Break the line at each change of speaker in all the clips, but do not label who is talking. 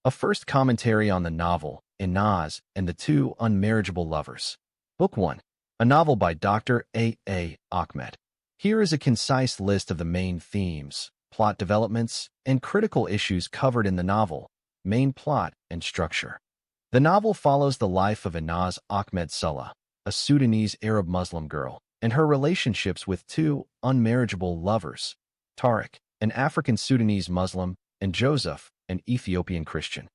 A first commentary on the novel, Inaz and the Two Unmarriageable Lovers. Book 1. A novel by Dr. A. Ahmed. Here is a concise list of the main themes, plot developments, and critical issues covered in the novel, main plot, and structure. The novel follows the life of Inaz Ahmed Salah, a Sudanese Arab Muslim girl, and her relationships with two unmarriageable lovers, Tariq, an African Sudanese Muslim, and Joseph, an Ethiopian Christian.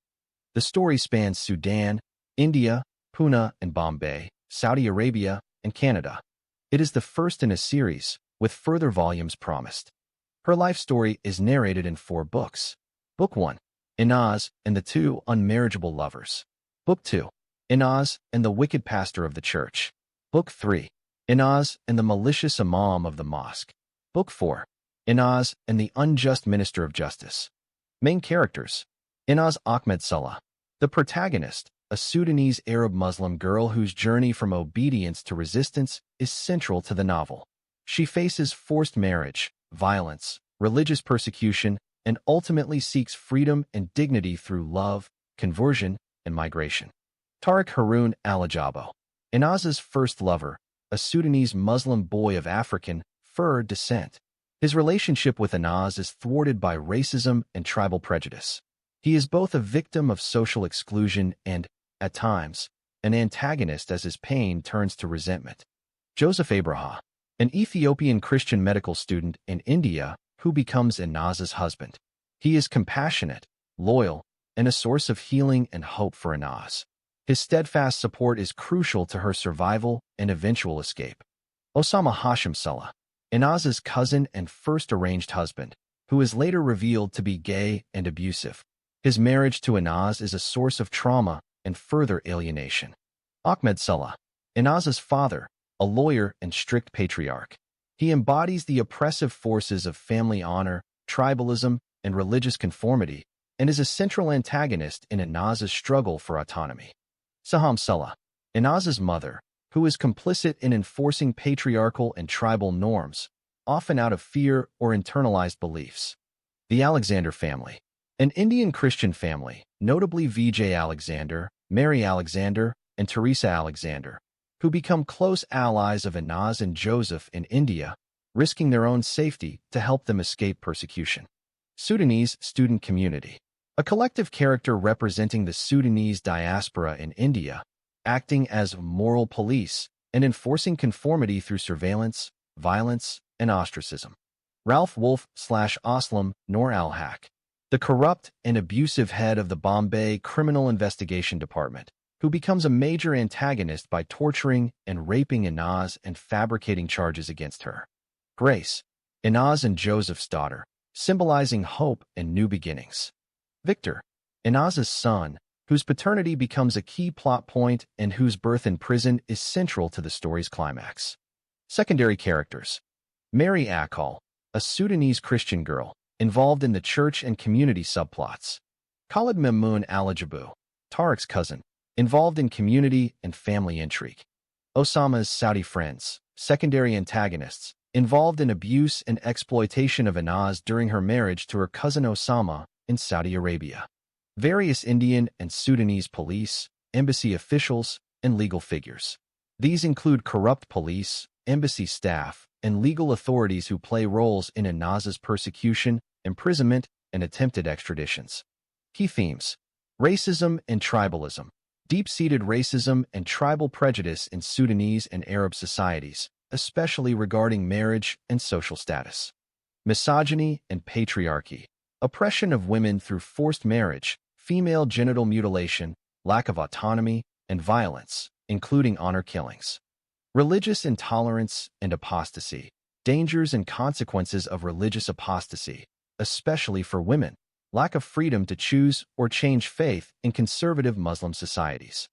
The story spans Sudan, India, Pune and Bombay, Saudi Arabia, and Canada. It is the first in a series, with further volumes promised. Her life story is narrated in 4 books. Book 1. Inaz and the Two Unmarriageable Lovers. Book 2. Inaz and the Wicked Pastor of the Church. Book 3. Inaz and the Malicious Imam of the Mosque. Book 4. Inaz and the Unjust Minister of Justice. Main characters. Inaz Ahmed Salah. The protagonist, a Sudanese Arab Muslim girl whose journey from obedience to resistance is central to the novel. She faces forced marriage, violence, religious persecution, and ultimately seeks freedom and dignity through love, conversion, and migration. Tariq Harun Al-Ajabo. Inaz's first lover, a Sudanese Muslim boy of African, Fur descent. His relationship with Inaz is thwarted by racism and tribal prejudice. He is both a victim of social exclusion and, at times, an antagonist as his pain turns to resentment. Joseph Abraha, an Ethiopian Christian medical student in India who becomes Inaz's husband. He is compassionate, loyal, and a source of healing and hope for Inaz. His steadfast support is crucial to her survival and eventual escape. Osama Hashim Salah, Inaz's cousin and first arranged husband, who is later revealed to be gay and abusive. His marriage to Inaz is a source of trauma and further alienation. Ahmed Salah, Inaz's father, a lawyer and strict patriarch. He embodies the oppressive forces of family honor, tribalism, and religious conformity, and is a central antagonist in Inaz's struggle for autonomy. Saham Salah, Inaz's mother, who is complicit in enforcing patriarchal and tribal norms, often out of fear or internalized beliefs. The Alexander family, an Indian Christian family, notably Vijay Alexander, Mary Alexander, and Teresa Alexander, who become close allies of Inaz and Joseph in India, risking their own safety to help them escape persecution. Sudanese student community, a collective character representing the Sudanese diaspora in India, acting as moral police and enforcing conformity through surveillance, violence, and ostracism. Ralph Wolf/Aslam Noor al-Haq, the corrupt and abusive head of the Bombay Criminal Investigation Department, who becomes a major antagonist by torturing and raping Inaz and fabricating charges against her. Grace, Inaz and Joseph's daughter, symbolizing hope and new beginnings. Victor, Inaz's son, whose paternity becomes a key plot point and whose birth in prison is central to the story's climax. Secondary characters. Mary Akal, a Sudanese Christian girl, involved in the church and community subplots. Khalid Mamoun Alajabu, Tariq's cousin, involved in community and family intrigue. Osama's Saudi friends, secondary antagonists, involved in abuse and exploitation of Inaz during her marriage to her cousin Osama in Saudi Arabia. Various Indian and Sudanese police, embassy officials, and legal figures. These include corrupt police, embassy staff, and legal authorities who play roles in Inaz's persecution, imprisonment, and attempted extraditions. Key themes: racism and tribalism. Deep-seated racism and tribal prejudice in Sudanese and Arab societies, especially regarding marriage and social status. Misogyny and patriarchy. Oppression of women through forced marriage, female genital mutilation, lack of autonomy, and violence, including honor killings. Religious intolerance and apostasy. Dangers and consequences of religious apostasy, especially for women. Lack of freedom to choose or change faith in conservative Muslim societies.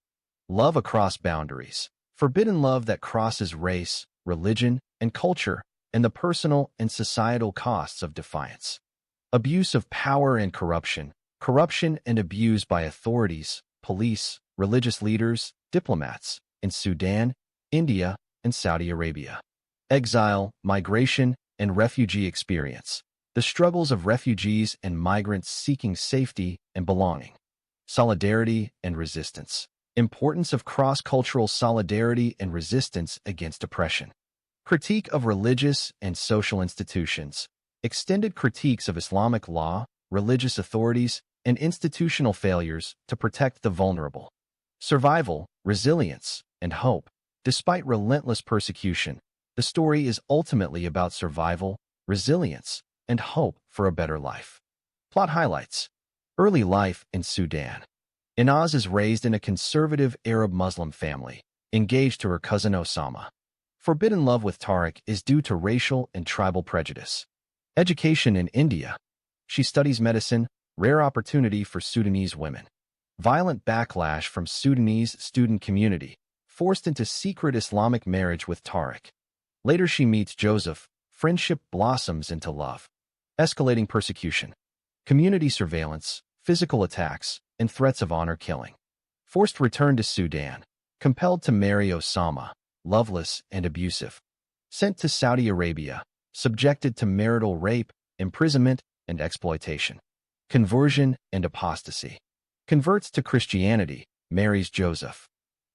Love across boundaries. Forbidden love that crosses race, religion, and culture, and the personal and societal costs of defiance. Abuse of power and corruption. Corruption and abuse by authorities, police, religious leaders, diplomats, in Sudan, India, and Saudi Arabia. Exile, migration, and refugee experience. The struggles of refugees and migrants seeking safety and belonging. Solidarity and resistance. Importance of cross-cultural solidarity and resistance against oppression. Critique of religious and social institutions. Extended critiques of Islamic law, religious authorities, and institutional failures to protect the vulnerable. Survival, resilience, and hope. Despite relentless persecution, the story is ultimately about survival, resilience, and hope for a better life. Plot highlights. Early life in Sudan. Inaz is raised in a conservative Arab Muslim family, engaged to her cousin Osama. Forbidden love with Tariq is due to racial and tribal prejudice. Education in India. She studies medicine, rare opportunity for Sudanese women. Violent backlash from Sudanese student community, forced into secret Islamic marriage with Tariq. Later she meets Joseph, friendship blossoms into love. Escalating persecution. Community surveillance, physical attacks, and threats of honor killing. Forced return to Sudan. Compelled to marry Osama, loveless and abusive. Sent to Saudi Arabia, subjected to marital rape, imprisonment, and exploitation. Conversion and apostasy. Converts to Christianity, marries Joseph.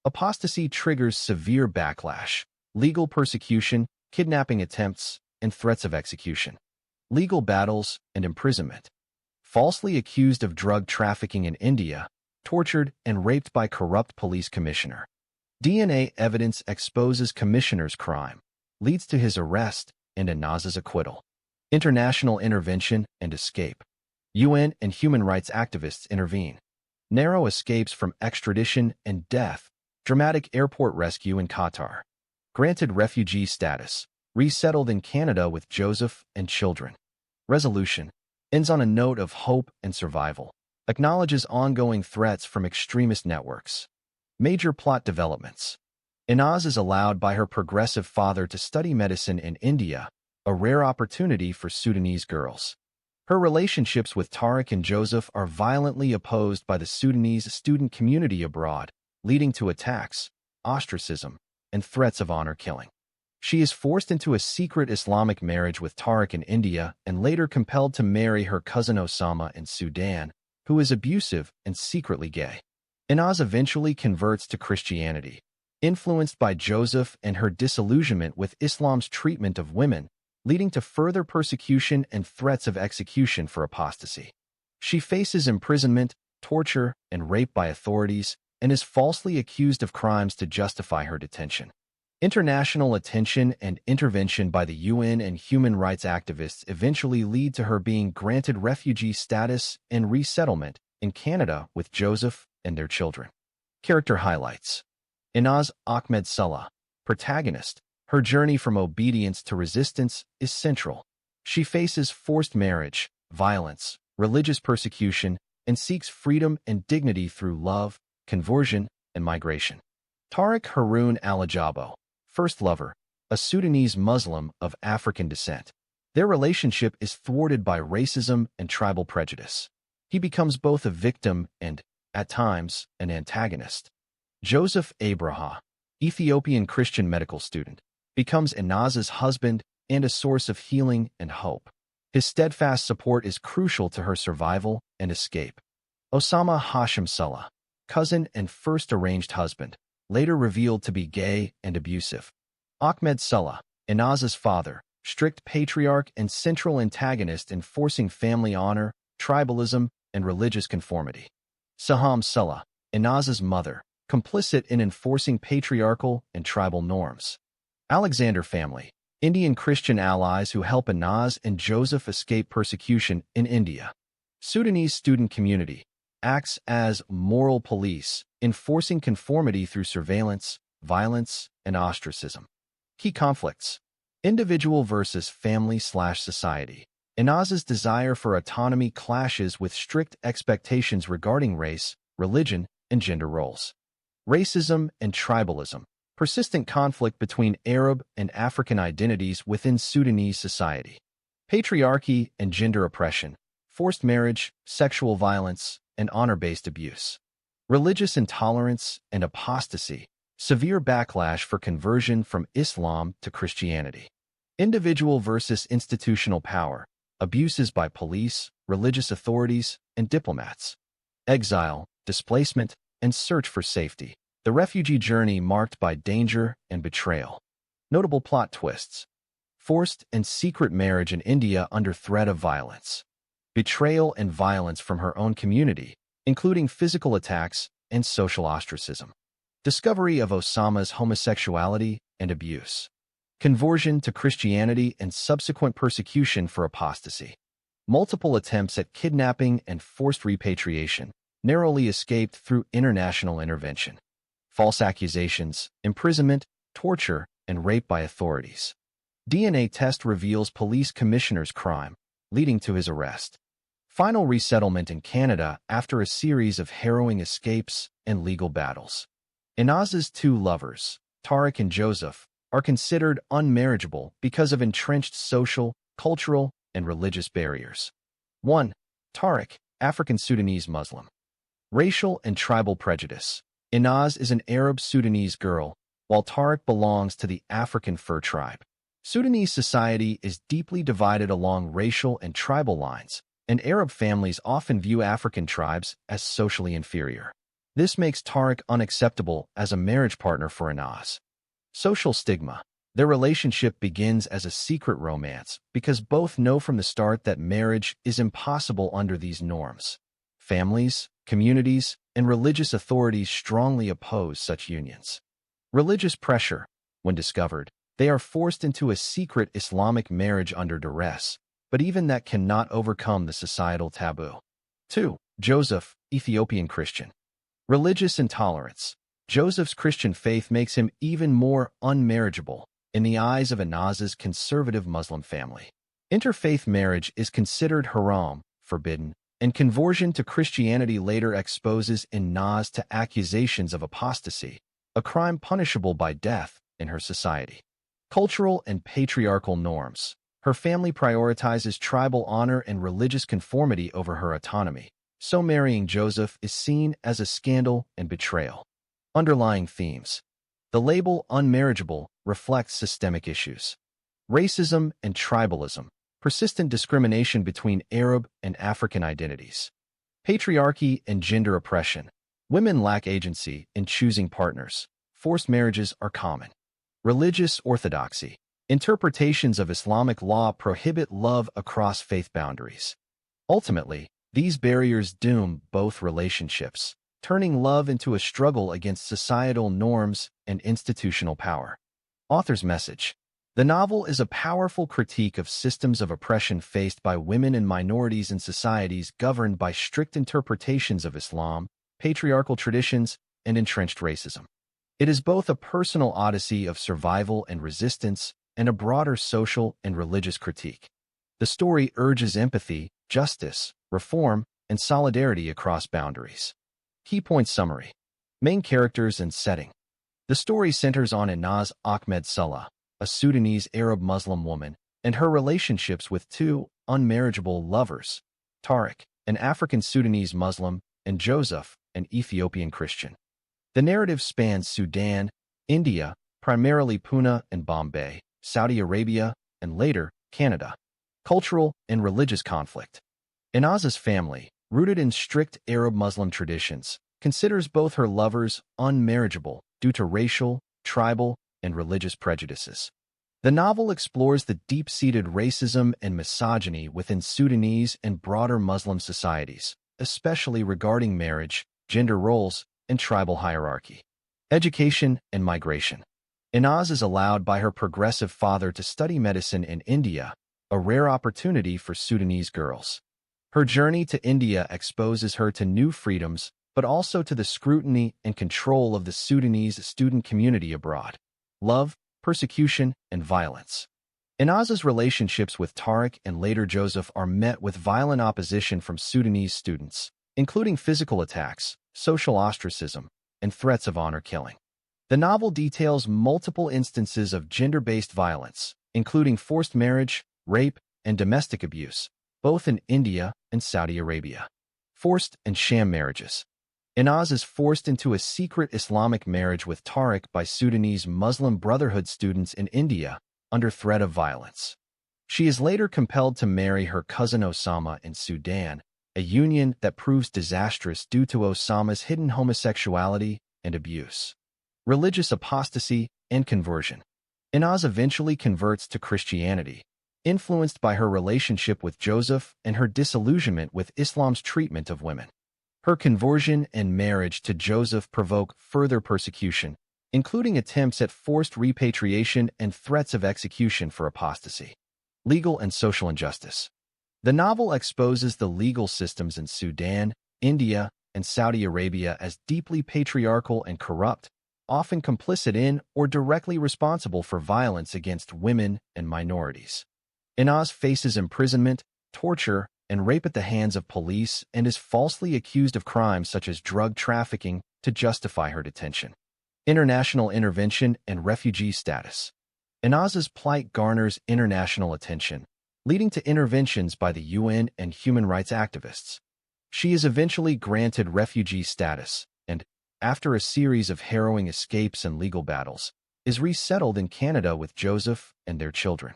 Apostasy triggers severe backlash, legal persecution, kidnapping attempts, and threats of execution. Legal battles and imprisonment. Falsely accused of drug trafficking in India, tortured and raped by corrupt police commissioner. DNA evidence exposes commissioner's crime, leads to his arrest and Inaz's acquittal. International intervention and escape. UN and human rights activists intervene. Narrow escapes from extradition and death. Dramatic airport rescue in Qatar. Granted refugee status. Resettled in Canada with Joseph and children. Resolution. Ends on a note of hope and survival. Acknowledges ongoing threats from extremist networks. Major plot developments. Inaz is allowed by her progressive father to study medicine in India, a rare opportunity for Sudanese girls. Her relationships with Tariq and Joseph are violently opposed by the Sudanese student community abroad, leading to attacks, ostracism, and threats of honor killing. She is forced into a secret Islamic marriage with Tariq in India and later compelled to marry her cousin Osama in Sudan, who is abusive and secretly gay. Inaz eventually converts to Christianity, influenced by Joseph and her disillusionment with Islam's treatment of women, leading to further persecution and threats of execution for apostasy. She faces imprisonment, torture, and rape by authorities, and is falsely accused of crimes to justify her detention. International attention and intervention by the UN and human rights activists eventually lead to her being granted refugee status and resettlement in Canada with Joseph and their children. Character highlights. Inaz Ahmed Salah, protagonist. Her journey from obedience to resistance is central. She faces forced marriage, violence, religious persecution, and seeks freedom and dignity through love, conversion, and migration. Tariq Haroun Al-Ajabo, first lover, a Sudanese Muslim of African descent. Their relationship is thwarted by racism and tribal prejudice. He becomes both a victim and, at times, an antagonist. Joseph Abraha, Ethiopian Christian medical student, becomes Inaz's husband and a source of healing and hope. His steadfast support is crucial to her survival and escape. Osama Hashim Salah, cousin and first arranged husband, later revealed to be gay and abusive. Ahmed Salah, Inaz's father, strict patriarch and central antagonist enforcing family honor, tribalism, and religious conformity. Saham Salah, Inaz's mother, complicit in enforcing patriarchal and tribal norms. Alexander family, Indian Christian allies who help Inaz and Joseph escape persecution in India. Sudanese student community, acts as moral police, enforcing conformity through surveillance, violence, and ostracism. Key conflicts. Individual versus family/society. Inaz's desire for autonomy clashes with strict expectations regarding race, religion, and gender roles. Racism and tribalism. Persistent conflict between Arab and African identities within Sudanese society. Patriarchy and gender oppression. Forced marriage, sexual violence, and honor-based abuse. Religious intolerance and apostasy. Severe backlash for conversion from Islam to Christianity. Individual versus institutional power. Abuses by police, religious authorities, and diplomats. Exile, displacement, and search for safety. The refugee journey marked by danger and betrayal. Notable plot twists. Forced and secret marriage in India under threat of violence. Betrayal and violence from her own community, including physical attacks and social ostracism. Discovery of Osama's homosexuality and abuse. Conversion to Christianity and subsequent persecution for apostasy. Multiple attempts at kidnapping and forced repatriation, narrowly escaped through international intervention. False accusations, imprisonment, torture, and rape by authorities. DNA test reveals police commissioner's crime, leading to his arrest. Final resettlement in Canada after a series of harrowing escapes and legal battles. Inaz's two lovers, Tariq and Joseph, are considered unmarriageable because of entrenched social, cultural, and religious barriers. 1. Tariq, African Sudanese Muslim. Racial and tribal prejudice. Inaz is an Arab Sudanese girl, while Tariq belongs to the African Fur tribe. Sudanese society is deeply divided along racial and tribal lines, and Arab families often view African tribes as socially inferior. This makes Tariq unacceptable as a marriage partner for Inaz. Social stigma. Their relationship begins as a secret romance because both know from the start that marriage is impossible under these norms. Families, communities, and religious authorities strongly oppose such unions. Religious pressure. When discovered, they are forced into a secret Islamic marriage under duress, but even that cannot overcome the societal taboo. 2. Joseph, Ethiopian Christian. Religious intolerance. Joseph's Christian faith makes him even more unmarriageable in the eyes of Inaz's conservative Muslim family. Interfaith marriage is considered haram, forbidden, and conversion to Christianity later exposes Inaz to accusations of apostasy, a crime punishable by death in her society. Cultural and patriarchal norms. Her family prioritizes tribal honor and religious conformity over her autonomy, so marrying Joseph is seen as a scandal and betrayal. Underlying themes. The label unmarriageable reflects systemic issues. Racism and tribalism, persistent discrimination between Arab and African identities. Patriarchy and gender oppression. Women lack agency in choosing partners. Forced marriages are common. Religious orthodoxy. Interpretations of Islamic law prohibit love across faith boundaries. Ultimately, these barriers doom both relationships, turning love into a struggle against societal norms and institutional power. Author's message. The novel is a powerful critique of systems of oppression faced by women and minorities in societies governed by strict interpretations of Islam, patriarchal traditions, and entrenched racism. It is both a personal odyssey of survival and resistance and a broader social and religious critique. The story urges empathy, justice, reform, and solidarity across boundaries. Key point summary. Main characters and setting. The story centers on Inaz Ahmed Salah, a Sudanese Arab Muslim woman, and her relationships with two unmarriageable lovers, Tariq, an African Sudanese Muslim, and Joseph, an Ethiopian Christian. The narrative spans Sudan, India, primarily Pune and Bombay, Saudi Arabia, and later, Canada. Cultural and religious conflict. Inaz's family, rooted in strict Arab Muslim traditions, considers both her lovers unmarriageable due to racial, tribal, and religious prejudices. The novel explores the deep-seated racism and misogyny within Sudanese and broader Muslim societies, especially regarding marriage, gender roles, and tribal hierarchy. Education and migration. Inaz is allowed by her progressive father to study medicine in India, a rare opportunity for Sudanese girls. Her journey to India exposes her to new freedoms, but also to the scrutiny and control of the Sudanese student community abroad. Love, persecution, and violence. Inaz's relationships with Tariq and later Joseph are met with violent opposition from Sudanese students, including physical attacks, social ostracism, and threats of honor killing. The novel details multiple instances of gender-based violence, including forced marriage, rape, and domestic abuse, both in India and Saudi Arabia. Forced and sham marriages. Inaz is forced into a secret Islamic marriage with Tariq by Sudanese Muslim Brotherhood students in India under threat of violence. She is later compelled to marry her cousin Osama in Sudan, a union that proves disastrous due to Osama's hidden homosexuality and abuse. Religious apostasy and conversion. Inaz eventually converts to Christianity, influenced by her relationship with Joseph and her disillusionment with Islam's treatment of women. Her conversion and marriage to Joseph provoke further persecution, including attempts at forced repatriation and threats of execution for apostasy. Legal and social injustice. The novel exposes the legal systems in Sudan, India, and Saudi Arabia as deeply patriarchal and corrupt, often complicit in or directly responsible for violence against women and minorities. Inaz faces imprisonment, torture, and rape at the hands of police and is falsely accused of crimes such as drug trafficking to justify her detention. International intervention and refugee status. Inaz's plight garners international attention, leading to interventions by the UN and human rights activists. She is eventually granted refugee status and, after a series of harrowing escapes and legal battles, is resettled in Canada with Joseph and their children.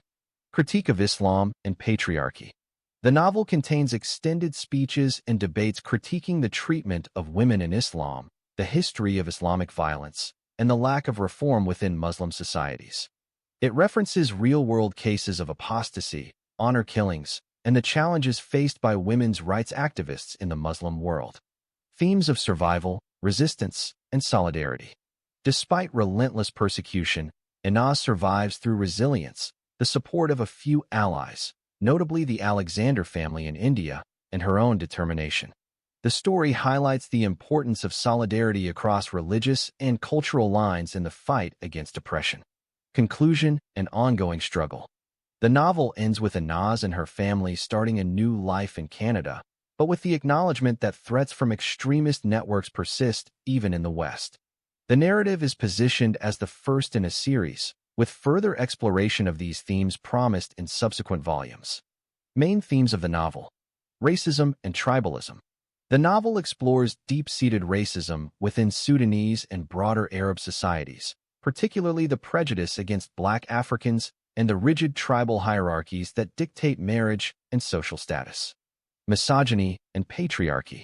Critique of Islam and patriarchy. The novel contains extended speeches and debates critiquing the treatment of women in Islam, the history of Islamic violence, and the lack of reform within Muslim societies. It references real-world cases of apostasy, honor killings, and the challenges faced by women's rights activists in the Muslim world. Themes of survival, resistance, and solidarity. Despite relentless persecution, Inaz survives through resilience, the support of a few allies, notably the Alexander family in India, and her own determination. The story highlights the importance of solidarity across religious and cultural lines in the fight against oppression. Conclusion and ongoing struggle. The novel ends with Inaz and her family starting a new life in Canada, but with the acknowledgement that threats from extremist networks persist even in the West. The narrative is positioned as the first in a series, with further exploration of these themes promised in subsequent volumes. Main themes of the novel: racism and tribalism. The novel explores deep-seated racism within Sudanese and broader Arab societies, particularly the prejudice against Black Africans and the rigid tribal hierarchies that dictate marriage and social status. Misogyny and patriarchy.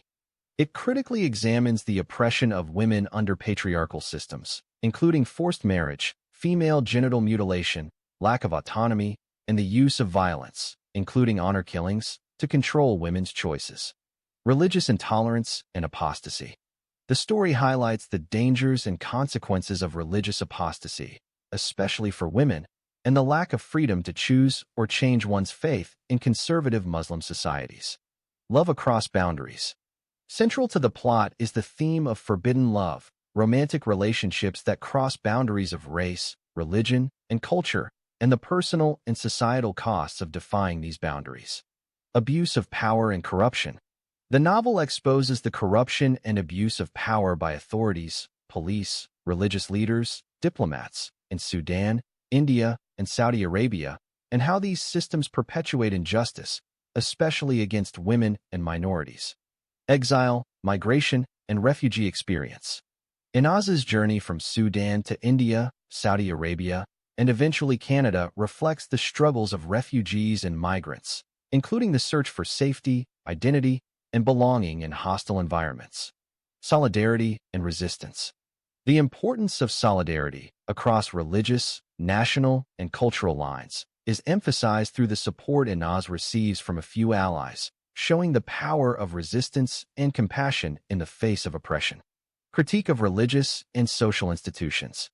It critically examines the oppression of women under patriarchal systems, including forced marriage, female genital mutilation, lack of autonomy, and the use of violence, including honor killings, to control women's choices. Religious intolerance and apostasy. The story highlights the dangers and consequences of religious apostasy, especially for women, and the lack of freedom to choose or change one's faith in conservative Muslim societies. Love across boundaries. Central to the plot is the theme of forbidden love, romantic relationships that cross boundaries of race, religion, and culture, and the personal and societal costs of defying these boundaries. Abuse of power and corruption. The novel exposes the corruption and abuse of power by authorities, police, religious leaders, diplomats in Sudan, India, and Saudi Arabia, and how these systems perpetuate injustice, especially against women and minorities. Exile, migration, and refugee experience. Inaz's journey from Sudan to India, Saudi Arabia, and eventually Canada reflects the struggles of refugees and migrants, including the search for safety, identity, and belonging in hostile environments. Solidarity and resistance. The importance of solidarity across religious, national, and cultural lines is emphasized through the support Inaz receives from a few allies, showing the power of resistance and compassion in the face of oppression. Critique of religious and social institutions.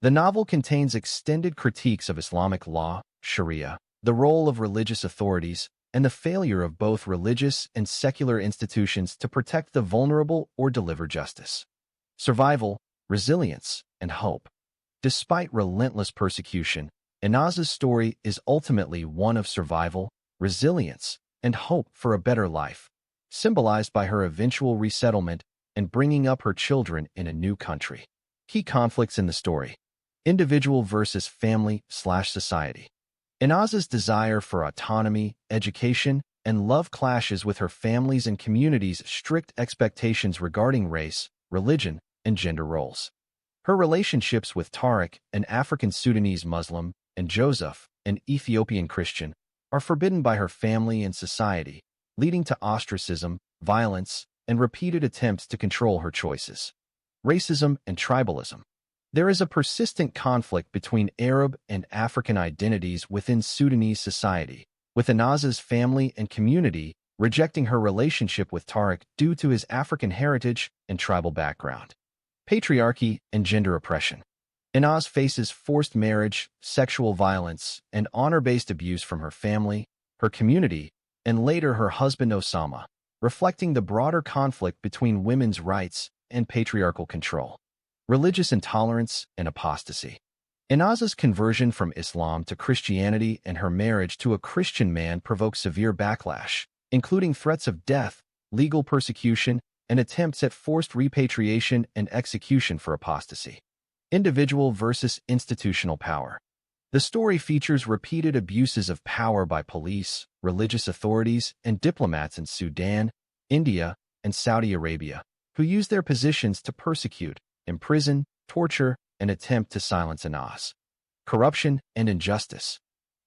The novel contains extended critiques of Islamic law, Sharia, the role of religious authorities, and the failure of both religious and secular institutions to protect the vulnerable or deliver justice. Survival, resilience, and hope. Despite relentless persecution, Inaz's story is ultimately one of survival, resilience, and hope for a better life, symbolized by her eventual resettlement and bringing up her children in a new country. Key conflicts in the story: individual versus family/society. Inaz's desire for autonomy, education, and love clashes with her family's and community's strict expectations regarding race, religion, and gender roles. Her relationships with Tariq, an African Sudanese Muslim, and Joseph, an Ethiopian Christian, are forbidden by her family and society, leading to ostracism, violence, and repeated attempts to control her choices. Racism and tribalism. There is a persistent conflict between Arab and African identities within Sudanese society, with Inaz's family and community rejecting her relationship with Tariq due to his African heritage and tribal background. Patriarchy and gender oppression. Inaz faces forced marriage, sexual violence, and honor-based abuse from her family, her community, and later her husband Osama, reflecting the broader conflict between women's rights and patriarchal control. Religious intolerance and apostasy. Inaz's conversion from Islam to Christianity and her marriage to a Christian man provoked severe backlash, including threats of death, legal persecution, and attempts at forced repatriation and execution for apostasy. Individual versus institutional power. The story features repeated abuses of power by police, religious authorities, and diplomats in Sudan, India, and Saudi Arabia, who use their positions to persecute, imprison, torture, and attempt to silence Inaz. Corruption and injustice.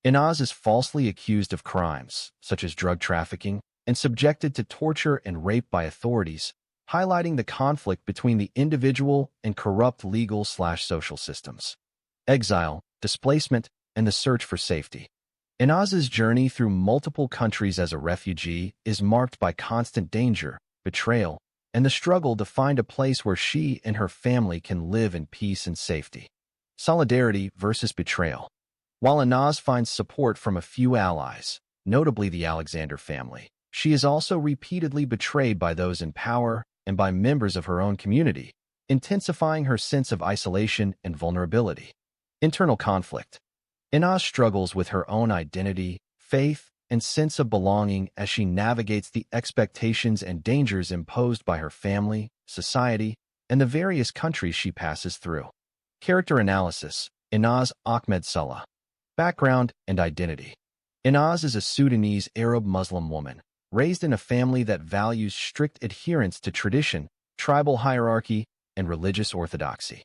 Inaz is falsely accused of crimes, such as drug trafficking, and subjected to torture and rape by authorities, highlighting the conflict between the individual and corrupt legal/social systems. Exile, displacement, and the search for safety. Inaz's journey through multiple countries as a refugee is marked by constant danger, betrayal, and the struggle to find a place where she and her family can live in peace and safety. Solidarity versus betrayal. While Inaz finds support from a few allies, notably the Alexander family, she is also repeatedly betrayed by those in power and by members of her own community, intensifying her sense of isolation and vulnerability. Internal conflict. Inaz struggles with her own identity, faith, and sense of belonging as she navigates the expectations and dangers imposed by her family, society, and the various countries she passes through. Character analysis. Inaz Ahmed Salah. Background and identity. Inaz is a Sudanese Arab Muslim woman, raised in a family that values strict adherence to tradition, tribal hierarchy, and religious orthodoxy.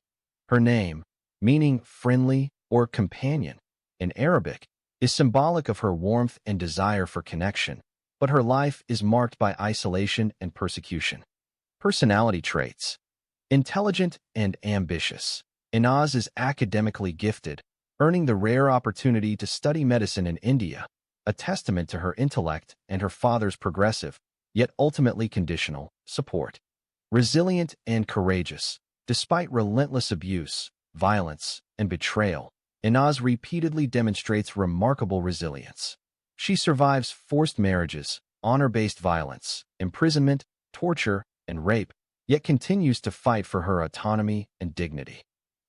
Her name, meaning friendly or companion in Arabic, is symbolic of her warmth and desire for connection, but her life is marked by isolation and persecution. Personality traits. Intelligent and ambitious. Inaz is academically gifted, earning the rare opportunity to study medicine in India, a testament to her intellect and her father's progressive, yet ultimately conditional, support. Resilient and courageous. Despite relentless abuse, violence, and betrayal, Inaz repeatedly demonstrates remarkable resilience. She survives forced marriages, honor-based violence, imprisonment, torture, and rape, yet continues to fight for her autonomy and dignity.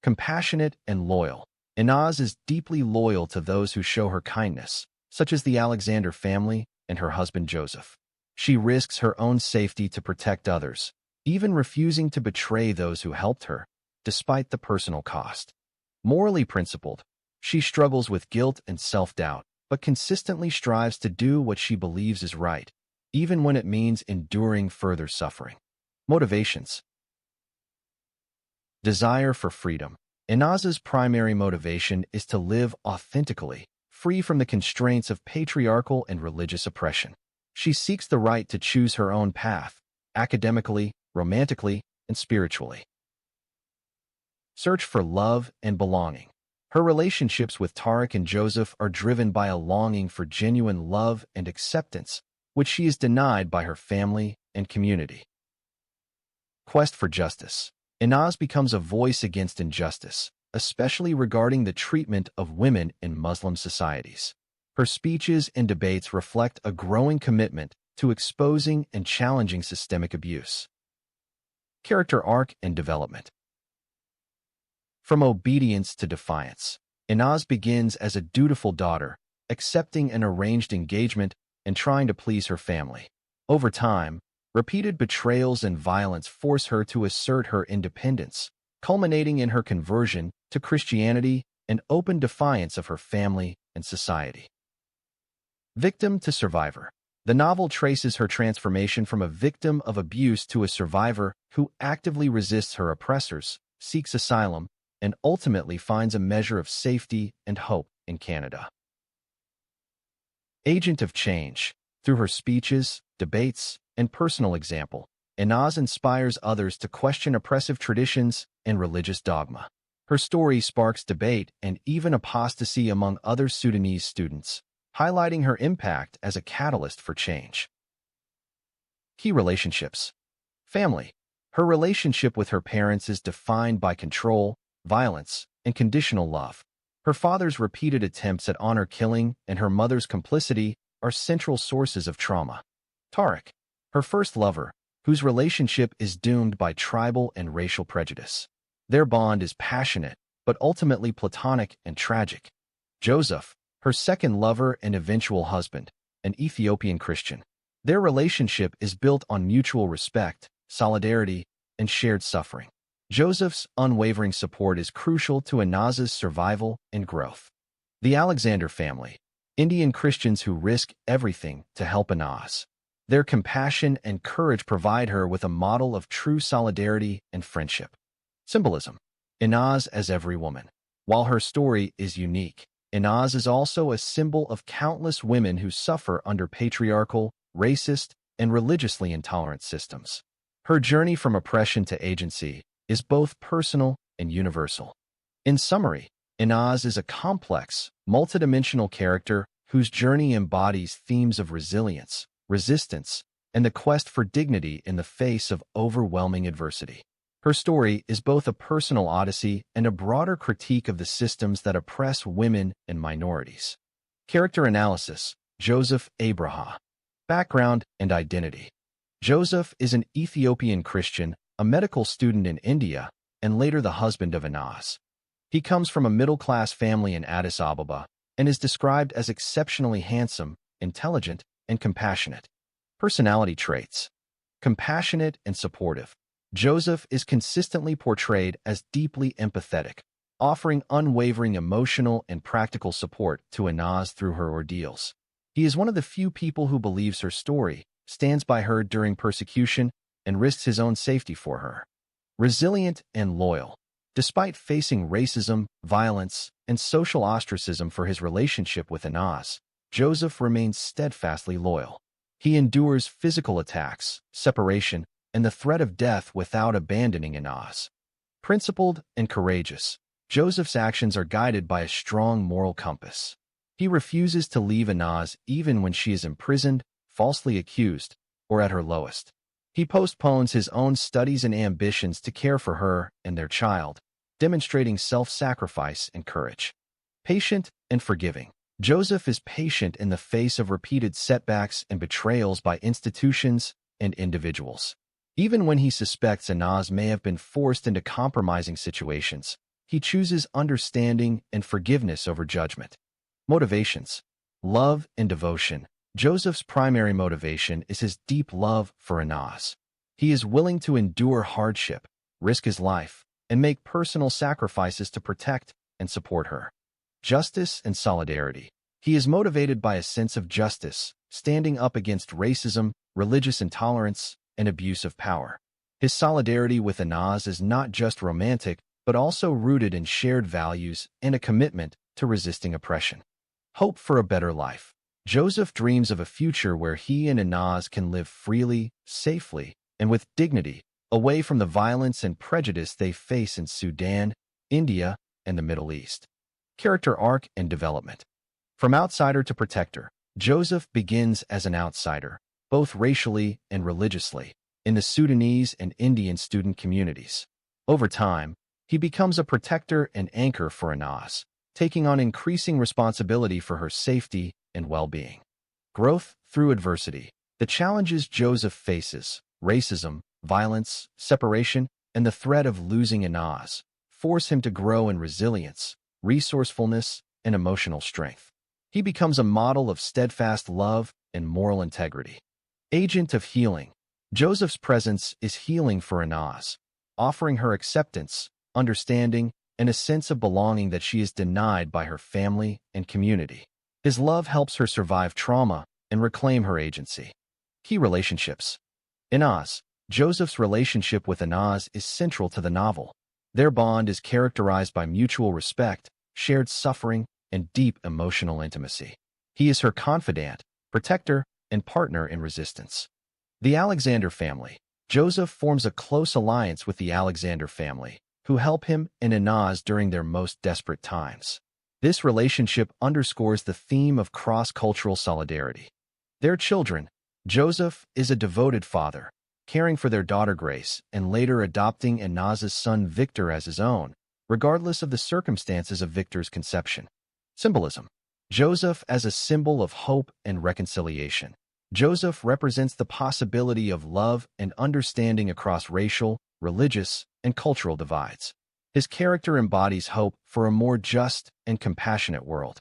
Compassionate and loyal. Inaz is deeply loyal to those who show her kindness, such as the Alexander family and her husband Joseph. She risks her own safety to protect others, even refusing to betray those who helped her, despite the personal cost. Morally principled, she struggles with guilt and self-doubt, but consistently strives to do what she believes is right, even when it means enduring further suffering. Motivations. Desire for freedom. Inaz's primary motivation is to live authentically, free from the constraints of patriarchal and religious oppression. She seeks the right to choose her own path, academically, romantically, and spiritually. Search for love and belonging. Her relationships with Tariq and Joseph are driven by a longing for genuine love and acceptance, which she is denied by her family and community. Quest for justice. Inaz becomes a voice against injustice, especially regarding the treatment of women in Muslim societies. Her speeches and debates reflect a growing commitment to exposing and challenging systemic abuse. Character arc and development. From obedience to defiance, Inaz begins as a dutiful daughter, accepting an arranged engagement and trying to please her family. Over time, repeated betrayals and violence force her to assert her independence, culminating in her conversion to Christianity and open defiance of her family and society. Victim to survivor. The novel traces her transformation from a victim of abuse to a survivor who actively resists her oppressors, seeks asylum, and ultimately finds a measure of safety and hope in Canada. Agent of change. Through her speeches, debates, and personal example, Inaz inspires others to question oppressive traditions and religious dogma. Her story sparks debate and even apostasy among other Sudanese students, highlighting her impact as a catalyst for change. Key relationships. Family. Her relationship with her parents is defined by control, violence, and conditional love. Her father's repeated attempts at honor killing and her mother's complicity are central sources of trauma. Tariq. Her first lover, whose relationship is doomed by tribal and racial prejudice. Their bond is passionate, but ultimately platonic and tragic. Joseph, her second lover and eventual husband, an Ethiopian Christian. Their relationship is built on mutual respect, solidarity, and shared suffering. Joseph's unwavering support is crucial to Inaz's survival and growth. The Alexander family, Indian Christians who risk everything to help Inaz. Their compassion and courage provide her with a model of true solidarity and friendship. Symbolism. Inaz as every woman. While her story is unique, Inaz is also a symbol of countless women who suffer under patriarchal, racist, and religiously intolerant systems. Her journey from oppression to agency is both personal and universal. In summary, Inaz is a complex, multidimensional character whose journey embodies themes of resilience, resistance, and the quest for dignity in the face of overwhelming adversity. Her story is both a personal odyssey and a broader critique of the systems that oppress women and minorities. Character analysis. Joseph Abraha. Background and identity. Joseph is an Ethiopian Christian, a medical student in India, and later the husband of Inaz. He comes from a middle-class family in Addis Ababa and is described as exceptionally handsome, intelligent, and compassionate. Personality traits. Compassionate and supportive. Joseph is consistently portrayed as deeply empathetic, offering unwavering emotional and practical support to Inaz through her ordeals. He is one of the few people who believes her story, stands by her during persecution, and risks his own safety for her. Resilient and loyal. Despite facing racism, violence, and social ostracism for his relationship with Inaz, Joseph remains steadfastly loyal. He endures physical attacks, separation, and the threat of death without abandoning Inaz. Principled and courageous, Joseph's actions are guided by a strong moral compass. He refuses to leave Inaz even when she is imprisoned, falsely accused, or at her lowest. He postpones his own studies and ambitions to care for her and their child, demonstrating self-sacrifice and courage. Patient and forgiving. Joseph is patient in the face of repeated setbacks and betrayals by institutions and individuals. Even when he suspects Inaz may have been forced into compromising situations, he chooses understanding and forgiveness over judgment. Motivations. Love and devotion. Joseph's primary motivation is his deep love for Inaz. He is willing to endure hardship, risk his life, and make personal sacrifices to protect and support her. Justice and solidarity. He is motivated by a sense of justice, standing up against racism, religious intolerance, and abuse of power. His solidarity with Inaz is not just romantic, but also rooted in shared values and a commitment to resisting oppression. Hope for a better life. Joseph dreams of a future where he and Inaz can live freely, safely, and with dignity, away from the violence and prejudice they face in Sudan, India, and the Middle East. Character arc and development. From outsider to protector, Joseph begins as an outsider, both racially and religiously, in the Sudanese and Indian student communities. Over time, he becomes a protector and anchor for Inaz, taking on increasing responsibility for her safety and well-being. Growth through adversity. The challenges Joseph faces, racism, violence, separation, and the threat of losing Inaz, force him to grow in resilience, resourcefulness, and emotional strength. He becomes a model of steadfast love and moral integrity. Agent of healing. Joseph's presence is healing for Inaz, offering her acceptance, understanding, and a sense of belonging that she is denied by her family and community. His love helps her survive trauma and reclaim her agency. Key relationships. Inaz. Joseph's relationship with Inaz is central to the novel. Their bond is characterized by mutual respect, shared suffering, and deep emotional intimacy. He is her confidant, protector, and partner in resistance. The Alexander family. Joseph forms a close alliance with the Alexander family, who help him and Inez during their most desperate times. This relationship underscores the theme of cross-cultural solidarity. Their children. Joseph is a devoted father, caring for their daughter Grace and later adopting Inez's son Victor as his own, regardless of the circumstances of Victor's conception. Symbolism. Joseph as a symbol of hope and reconciliation. Joseph represents the possibility of love and understanding across racial, religious, and cultural divides. His character embodies hope for a more just and compassionate world.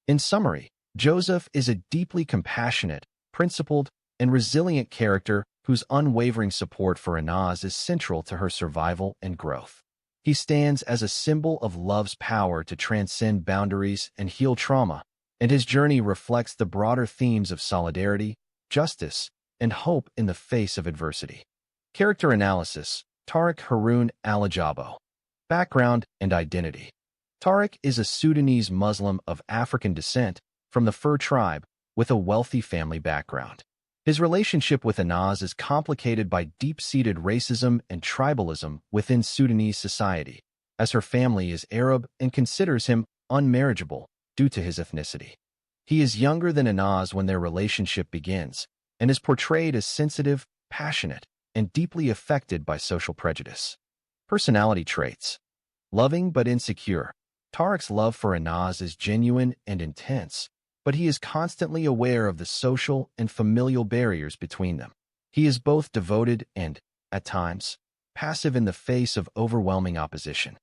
In summary, Joseph is a deeply compassionate, principled, and resilient character whose unwavering support for Inez is central to her survival and growth. He stands as a symbol of love's power to transcend boundaries and heal trauma, and his journey reflects the broader themes of solidarity, justice, and hope in the face of adversity. Character analysis. Tariq Harun Al-Ajabo. Background and identity. Tariq is a Sudanese Muslim of African descent from the Fur tribe with a wealthy family background. His relationship with Inez is complicated by deep-seated racism and tribalism within Sudanese society, as her family is Arab and considers him unmarriageable due to his ethnicity. He is younger than Inez when their relationship begins and is portrayed as sensitive, passionate, and deeply affected by social prejudice. Personality traits. Loving but insecure. Tariq's love for Inez is genuine and intense, but he is constantly aware of the social and familial barriers between them. He is both devoted and, at times, passive in the face of overwhelming opposition.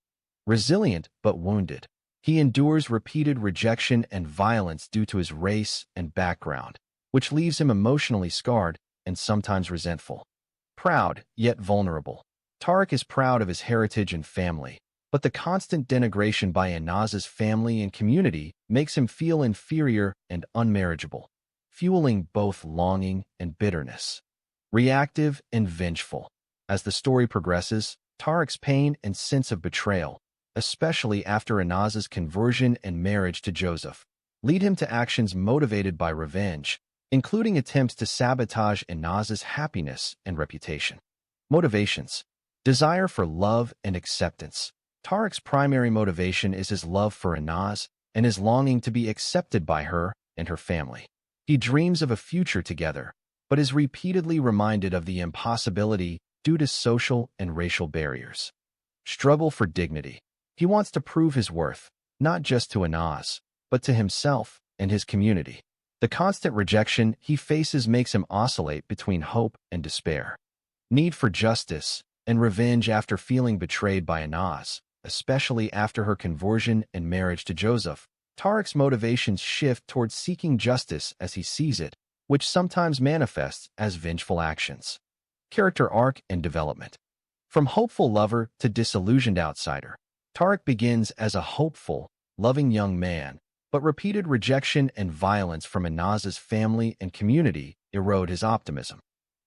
Resilient but wounded. He endures repeated rejection and violence due to his race and background, which leaves him emotionally scarred and sometimes resentful. Proud, yet vulnerable. Tariq is proud of his heritage and family, but the constant denigration by Inez's family and community makes him feel inferior and unmarriageable, fueling both longing and bitterness. Reactive and vengeful. As the story progresses, Tariq's pain and sense of betrayal, especially after Inez's conversion and marriage to Joseph, lead him to actions motivated by revenge, including attempts to sabotage Inez's happiness and reputation. Motivations. Desire for love and acceptance. Tariq's primary motivation is his love for Inez and his longing to be accepted by her and her family. He dreams of a future together, but is repeatedly reminded of the impossibility due to social and racial barriers. Struggle for dignity. He wants to prove his worth, not just to Inez, but to himself and his community. The constant rejection he faces makes him oscillate between hope and despair. Need for justice and revenge after feeling betrayed by Inez, especially after her conversion and marriage to Joseph. Tariq's motivations shift towards seeking justice as he sees it, which sometimes manifests as vengeful actions. Character arc and development. From hopeful lover to disillusioned outsider, Tariq begins as a hopeful, loving young man, but repeated rejection and violence from Inez's family and community erode his optimism.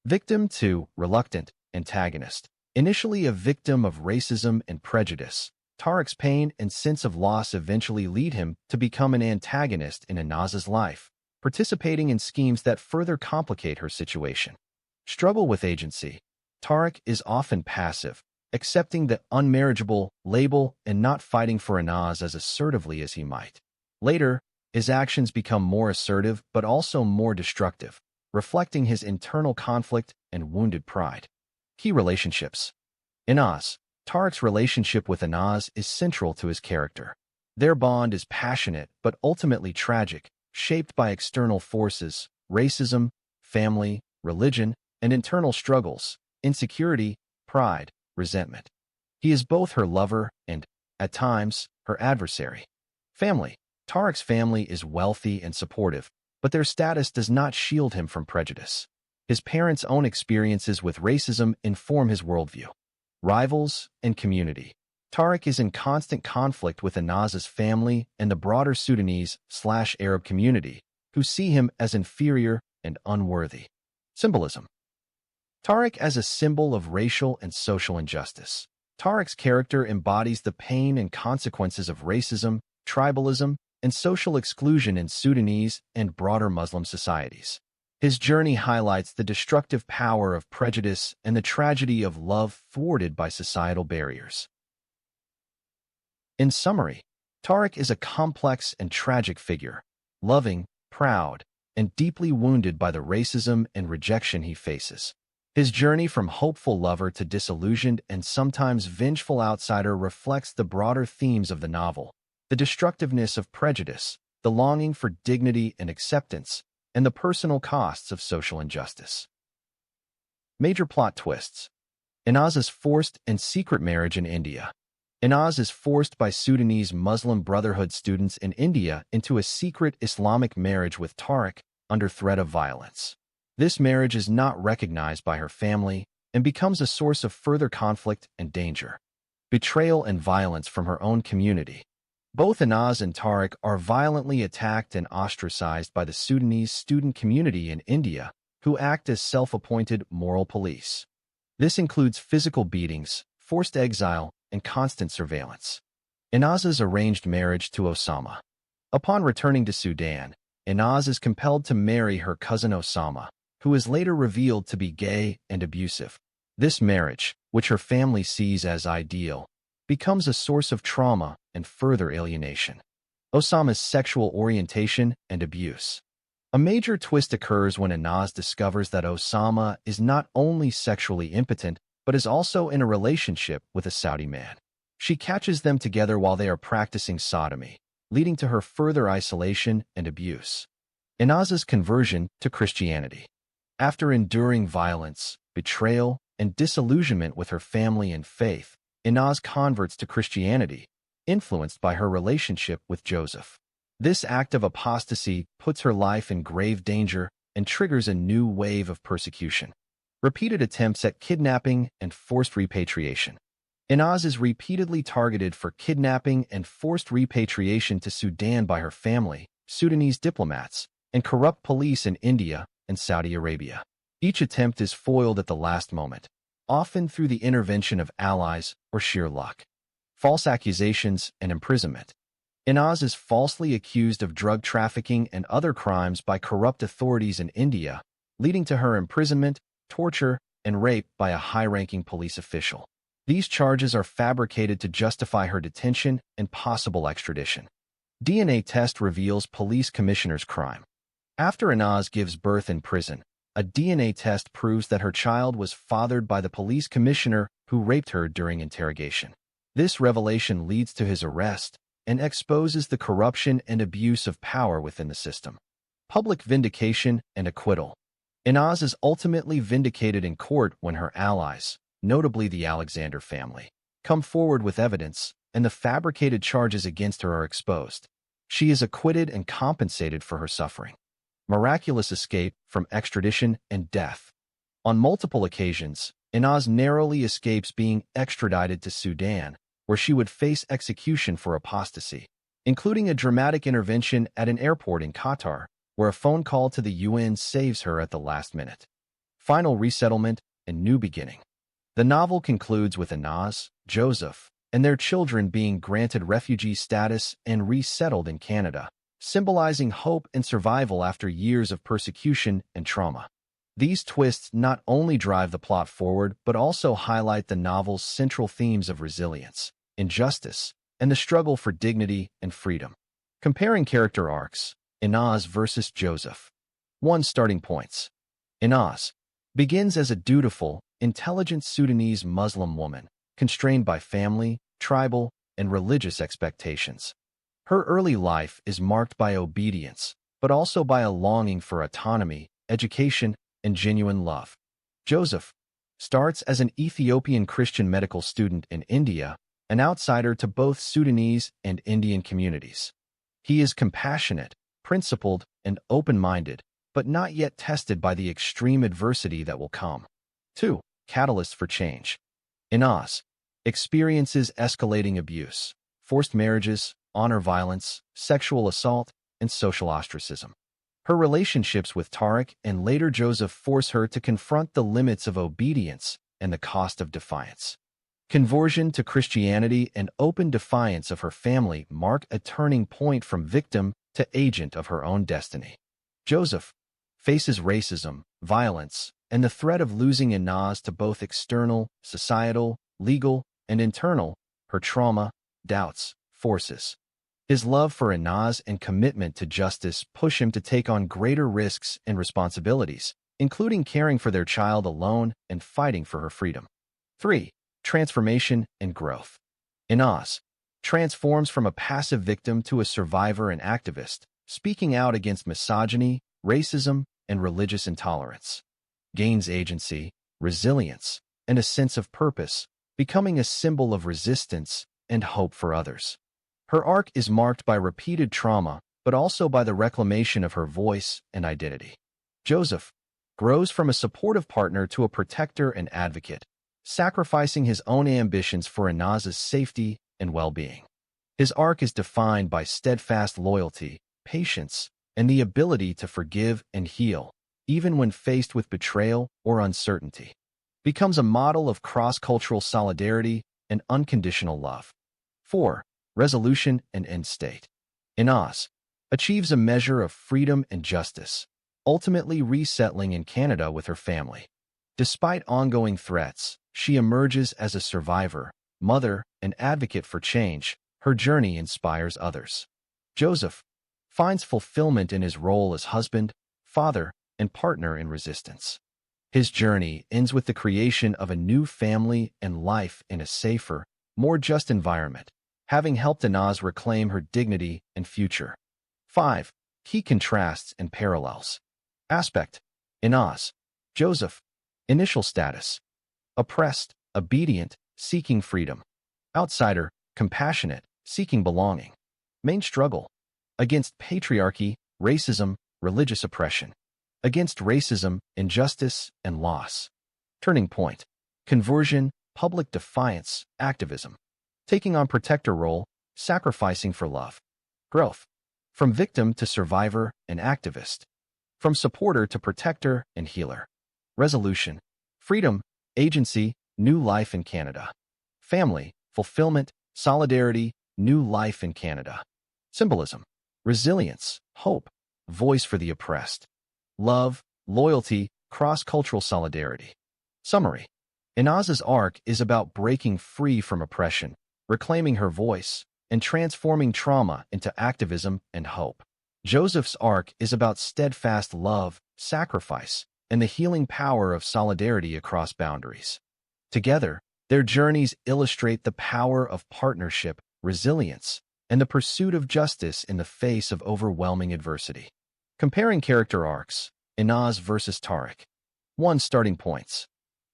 Victim to reluctant antagonist. Initially a victim of racism and prejudice, Tariq's pain and sense of loss eventually lead him to become an antagonist in Inez's life, participating in schemes that further complicate her situation. Struggle with agency. Tariq is often passive, accepting the unmarriageable label and not fighting for Inez as assertively as he might. Later, his actions become more assertive but also more destructive, reflecting his internal conflict and wounded pride. Key relationships. Inez. Tariq's relationship with Inez is central to his character. Their bond is passionate but ultimately tragic, shaped by external forces, racism, family, religion, and internal struggles, insecurity, pride, resentment. He is both her lover and, at times, her adversary. Family. Tariq's family is wealthy and supportive, but their status does not shield him from prejudice. His parents' own experiences with racism inform his worldview. Rivals and community. Tariq is in constant conflict with Inez's family and the broader Sudanese/Arab community, who see him as inferior and unworthy. Symbolism. Tariq as a symbol of racial and social injustice. Tariq's character embodies the pain and consequences of racism, tribalism, and social exclusion in Sudanese and broader Muslim societies. His journey highlights the destructive power of prejudice and the tragedy of love thwarted by societal barriers. In summary, Tariq is a complex and tragic figure, loving, proud, and deeply wounded by the racism and rejection he faces. His journey from hopeful lover to disillusioned and sometimes vengeful outsider reflects the broader themes of the novel: the destructiveness of prejudice, the longing for dignity and acceptance, and the personal costs of social injustice. Major plot twists. Inaz's forced and secret marriage in India. Inaz is forced by Sudanese Muslim Brotherhood students in India into a secret Islamic marriage with Tariq under threat of violence. This marriage is not recognized by her family and becomes a source of further conflict and danger. Betrayal and violence from her own community. Both Inaz and Tariq are violently attacked and ostracized by the Sudanese student community in India, who act as self-appointed moral police. This includes physical beatings, forced exile, and constant surveillance. Inaz's arranged marriage to Osama. Upon returning to Sudan, Inaz is compelled to marry her cousin Osama, who is later revealed to be gay and abusive. This marriage, which her family sees as ideal, becomes a source of trauma and further alienation. Osama's sexual orientation and abuse. A major twist occurs when Inaz discovers that Osama is not only sexually impotent, but is also in a relationship with a Saudi man. She catches them together while they are practicing sodomy, leading to her further isolation and abuse. Inaz's conversion to Christianity. After enduring violence, betrayal, and disillusionment with her family and faith, Inaz converts to Christianity, influenced by her relationship with Joseph. This act of apostasy puts her life in grave danger and triggers a new wave of persecution. Repeated attempts at kidnapping and forced repatriation. Inaz is repeatedly targeted for kidnapping and forced repatriation to Sudan by her family, Sudanese diplomats, and corrupt police in India and Saudi Arabia. Each attempt is foiled at the last moment, often through the intervention of allies or sheer luck. False accusations and imprisonment. Inaz is falsely accused of drug trafficking and other crimes by corrupt authorities in India, leading to her imprisonment, torture, and rape by a high-ranking police official. These charges are fabricated to justify her detention and possible extradition. DNA test reveals police commissioner's crime. After Inaz gives birth in prison, a DNA test proves that her child was fathered by the police commissioner who raped her during interrogation. This revelation leads to his arrest and exposes the corruption and abuse of power within the system. Public vindication and acquittal. Inaz is ultimately vindicated in court when her allies, notably the Alexander family, come forward with evidence, and the fabricated charges against her are exposed. She is acquitted and compensated for her suffering. Miraculous escape from extradition and death. On multiple occasions, Inaz narrowly escapes being extradited to Sudan, where she would face execution for apostasy, including a dramatic intervention at an airport in Qatar, where a phone call to the UN saves her at the last minute. Final resettlement and new beginning. The novel concludes with Inaz, Joseph, and their children being granted refugee status and resettled in Canada, symbolizing hope and survival after years of persecution and trauma. These twists not only drive the plot forward, but also highlight the novel's central themes of resilience, injustice, and the struggle for dignity and freedom. Comparing character arcs. Inaz versus Joseph. 1. Starting points. Inaz begins as a dutiful, intelligent Sudanese Muslim woman, constrained by family, tribal, and religious expectations. Her early life is marked by obedience, but also by a longing for autonomy, education, and genuine love. Joseph starts as an Ethiopian Christian medical student in India, an outsider to both Sudanese and Indian communities. He is compassionate, principled, and open-minded, but not yet tested by the extreme adversity that will come. 2. Catalyst for change. Inaz experiences escalating abuse, forced marriages, honor violence, sexual assault, and social ostracism. Her relationships with Tariq and later Joseph force her to confront the limits of obedience and the cost of defiance. Conversion to Christianity and open defiance of her family mark a turning point from victim to agent of her own destiny. Joseph faces racism, violence, and the threat of losing Inaz to both external, societal, legal, and internal, her trauma, doubts, forces. His love for Inaz and commitment to justice push him to take on greater risks and responsibilities, including caring for their child alone and fighting for her freedom. 3. Transformation and growth. Inaz transforms from a passive victim to a survivor and activist, speaking out against misogyny, racism, and religious intolerance. Gains agency, resilience, and a sense of purpose, becoming a symbol of resistance and hope for others. Her arc is marked by repeated trauma, but also by the reclamation of her voice and identity. Joseph grows from a supportive partner to a protector and advocate, sacrificing his own ambitions for Inaz's safety and well-being. His arc is defined by steadfast loyalty, patience, and the ability to forgive and heal, even when faced with betrayal or uncertainty. Becomes a model of cross-cultural solidarity and unconditional love. 4. Resolution and end state. Inaz achieves a measure of freedom and justice, ultimately resettling in Canada with her family. Despite ongoing threats, she emerges as a survivor, mother, and advocate for change. Her journey inspires others. Joseph finds fulfillment in his role as husband, father, and partner in resistance. His journey ends with the creation of a new family and life in a safer, more just environment, having helped Inaz reclaim her dignity and future. 5. Key contrasts and parallels. Aspect. Inaz. Joseph. Initial status. Oppressed, obedient, seeking freedom. Outsider, compassionate, seeking belonging. Main struggle. Against patriarchy, racism, religious oppression. Against racism, injustice, and loss. Turning point. Conversion, public defiance, activism. Taking on protector role, sacrificing for love. Growth. From victim to survivor and activist. From supporter to protector and healer. Resolution. Freedom, agency, new life in Canada. Family, fulfillment, solidarity, new life in Canada. Symbolism. Resilience, hope, voice for the oppressed. Love, loyalty, cross-cultural solidarity. Summary. Inaz's arc is about breaking free from oppression, reclaiming her voice, and transforming trauma into activism and hope. Joseph's arc is about steadfast love, sacrifice, and the healing power of solidarity across boundaries. Together, their journeys illustrate the power of partnership, resilience, and the pursuit of justice in the face of overwhelming adversity. Comparing character arcs, Inaz versus Tariq. 1. Starting points.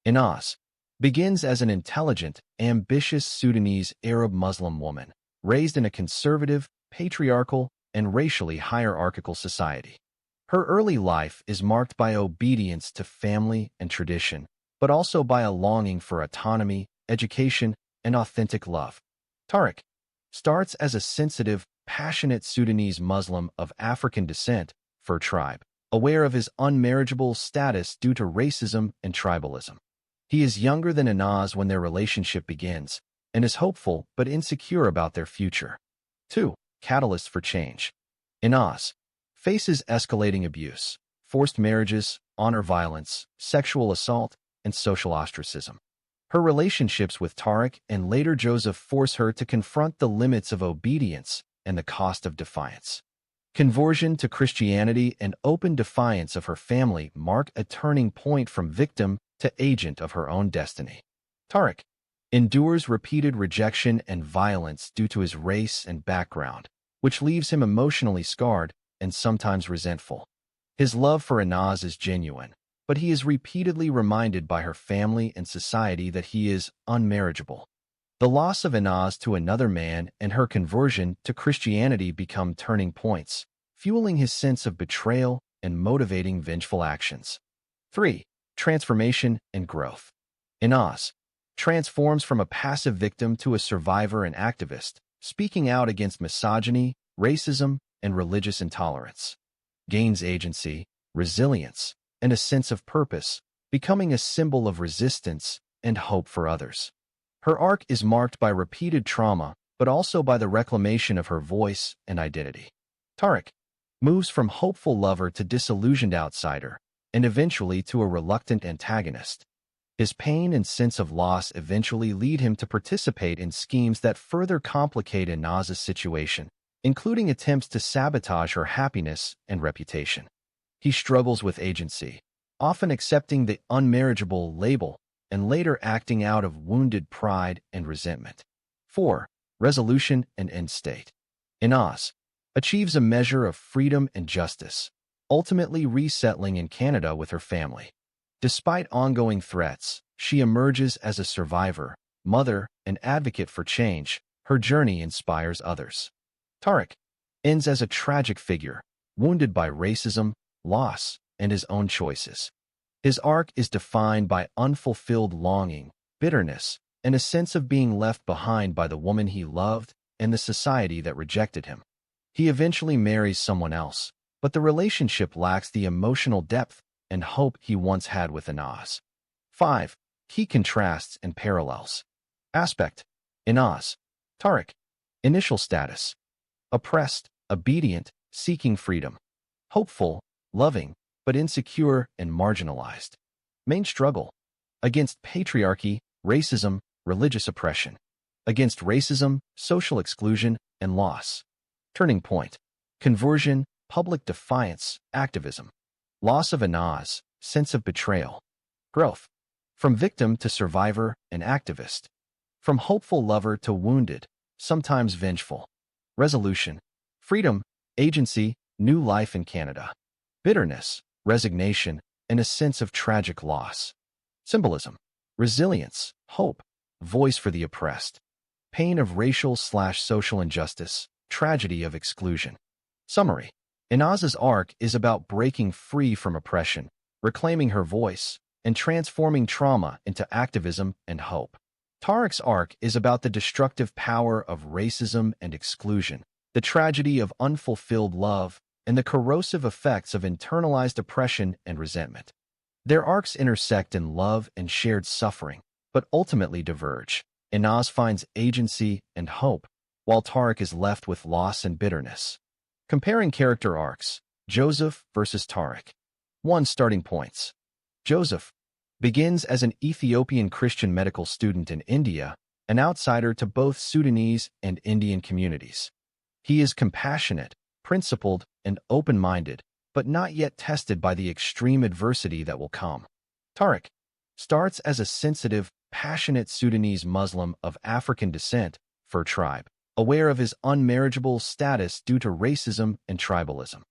Inaz begins as an intelligent, ambitious Sudanese Arab Muslim woman, raised in a conservative, patriarchal, and racially hierarchical society. Her early life is marked by obedience to family and tradition, but also by a longing for autonomy, education, and authentic love. Tariq starts as a sensitive, passionate Sudanese Muslim of African descent, Fur tribe, aware of his unmarriageable status due to racism and tribalism. He is younger than Inaz when their relationship begins, and is hopeful but insecure about their future. 2. Catalyst for change. Inaz faces escalating abuse, forced marriages, honor violence, sexual assault, and social ostracism. Her relationships with Tariq and later Joseph force her to confront the limits of obedience and the cost of defiance. Conversion to Christianity and open defiance of her family mark a turning point from victim to agent of her own destiny. Tariq endures repeated rejection and violence due to his race and background, which leaves him emotionally scarred and sometimes resentful. His love for Inaz is genuine, but he is repeatedly reminded by her family and society that he is unmarriageable. The loss of Inaz to another man and her conversion to Christianity become turning points, fueling his sense of betrayal and motivating vengeful actions. 3. Transformation and growth. Inaz transforms from a passive victim to a survivor and activist, speaking out against misogyny, racism, and religious intolerance. Gains agency, resilience, and a sense of purpose, becoming a symbol of resistance and hope for others. Her arc is marked by repeated trauma, but also by the reclamation of her voice and identity. Tariq moves from hopeful lover to disillusioned outsider, and eventually to a reluctant antagonist. His pain and sense of loss eventually lead him to participate in schemes that further complicate Inaz's situation, including attempts to sabotage her happiness and reputation. He struggles with agency, often accepting the unmarriageable label and later acting out of wounded pride and resentment. 4. Resolution and end state. Inaz achieves a measure of freedom and justice, ultimately resettling in Canada with her family. Despite ongoing threats, she emerges as a survivor, mother, and advocate for change. Her journey inspires others. Tariq ends as a tragic figure, wounded by racism, loss, and his own choices. His arc is defined by unfulfilled longing, bitterness, and a sense of being left behind by the woman he loved and the society that rejected him. He eventually marries someone else, but the relationship lacks the emotional depth and hope he once had with Inaz. 5. Key contrasts and parallels. Aspect. Inaz. Tariq. Initial status. Oppressed, obedient, seeking freedom. Hopeful, loving, but insecure and marginalized. Main struggle. Against patriarchy, racism, religious oppression. Against racism, social exclusion, and loss. Turning point. Conversion, public defiance, activism. Loss of Inaz, sense of betrayal. Growth. From victim to survivor and activist. From hopeful lover to wounded, sometimes vengeful. Resolution. Freedom, agency, new life in Canada. Bitterness, resignation, and a sense of tragic loss. Symbolism. Resilience, hope, voice for the oppressed. Pain of racial/social injustice, tragedy of exclusion. Summary. Inaz's arc is about breaking free from oppression, reclaiming her voice, and transforming trauma into activism and hope. Tariq's arc is about the destructive power of racism and exclusion, the tragedy of unfulfilled love, and the corrosive effects of internalized oppression and resentment. Their arcs intersect in love and shared suffering, but ultimately diverge. Inaz finds agency and hope, while Tariq is left with loss and bitterness. Comparing character arcs, Joseph versus Tariq. 1. Starting points. Joseph begins as an Ethiopian Christian medical student in India, an outsider to both Sudanese and Indian communities. He is compassionate, principled, and open-minded, but not yet tested by the extreme adversity that will come. Tariq starts as a sensitive, passionate Sudanese Muslim of African descent, Fur tribe, aware of his unmarriageable status due to racism and tribalism.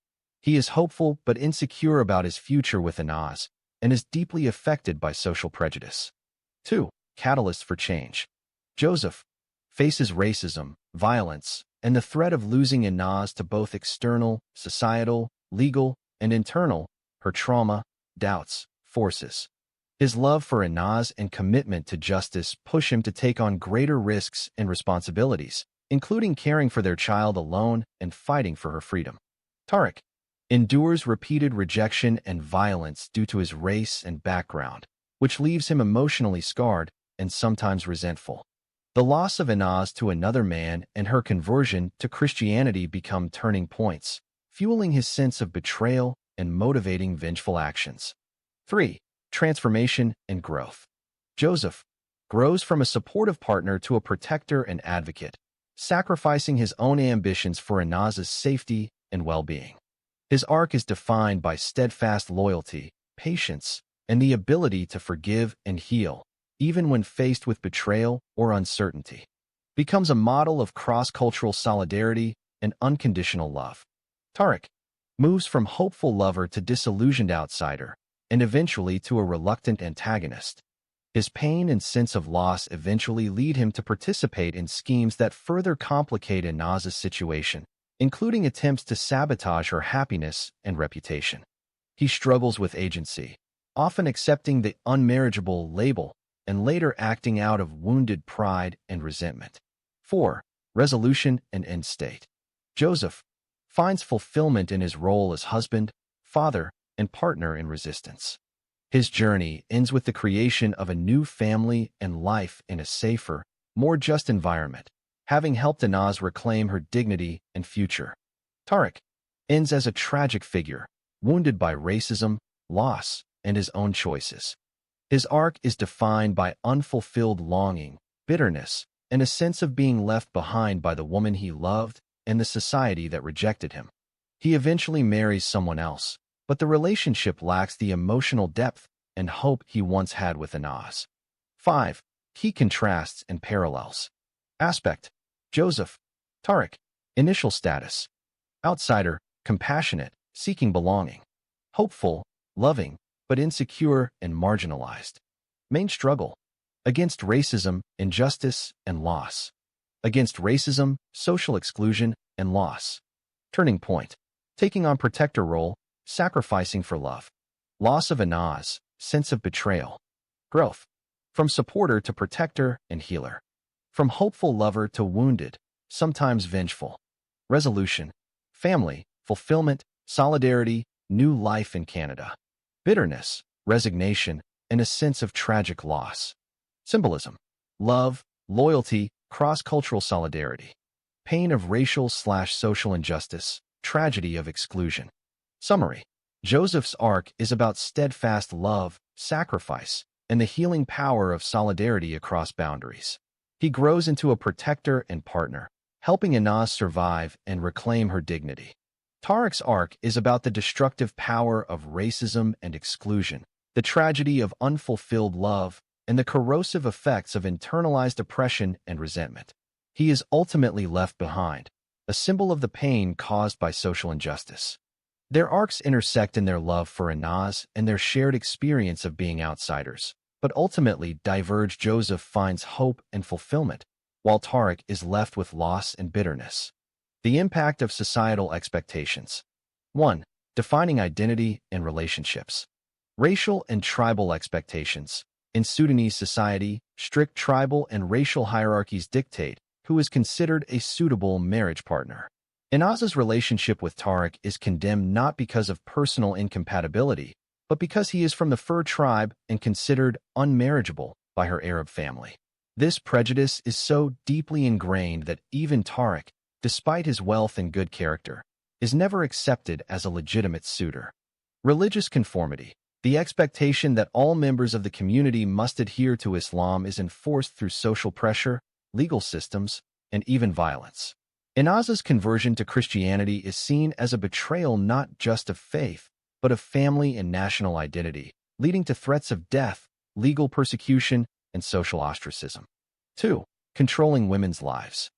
He is hopeful but insecure about his future with Inaz, and is deeply affected by social prejudice. 2. Catalyst for change. Joseph faces racism, violence, and the threat of losing Inaz to both external, societal, legal, and internal, her trauma, doubts, forces. His love for Inaz and commitment to justice push him to take on greater risks and responsibilities, including caring for their child alone and fighting for her freedom. Tariq endures repeated rejection and violence due to his race and background, which leaves him emotionally scarred and sometimes resentful. The loss of Inaz to another man and her conversion to Christianity become turning points, fueling his sense of betrayal and motivating vengeful actions. 3. Transformation and growth. Joseph grows from a supportive partner to a protector and advocate, sacrificing his own ambitions for Inaz's safety and well-being. His arc is defined by steadfast loyalty, patience, and the ability to forgive and heal, even when faced with betrayal or uncertainty. Becomes a model of cross-cultural solidarity and unconditional love. Tariq moves from hopeful lover to disillusioned outsider, and eventually to a reluctant antagonist. His pain and sense of loss eventually lead him to participate in schemes that further complicate Inaz's situation, including attempts to sabotage her happiness and reputation. He struggles with agency, often accepting the unmarriageable label and later acting out of wounded pride and resentment. 4. Resolution and end state. Joseph finds fulfillment in his role as husband, father, and partner in resistance. His journey ends with the creation of a new family and life in a safer, more just environment, having helped Inaz reclaim her dignity and future. Tariq ends as a tragic figure, wounded by racism, loss, and his own choices. His arc is defined by unfulfilled longing, bitterness, and a sense of being left behind by the woman he loved and the society that rejected him. He eventually marries someone else, but the relationship lacks the emotional depth and hope he once had with Inaz. 5. Key contrasts and parallels. Aspect: Joseph. Tariq. Initial status: outsider, compassionate, seeking belonging. Hopeful, loving, but insecure and marginalized. Main struggle: against racism, injustice, and loss. Against racism, social exclusion, and loss. Turning point: taking on protector role, sacrificing for love. Loss of Inaz, sense of betrayal. Growth: from supporter to protector and healer. From hopeful lover to wounded, sometimes vengeful. Resolution: family, fulfillment, solidarity, new life in Canada. Bitterness, resignation, and a sense of tragic loss. Symbolism: love, loyalty, cross-cultural solidarity. Pain of racial/social injustice, tragedy of exclusion. Summary: Joseph's arc is about steadfast love, sacrifice, and the healing power of solidarity across boundaries. He grows into a protector and partner, helping Inaz survive and reclaim her dignity. Tariq's arc is about the destructive power of racism and exclusion, the tragedy of unfulfilled love, and the corrosive effects of internalized oppression and resentment. He is ultimately left behind, a symbol of the pain caused by social injustice. Their arcs intersect in their love for Inaz and their shared experience of being outsiders, but ultimately diverge. Joseph finds hope and fulfillment, while Tariq is left with loss and bitterness. The impact of societal expectations. 1. Defining identity and relationships. Racial and tribal expectations. In Sudanese society, strict tribal and racial hierarchies dictate who is considered a suitable marriage partner. Inaz's relationship with Tariq is condemned not because of personal incompatibility, but because he is from the Fur tribe and considered unmarriageable by her Arab family. This prejudice is so deeply ingrained that even Tariq, despite his wealth and good character, is never accepted as a legitimate suitor. Religious conformity. The expectation that all members of the community must adhere to Islam is enforced through social pressure, legal systems, and even violence. Inaz's conversion to Christianity is seen as a betrayal not just of faith, but of family and national identity, leading to threats of death, legal persecution, and social ostracism. 2. Controlling women's lives.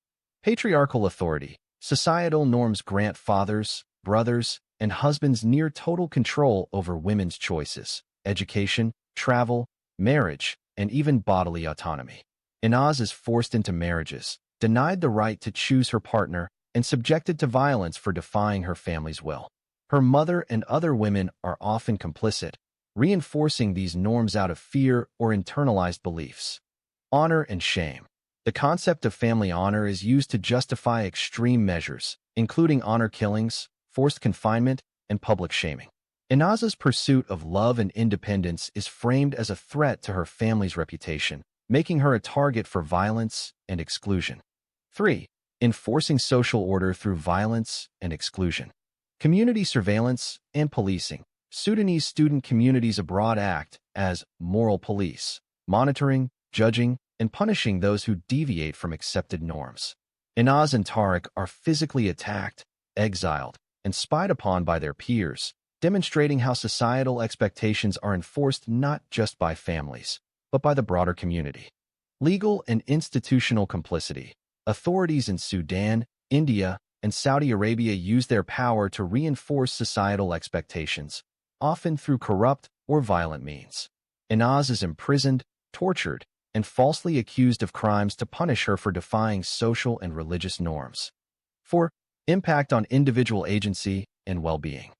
Patriarchal authority. Societal norms grant fathers, brothers, and husbands near total control over women's choices, education, travel, marriage, and even bodily autonomy. Inaz is forced into marriages, denied the right to choose her partner, and subjected to violence for defying her family's will. Her mother and other women are often complicit, reinforcing these norms out of fear or internalized beliefs. Honor and shame. The concept of family honor is used to justify extreme measures, including honor killings, forced confinement, and public shaming. Inaz's pursuit of love and independence is framed as a threat to her family's reputation, making her a target for violence and exclusion. 3. Enforcing social order through violence and exclusion. Community surveillance and policing. Sudanese student communities abroad act as moral police, monitoring, judging, and punishing those who deviate from accepted norms. Inaz and Tariq are physically attacked, exiled, and spied upon by their peers, demonstrating how societal expectations are enforced not just by families, but by the broader community. Legal and institutional complicity. Authorities in Sudan, India, and Saudi Arabia use their power to reinforce societal expectations, often through corrupt or violent means. Inaz is imprisoned, tortured, and falsely accused of crimes to punish her for defying social and religious norms. 4. Impact on individual agency and well-being.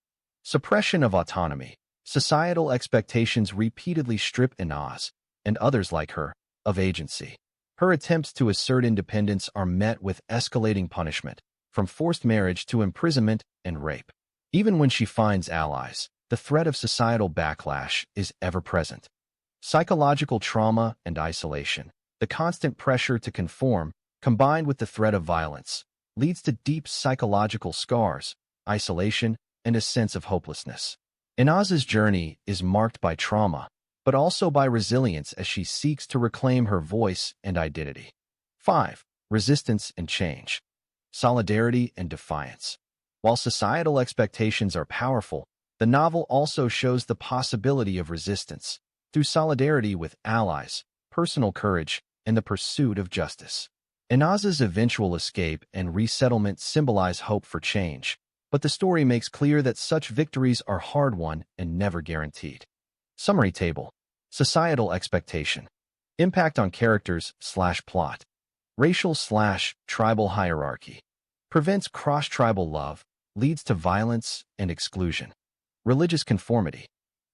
Suppression of autonomy. Societal expectations repeatedly strip Inaz, and others like her, of agency. Her attempts to assert independence are met with escalating punishment, from forced marriage to imprisonment and rape. Even when she finds allies, the threat of societal backlash is ever present. Psychological trauma and isolation. The constant pressure to conform, combined with the threat of violence, leads to deep psychological scars, isolation, and a sense of hopelessness. Inaz's journey is marked by trauma, but also by resilience as she seeks to reclaim her voice and identity. 5. Resistance and change. Solidarity and defiance. While societal expectations are powerful, the novel also shows the possibility of resistance through solidarity with allies, personal courage, and the pursuit of justice. Inaz's eventual escape and resettlement symbolize hope for change, but the story makes clear that such victories are hard-won and never guaranteed. Summary table. Societal expectation. Impact on characters/plot. Racial/tribal hierarchy. Prevents cross-tribal love, leads to violence and exclusion. Religious conformity.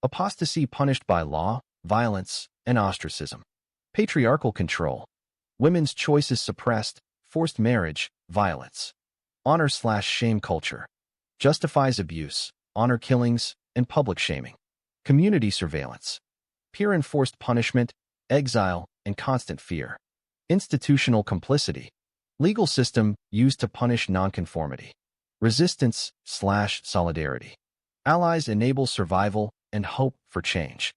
Apostasy punished by law, violence, and ostracism. Patriarchal control. Women's choices suppressed, forced marriage, violence. Honor/shame culture. Justifies abuse, honor killings, and public shaming. Community surveillance. Peer-enforced punishment, exile, and constant fear. Institutional complicity. Legal system used to punish nonconformity. Resistance/solidarity. Allies enable survival and hope for change.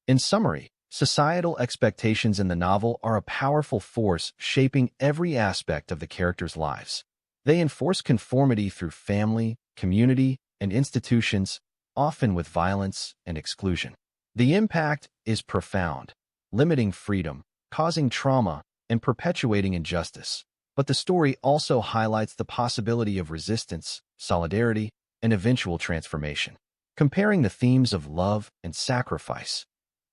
In summary, societal expectations in the novel are a powerful force shaping every aspect of the characters' lives. They enforce conformity through family, community, and institutions, often with violence and exclusion. The impact is profound, limiting freedom, causing trauma, and perpetuating injustice. But the story also highlights the possibility of resistance, solidarity, and eventual transformation. Comparing the themes of love and sacrifice.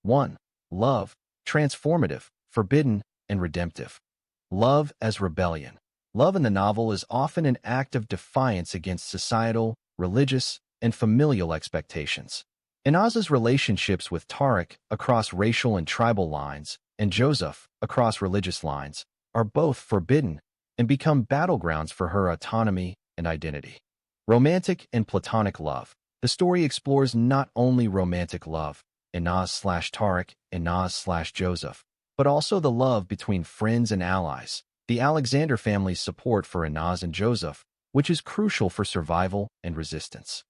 1. Love, transformative, forbidden, and redemptive. Love as rebellion. Love in the novel is often an act of defiance against societal, religious, and familial expectations. Inaz's relationships with Tariq across racial and tribal lines, and Joseph across religious lines, are both forbidden and become battlegrounds for her autonomy and identity. Romantic and platonic love. The story explores not only romantic love, Inaz/Tariq, Inaz/Joseph, but also the love between friends and allies, the Alexander family's support for Inaz and Joseph, which is crucial for survival and resistance.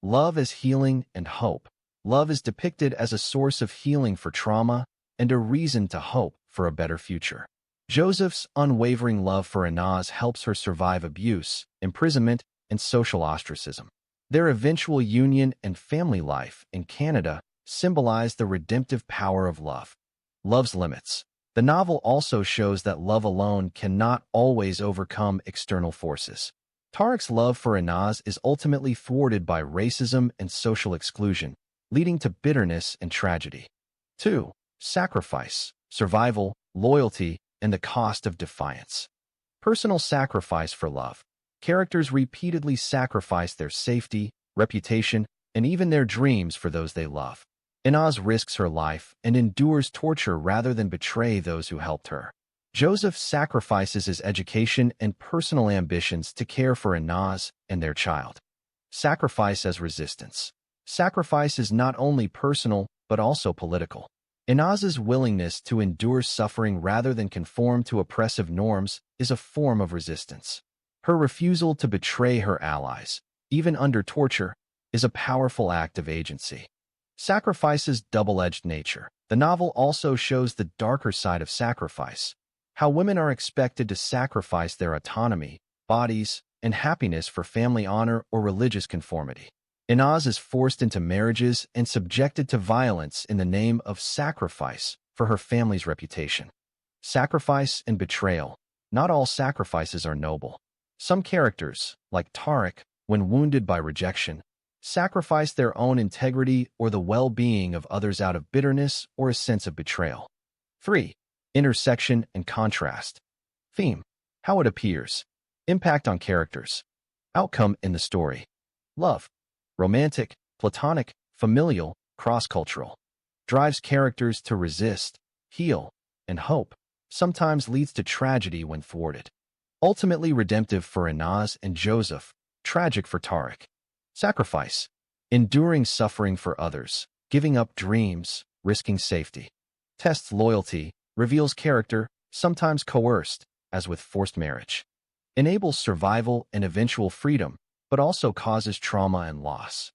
Love as healing and hope. Love is depicted as a source of healing for trauma and a reason to hope for a better future. Joseph's unwavering love for Inaz helps her survive abuse, imprisonment, and social ostracism. Their eventual union and family life in Canada symbolize the redemptive power of love. Love's limits. The novel also shows that love alone cannot always overcome external forces. Tariq's love for Inaz is ultimately thwarted by racism and social exclusion, leading to bitterness and tragedy. 2. Sacrifice, survival, loyalty, and the cost of defiance. Personal sacrifice for love. Characters repeatedly sacrifice their safety, reputation, and even their dreams for those they love. Inaz risks her life and endures torture rather than betray those who helped her. Joseph sacrifices his education and personal ambitions to care for Inaz and their child. Sacrifice as resistance. Sacrifice is not only personal, but also political. Inaz's willingness to endure suffering rather than conform to oppressive norms is a form of resistance. Her refusal to betray her allies, even under torture, is a powerful act of agency. Sacrifice's double-edged nature. The novel also shows the darker side of sacrifice, how women are expected to sacrifice their autonomy, bodies, and happiness for family honor or religious conformity. Inaz is forced into marriages and subjected to violence in the name of sacrifice for her family's reputation. Sacrifice and betrayal. Not all sacrifices are noble. Some characters, like Tariq, when wounded by rejection, sacrifice their own integrity or the well-being of others out of bitterness or a sense of betrayal. 3. Intersection and contrast. Theme. How it appears. Impact on characters. Outcome in the story. Love. Romantic, platonic, familial, cross-cultural. Drives characters to resist, heal, and hope. Sometimes leads to tragedy when thwarted. Ultimately redemptive for Inaz and Joseph, tragic for Tariq. Sacrifice. Enduring suffering for others, giving up dreams, risking safety. Tests loyalty, reveals character, sometimes coerced, as with forced marriage. Enables survival and eventual freedom, but also causes trauma and loss.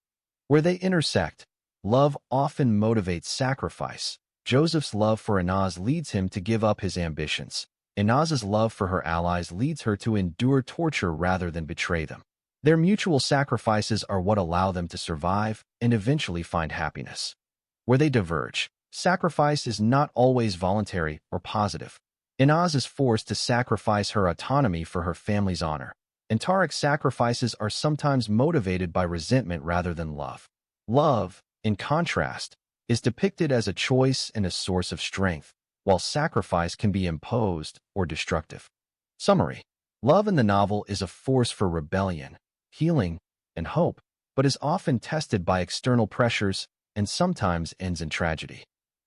Where they intersect, love often motivates sacrifice. Joseph's love for Inaz leads him to give up his ambitions. Inaz's love for her allies leads her to endure torture rather than betray them. Their mutual sacrifices are what allow them to survive and eventually find happiness. Where they diverge, sacrifice is not always voluntary or positive. Inaz is forced to sacrifice her autonomy for her family's honor, and Tariq's sacrifices are sometimes motivated by resentment rather than love. Love, in contrast, is depicted as a choice and a source of strength, while sacrifice can be imposed or destructive. Summary: love in the novel is a force for rebellion, healing, and hope, but is often tested by external pressures and sometimes ends in tragedy.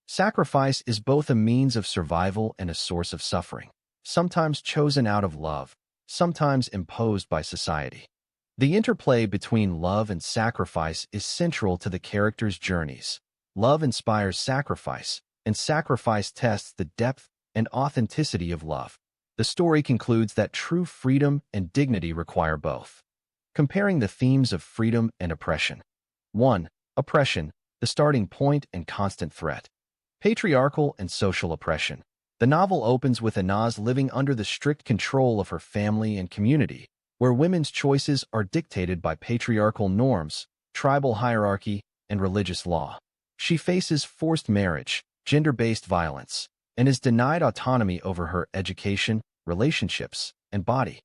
Sacrifice is both a means of survival and a source of suffering, sometimes chosen out of love, sometimes imposed by society. The interplay between love and sacrifice is central to the characters' journeys. Love inspires sacrifice, and sacrifice tests the depth and authenticity of love. The story concludes that true freedom and dignity require both. Comparing the themes of freedom and oppression. 1. Oppression, the starting point and constant threat. Patriarchal and social oppression. The novel opens with Inaz living under the strict control of her family and community, where women's choices are dictated by patriarchal norms, tribal hierarchy, and religious law. She faces forced marriage, gender-based violence, and is denied autonomy over her education, relationships, and body.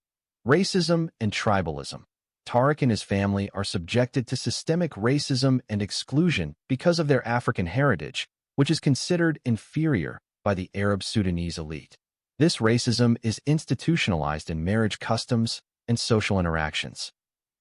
Racism and tribalism. Tariq and his family are subjected to systemic racism and exclusion because of their African heritage, which is considered inferior by the Arab Sudanese elite. This racism is institutionalized in marriage customs and social interactions.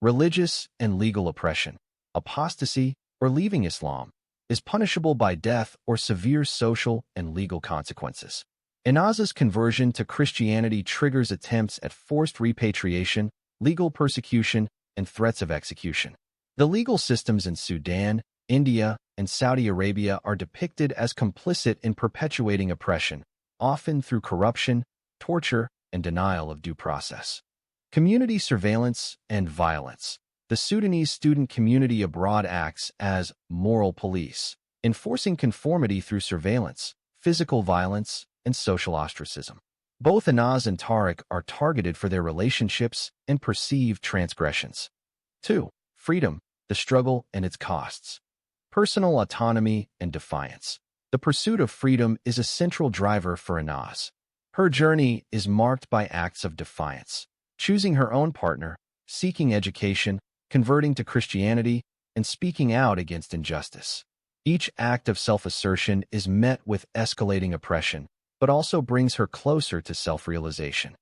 Religious and legal oppression. Apostasy, or leaving Islam, is punishable by death or severe social and legal consequences. Inaz's conversion to Christianity triggers attempts at forced repatriation, legal persecution, and threats of execution. The legal systems in Sudan, India, and Saudi Arabia are depicted as complicit in perpetuating oppression, often through corruption, torture, and denial of due process. Community surveillance and violence. The Sudanese student community abroad acts as moral police, enforcing conformity through surveillance, physical violence, and social ostracism. Both Inaz and Tariq are targeted for their relationships and perceived transgressions. 2. Freedom, the struggle and its costs. Personal autonomy and defiance. The pursuit of freedom is a central driver for Inaz. Her journey is marked by acts of defiance, choosing her own partner, seeking education, converting to Christianity, and speaking out against injustice. Each act of self-assertion is met with escalating oppression, but also brings her closer to self-realization.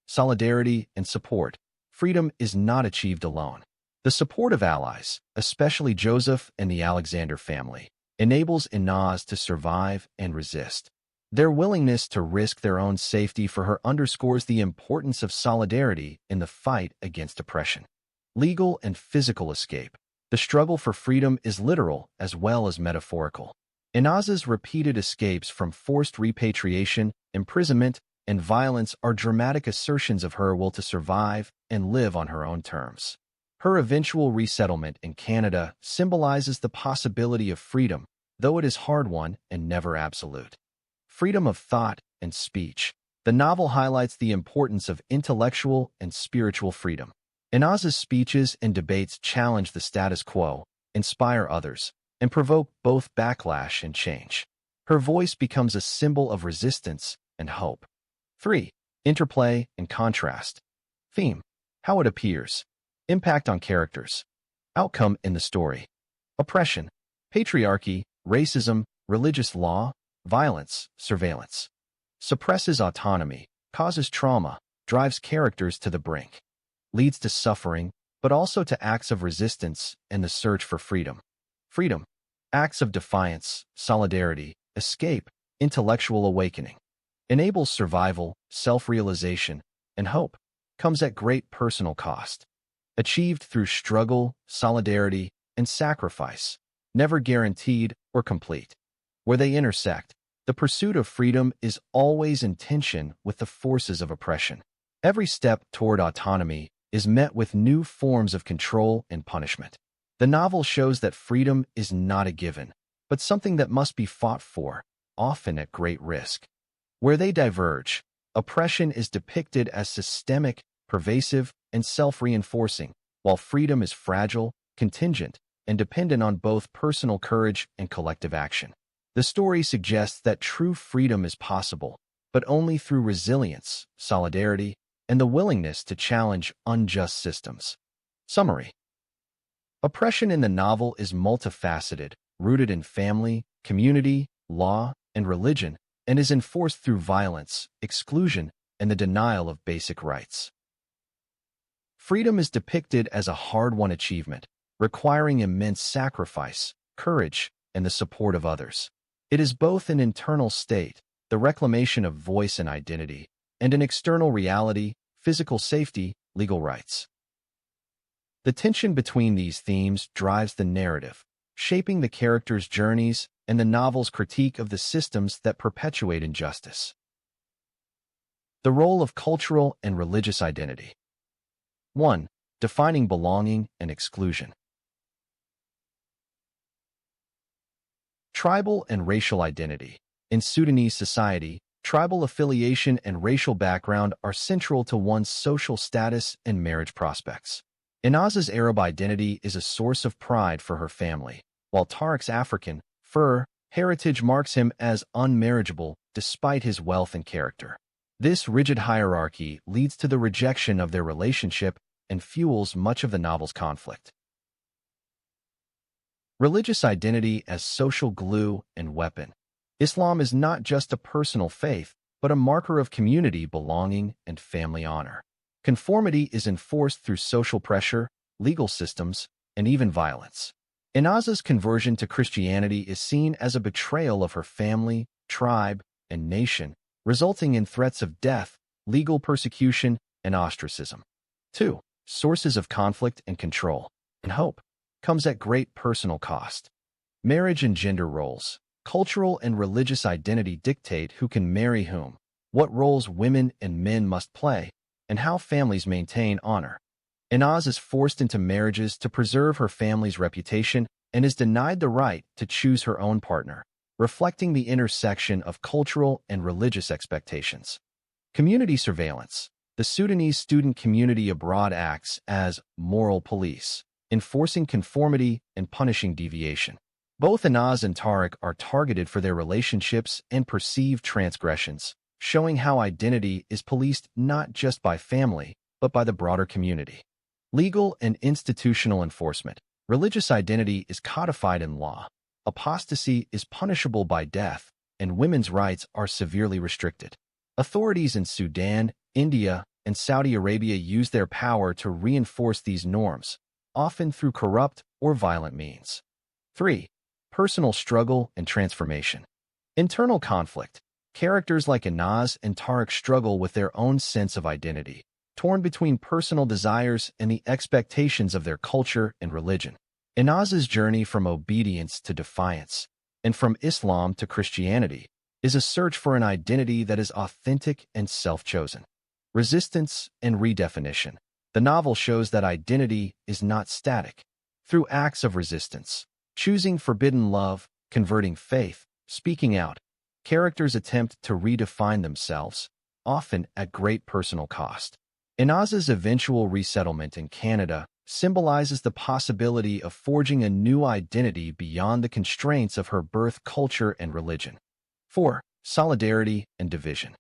Solidarity and support. Freedom is not achieved alone. The support of allies, especially Joseph and the Alexander family, enables Inaz to survive and resist. Their willingness to risk their own safety for her underscores the importance of solidarity in the fight against oppression. Legal and physical escape. The struggle for freedom is literal as well as metaphorical. Inaz's repeated escapes from forced repatriation, imprisonment, and violence are dramatic assertions of her will to survive and live on her own terms. Her eventual resettlement in Canada symbolizes the possibility of freedom, though it is hard-won and never absolute. Freedom of thought and speech. The novel highlights the importance of intellectual and spiritual freedom. Inaz's speeches and debates challenge the status quo, inspire others, and provoke both backlash and change. Her voice becomes a symbol of resistance and hope. 3. Interplay and contrast. Theme. How it appears. Impact on characters. Outcome in the story. Oppression. Patriarchy, racism, religious law, violence, surveillance. Suppresses autonomy, causes trauma, drives characters to the brink. Leads to suffering, but also to acts of resistance and the search for freedom. Freedom. Acts of defiance, solidarity, escape, intellectual awakening. Enables survival, self-realization, and hope. Comes at great personal cost. Achieved through struggle, solidarity, and sacrifice. Never guaranteed or complete. Where they intersect, the pursuit of freedom is always in tension with the forces of oppression. Every step toward autonomy is met with new forms of control and punishment. The novel shows that freedom is not a given, but something that must be fought for, often at great risk. Where they diverge, oppression is depicted as systemic, pervasive, and self-reinforcing, while freedom is fragile, contingent, and dependent on both personal courage and collective action. The story suggests that true freedom is possible, but only through resilience, solidarity, and the willingness to challenge unjust systems. Summary: oppression in the novel is multifaceted, rooted in family, community, law, and religion, and is enforced through violence, exclusion, and the denial of basic rights. Freedom is depicted as a hard-won achievement, requiring immense sacrifice, courage, and the support of others. It is both an internal state, the reclamation of voice and identity, and an external reality, physical safety, legal rights. The tension between these themes drives the narrative, shaping the characters' journeys and the novel's critique of the systems that perpetuate injustice. The role of cultural and religious identity. 1. Defining belonging and exclusion. Tribal and racial identity. In Sudanese society, tribal affiliation and racial background are central to one's social status and marriage prospects. Inaz's Arab identity is a source of pride for her family, while Tariq's African, Fur, heritage marks him as unmarriageable despite his wealth and character. This rigid hierarchy leads to the rejection of their relationship and fuels much of the novel's conflict. Religious identity as social glue and weapon. Islam is not just a personal faith, but a marker of community belonging and family honor. Conformity is enforced through social pressure, legal systems, and even violence. Inaz's conversion to Christianity is seen as a betrayal of her family, tribe, and nation, resulting in threats of death, legal persecution, and ostracism. 2. Sources of conflict and control. And hope comes at great personal cost. Marriage and gender roles. Cultural and religious identity dictate who can marry whom, what roles women and men must play, and how families maintain honor. Inaz is forced into marriages to preserve her family's reputation and is denied the right to choose her own partner, reflecting the intersection of cultural and religious expectations. Community surveillance. The Sudanese student community abroad acts as moral police, enforcing conformity and punishing deviation. Both Inaz and Tariq are targeted for their relationships and perceived transgressions, showing how identity is policed not just by family, but by the broader community. Legal and institutional enforcement. Religious identity is codified in law. Apostasy is punishable by death, and women's rights are severely restricted. Authorities in Sudan, India, and Saudi Arabia use their power to reinforce these norms, often through corrupt or violent means. 3. Personal struggle and transformation. Internal conflict. Characters like Inaz and Tariq struggle with their own sense of identity, torn between personal desires and the expectations of their culture and religion. Inaz's journey from obedience to defiance, and from Islam to Christianity, is a search for an identity that is authentic and self-chosen. Resistance and redefinition. The novel shows that identity is not static. Through acts of resistance, choosing forbidden love, converting faith, speaking out, characters attempt to redefine themselves, often at great personal cost. Inaz's eventual resettlement in Canada symbolizes the possibility of forging a new identity beyond the constraints of her birth culture and religion. 4. Solidarity and division.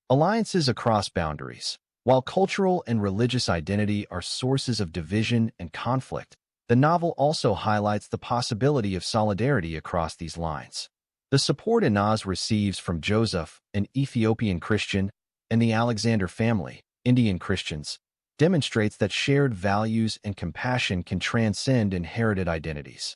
Alliances across boundaries. While cultural and religious identity are sources of division and conflict, the novel also highlights the possibility of solidarity across these lines. The support Inaz receives from Joseph, an Ethiopian Christian, and the Alexander family, Indian Christians, demonstrates that shared values and compassion can transcend inherited identities.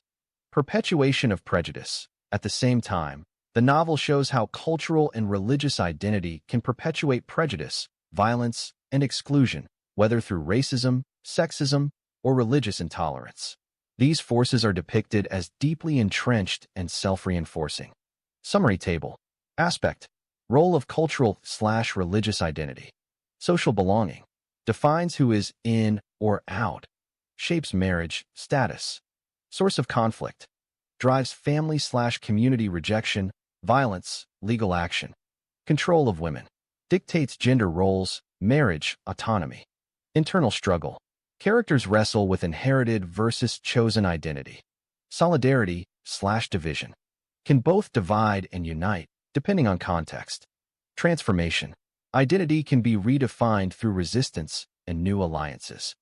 Perpetuation of prejudice. At the same time, the novel shows how cultural and religious identity can perpetuate prejudice, violence, and exclusion, whether through racism, sexism, or religious intolerance. These forces are depicted as deeply entrenched and self-reinforcing. Summary table. Aspect. Role of cultural/religious identity. Social belonging. defines who is in or out, shapes marriage status, source of conflict, drives family/community rejection, violence, legal action, control of women, dictates gender roles, marriage, autonomy, internal struggle. Characters wrestle with inherited versus chosen identity, solidarity/division, can both divide and unite, depending on context. Transformation. Identity can be redefined through resistance and new alliances.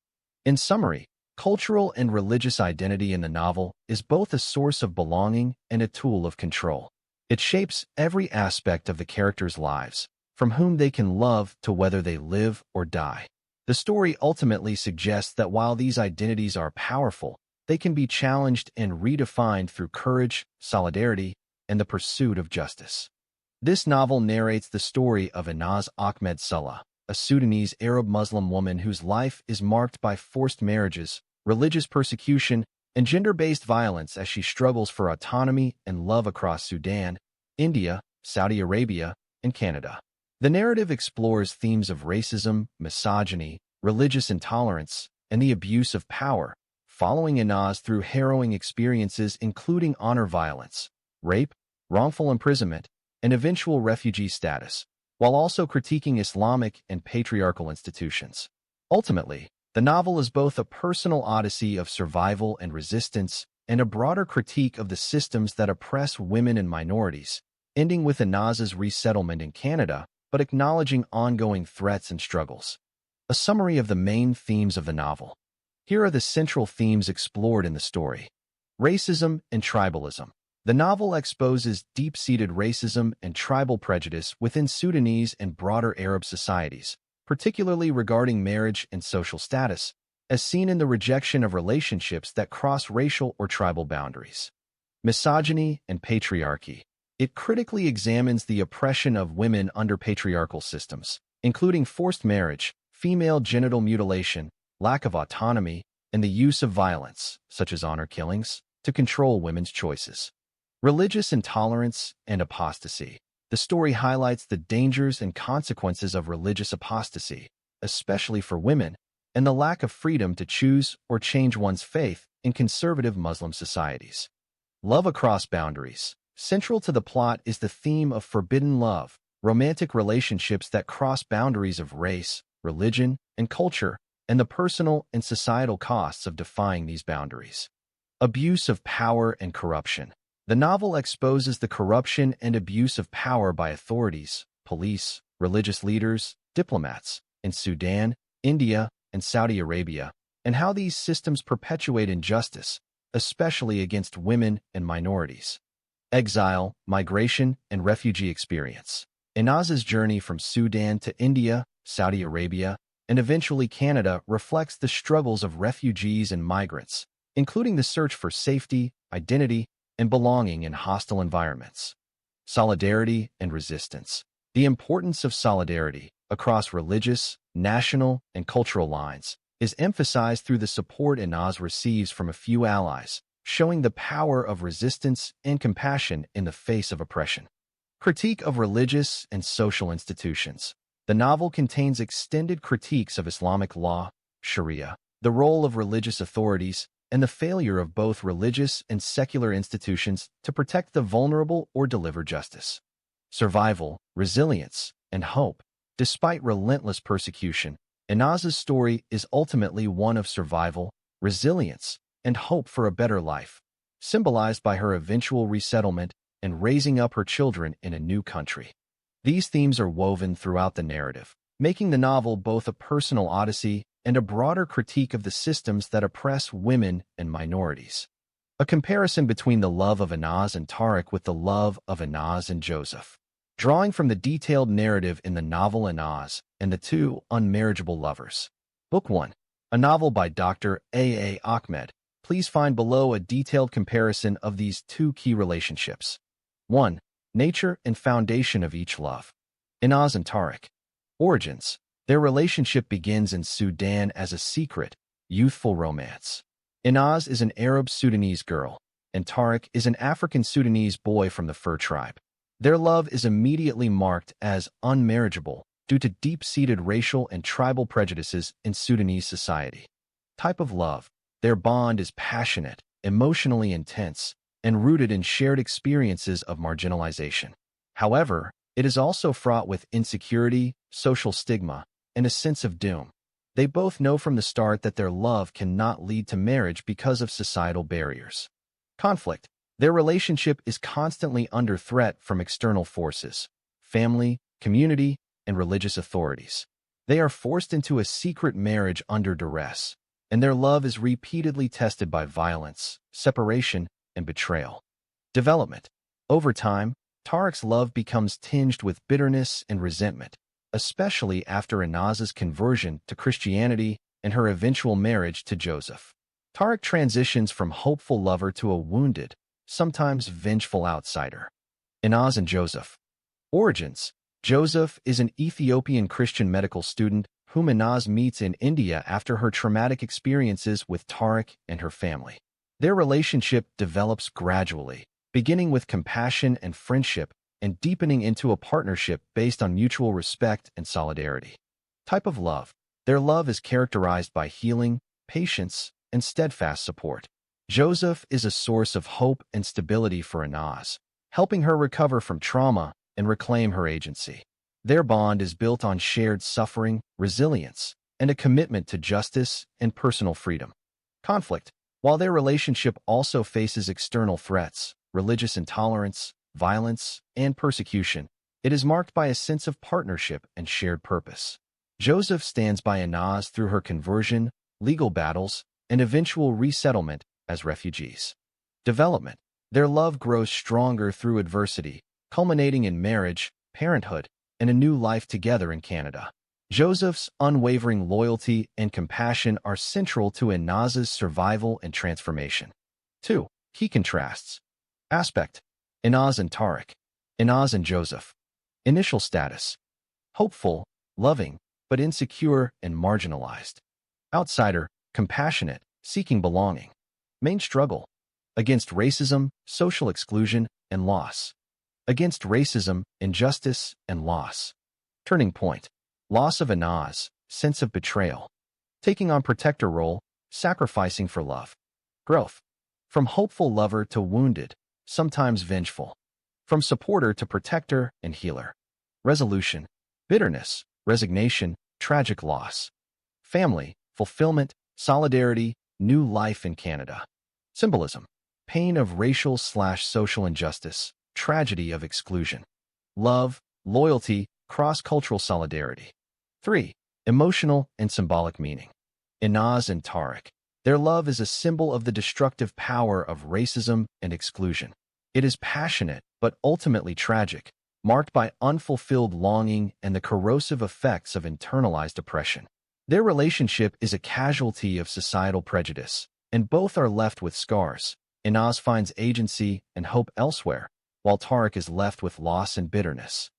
In summary, cultural and religious identity in the novel is both a source of belonging and a tool of control. It shapes every aspect of the characters' lives, from whom they can love to whether they live or die. The story ultimately suggests that while these identities are powerful, they can be challenged and redefined through courage, solidarity, and the pursuit of justice. This novel narrates the story of Inaz Ahmed Salah, a Sudanese Arab Muslim woman whose life is marked by forced marriages, religious persecution, and gender-based violence as she struggles for autonomy and love across Sudan, India, Saudi Arabia, and Canada. The narrative explores themes of racism, misogyny, religious intolerance, and the abuse of power, following Inaz through harrowing experiences including honor violence, rape, wrongful imprisonment, and eventual refugee status, while also critiquing Islamic and patriarchal institutions. Ultimately, the novel is both a personal odyssey of survival and resistance and a broader critique of the systems that oppress women and minorities, ending with Inaz's resettlement in Canada, but acknowledging ongoing threats and struggles. A summary of the main themes of the novel. Here are the central themes explored in the story. Racism and tribalism. The novel exposes deep-seated racism and tribal prejudice within Sudanese and broader Arab societies, particularly regarding marriage and social status, as seen in the rejection of relationships that cross racial or tribal boundaries. Misogyny and patriarchy. It critically examines the oppression of women under patriarchal systems, including forced marriage, female genital mutilation, lack of autonomy, and the use of violence, such as honor killings, to control women's choices. Religious intolerance and apostasy. The story highlights the dangers and consequences of religious apostasy, especially for women, and the lack of freedom to choose or change one's faith in conservative Muslim societies. Love across boundaries. Central to the plot is the theme of forbidden love, romantic relationships that cross boundaries of race, religion, and culture, and the personal and societal costs of defying these boundaries. Abuse of power and corruption. The novel exposes the corruption and abuse of power by authorities, police, religious leaders, diplomats, in Sudan, India, and Saudi Arabia, and how these systems perpetuate injustice, especially against women and minorities. Exile, migration, and refugee experience. Inaz's journey from Sudan to India, Saudi Arabia, and eventually Canada reflects the struggles of refugees and migrants, including the search for safety, identity, and belonging in hostile environments. Solidarity and resistance. The importance of solidarity across religious, national, and cultural lines is emphasized through the support Inaz receives from a few allies, showing the power of resistance and compassion in the face of oppression. Critique of religious and social institutions. The novel contains extended critiques of Islamic law, Sharia, the role of religious authorities, and the failure of both religious and secular institutions to protect the vulnerable or deliver justice. Survival, resilience, and hope. Despite relentless persecution, Inaz's story is ultimately one of survival, resilience, and hope for a better life, symbolized by her eventual resettlement and raising up her children in a new country. These themes are woven throughout the narrative, making the novel both a personal odyssey and a broader critique of the systems that oppress women and minorities. A comparison between the love of Inaz and Tariq with the love of Inaz and Joseph. Drawing from the detailed narrative in the novel Inaz and the two unmarriageable lovers. Book 1, a novel by Dr. A. Ahmed. Please find below a detailed comparison of these two key relationships. 1. Nature and foundation of each love. Inaz and Tariq. Origins. Their relationship begins in Sudan as a secret, youthful romance. Inaz is an Arab Sudanese girl, and Tariq is an African Sudanese boy from the Fur tribe. Their love is immediately marked as unmarriageable due to deep-seated racial and tribal prejudices in Sudanese society. Type of love. Their bond is passionate, emotionally intense, and rooted in shared experiences of marginalization. However, it is also fraught with insecurity, social stigma, and a sense of doom. They both know from the start that their love cannot lead to marriage because of societal barriers. Conflict. Their relationship is constantly under threat from external forces, family, community, and religious authorities. They are forced into a secret marriage under duress, and their love is repeatedly tested by violence, separation, and betrayal. Development. Over time, Tariq's love becomes tinged with bitterness and resentment, especially after Inaz's conversion to Christianity and her eventual marriage to Joseph. Tariq transitions from hopeful lover to a wounded, sometimes vengeful outsider. Inaz and Joseph. Origins. Joseph is an Ethiopian Christian medical student whom Inaz meets in India after her traumatic experiences with Tariq and her family. Their relationship develops gradually, beginning with compassion and friendship and deepening into a partnership based on mutual respect and solidarity. Type of love. Their love is characterized by healing, patience, and steadfast support. Joseph is a source of hope and stability for Inaz, helping her recover from trauma and reclaim her agency. Their bond is built on shared suffering, resilience, and a commitment to justice and personal freedom. Conflict. While their relationship also faces external threats, religious intolerance, violence, and persecution, it is marked by a sense of partnership and shared purpose. Joseph stands by Inaz through her conversion, legal battles, and eventual resettlement as refugees. Development. Their love grows stronger through adversity, culminating in marriage, parenthood, and a new life together in Canada. Joseph's unwavering loyalty and compassion are central to Inaz's survival and transformation. 2. Key contrasts. Aspect. Inaz and Tariq. Inaz and Joseph. Initial status. Hopeful, loving, but insecure and marginalized. Outsider, compassionate, seeking belonging. Main struggle. Against racism, social exclusion, and loss. Against racism, injustice, and loss. Turning point. Loss of Inaz, sense of betrayal. Taking on protector role, sacrificing for love. Growth. From hopeful lover to wounded, sometimes vengeful. From supporter to protector and healer. Resolution. Bitterness, resignation, tragic loss. Family, fulfillment, solidarity, new life in Canada. Symbolism. Pain of racial/social injustice, tragedy of exclusion. Love, loyalty, cross-cultural solidarity. 3. Emotional and symbolic meaning. Inaz and Tariq. Their love is a symbol of the destructive power of racism and exclusion. It is passionate, but ultimately tragic, marked by unfulfilled longing and the corrosive effects of internalized oppression. Their relationship is a casualty of societal prejudice, and both are left with scars. Inaz finds agency and hope elsewhere, while Tariq is left with loss and bitterness.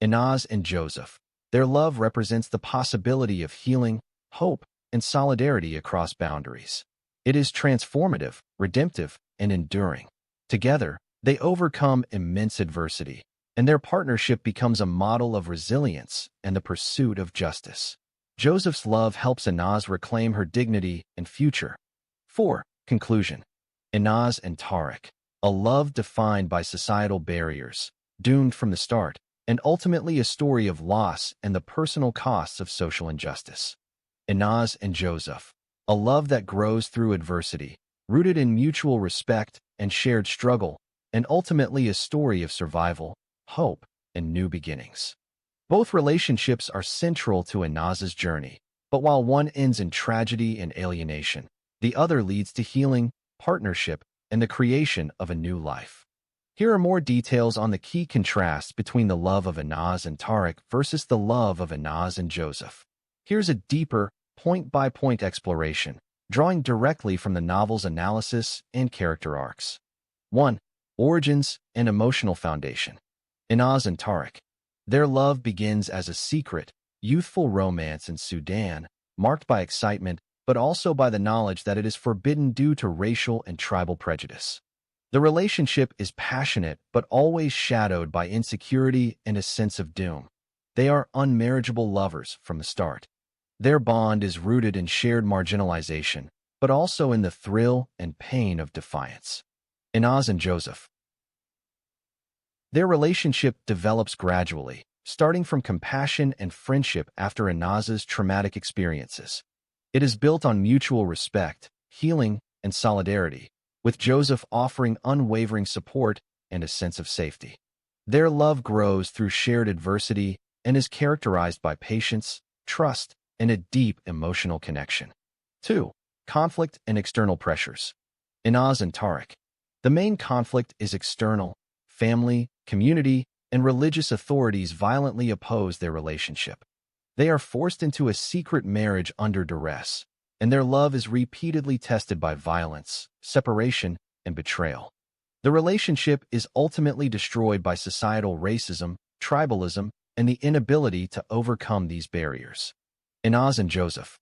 Inaz and Joseph. Their love represents the possibility of healing, hope, and solidarity across boundaries. It is transformative, redemptive, and enduring. Together, they overcome immense adversity, and their partnership becomes a model of resilience and the pursuit of justice. Joseph's love helps Inaz reclaim her dignity and future. 4. Conclusion. Inaz and Tariq. A love defined by societal barriers, doomed from the start, and ultimately a story of loss and the personal costs of social injustice. Inaz and Joseph. A love that grows through adversity, rooted in mutual respect and shared struggle, and ultimately a story of survival, hope, and new beginnings. Both relationships are central to Inaz's journey, but while one ends in tragedy and alienation, the other leads to healing, partnership, and the creation of a new life. Here are more details on the key contrasts between the love of Inaz and Tariq versus the love of Inaz and Joseph. Here's a deeper, point-by-point exploration, drawing directly from the novel's analysis and character arcs. 1. Origins and emotional foundation. Inaz and Tariq. Their love begins as a secret, youthful romance in Sudan, marked by excitement, but also by the knowledge that it is forbidden due to racial and tribal prejudice. The relationship is passionate but always shadowed by insecurity and a sense of doom. They are unmarriageable lovers from the start. Their bond is rooted in shared marginalization, but also in the thrill and pain of defiance. Inaz and Joseph. Their relationship develops gradually, starting from compassion and friendship after Inaz's traumatic experiences. It is built on mutual respect, healing, and solidarity, with Joseph offering unwavering support and a sense of safety. Their love grows through shared adversity and is characterized by patience, trust, and a deep emotional connection. 2. Conflict and external pressures. Inaz and Tariq. The main conflict is external. Family, community, and religious authorities violently oppose their relationship. They are forced into a secret marriage under duress, and their love is repeatedly tested by violence, separation, and betrayal. The relationship is ultimately destroyed by societal racism, tribalism, and the inability to overcome these barriers. Inaz and Joseph.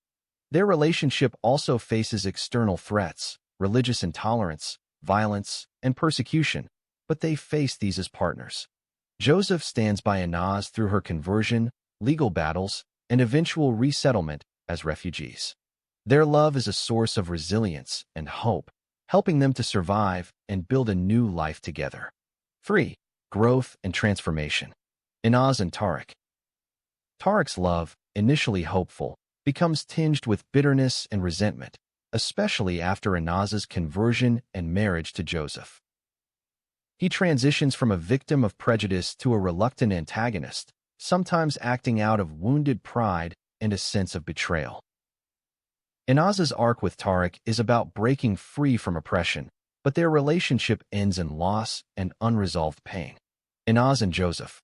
Their relationship also faces external threats, religious intolerance, violence, and persecution, but they face these as partners. Joseph stands by Inaz through her conversion, legal battles, and eventual resettlement as refugees. Their love is a source of resilience and hope, helping them to survive and build a new life together. 3. Growth and transformation. Inaz and Tariq. Tariq's love, initially hopeful, becomes tinged with bitterness and resentment, especially after Inaz's conversion and marriage to Joseph. He transitions from a victim of prejudice to a reluctant antagonist, sometimes acting out of wounded pride and a sense of betrayal. Inaz's arc with Tariq is about breaking free from oppression, but their relationship ends in loss and unresolved pain. Inaz and Joseph.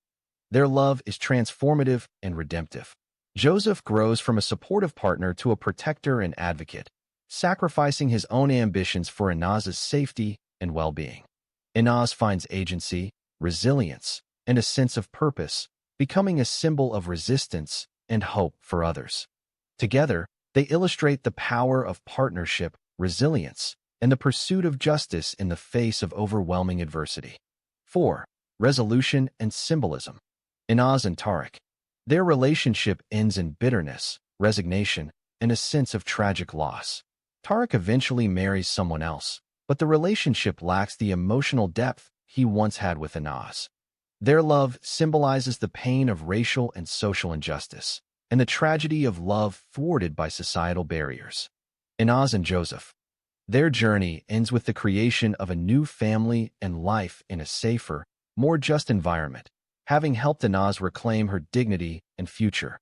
Their love is transformative and redemptive. Joseph grows from a supportive partner to a protector and advocate, sacrificing his own ambitions for Inaz's safety and well-being. Inaz finds agency, resilience, and a sense of purpose, becoming a symbol of resistance and hope for others. Together, they illustrate the power of partnership, resilience, and the pursuit of justice in the face of overwhelming adversity. 4. Resolution and symbolism. Inaz and Tariq. Their relationship ends in bitterness, resignation, and a sense of tragic loss. Tariq eventually marries someone else, but the relationship lacks the emotional depth he once had with Inaz. Their love symbolizes the pain of racial and social injustice, and the tragedy of love thwarted by societal barriers. Inaz and Joseph. Their journey ends with the creation of a new family and life in a safer, more just environment, having helped Inaz reclaim her dignity and future.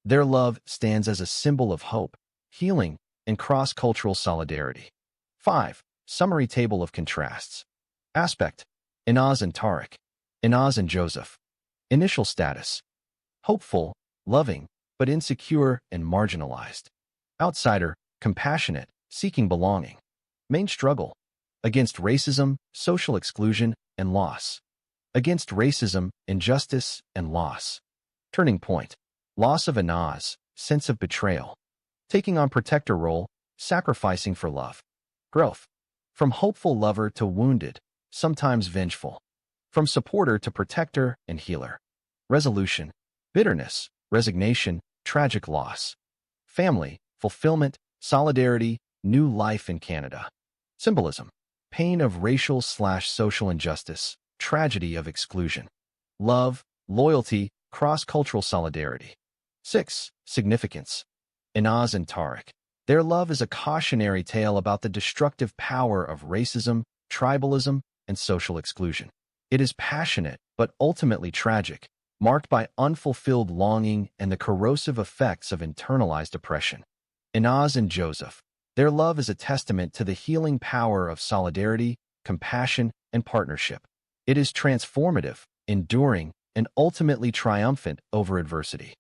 Their love stands as a symbol of hope, healing, and cross-cultural solidarity. 5. Summary table of contrasts. Aspect. Inaz and Tariq. Inaz and Joseph. Initial status. Hopeful, loving, but insecure and marginalized. Outsider, compassionate, seeking belonging. Main struggle. Against racism, social exclusion, and loss. Against racism, injustice, and loss. Turning point. Loss of Inaz, sense of betrayal. Taking on protector role, sacrificing for love. Growth. From hopeful lover to wounded, sometimes vengeful. From supporter to protector and healer. Resolution. Bitterness, resignation, tragic loss. Family, fulfillment, solidarity, new life in Canada. Symbolism. Pain of racial/social injustice, tragedy of exclusion. Love, loyalty, cross-cultural solidarity. 6. Significance. Inaz and Tariq. Their love is a cautionary tale about the destructive power of racism, tribalism, and social exclusion. It is passionate, but ultimately tragic, marked by unfulfilled longing and the corrosive effects of internalized oppression. Inaz and Joseph. Their love is a testament to the healing power of solidarity, compassion, and partnership. It is transformative, enduring, and ultimately triumphant over adversity.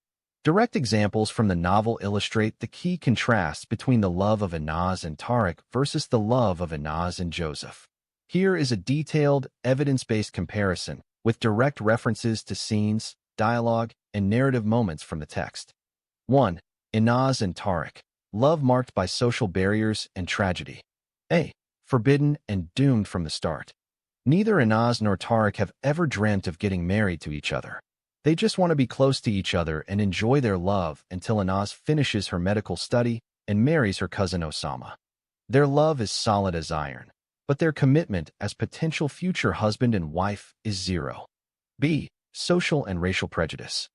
Direct examples from the novel illustrate the key contrasts between the love of Inaz and Tariq versus the love of Inaz and Joseph. Here is a detailed, evidence-based comparison with direct references to scenes, dialogue, and narrative moments from the text. 1. Inaz and Tariq. Love marked by social barriers and tragedy. A. Forbidden and doomed from the start. Neither Inaz nor Tariq have ever dreamt of getting married to each other. They just want to be close to each other and enjoy their love until Inaz finishes her medical study and marries her cousin Osama. Their love is solid as iron, but their commitment as potential future husband and wife is zero. B. Social and racial prejudice.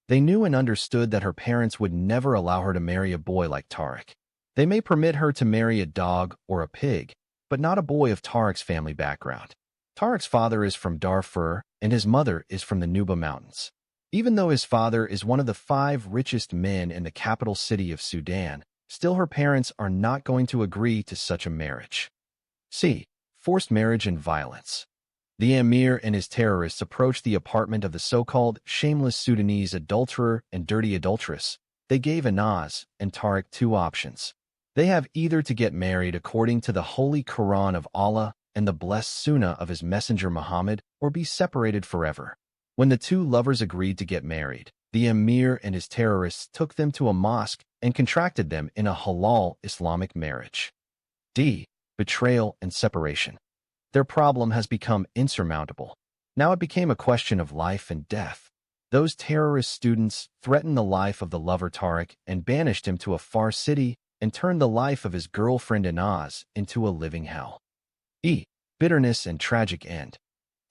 They knew and understood that her parents would never allow her to marry a boy like Tariq. They may permit her to marry a dog or a pig, but not a boy of Tariq's family background. Tariq's father is from Darfur, and his mother is from the Nuba Mountains. Even though his father is one of the 5 richest men in the capital city of Sudan, still her parents are not going to agree to such a marriage. C. Forced marriage and violence. The emir and his terrorists approached the apartment of the so-called shameless Sudanese adulterer and dirty adulteress. They gave Inaz and Tariq 2 options. They have either to get married according to the Holy Quran of Allah and the blessed Sunnah of his messenger Muhammad, or be separated forever. When the 2 lovers agreed to get married, the emir and his terrorists took them to a mosque and contracted them in a halal Islamic marriage. D. Betrayal and separation. Their problem has become insurmountable. Now it became a question of life and death. Those terrorist students threatened the life of the lover Tariq and banished him to a far city and turned the life of his girlfriend Inaz into a living hell. E. Bitterness and tragic end.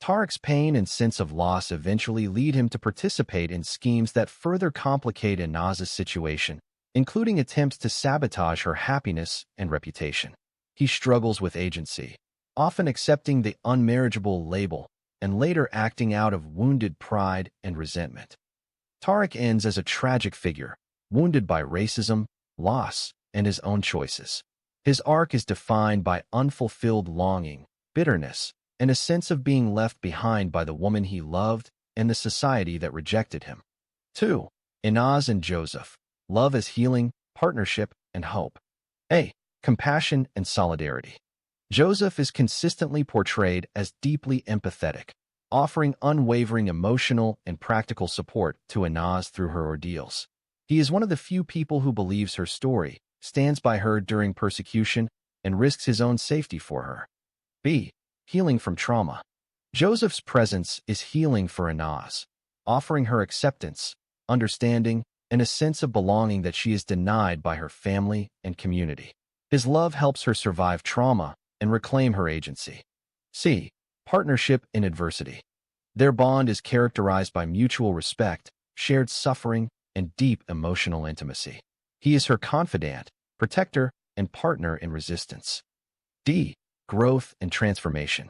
Tariq's pain and sense of loss eventually lead him to participate in schemes that further complicate Inaz's situation, including attempts to sabotage her happiness and reputation. He struggles with agency, often accepting the unmarriageable label and later acting out of wounded pride and resentment. Tariq ends as a tragic figure, wounded by racism, loss, and his own choices. His arc is defined by unfulfilled longing, bitterness, and a sense of being left behind by the woman he loved and the society that rejected him. 2. Inaz and Joseph. Love as healing, partnership, and hope. A. Compassion and solidarity. Joseph is consistently portrayed as deeply empathetic, offering unwavering emotional and practical support to Inaz through her ordeals. He is one of the few people who believes her story, stands by her during persecution, and risks his own safety for her. B. Healing from trauma. Joseph's presence is healing for Inaz, offering her acceptance, understanding, and a sense of belonging that she is denied by her family and community. His love helps her survive trauma and reclaim her agency. C. Partnership in adversity. Their bond is characterized by mutual respect, shared suffering, and deep emotional intimacy. He is her confidant, protector, and partner in resistance. D. Growth and transformation.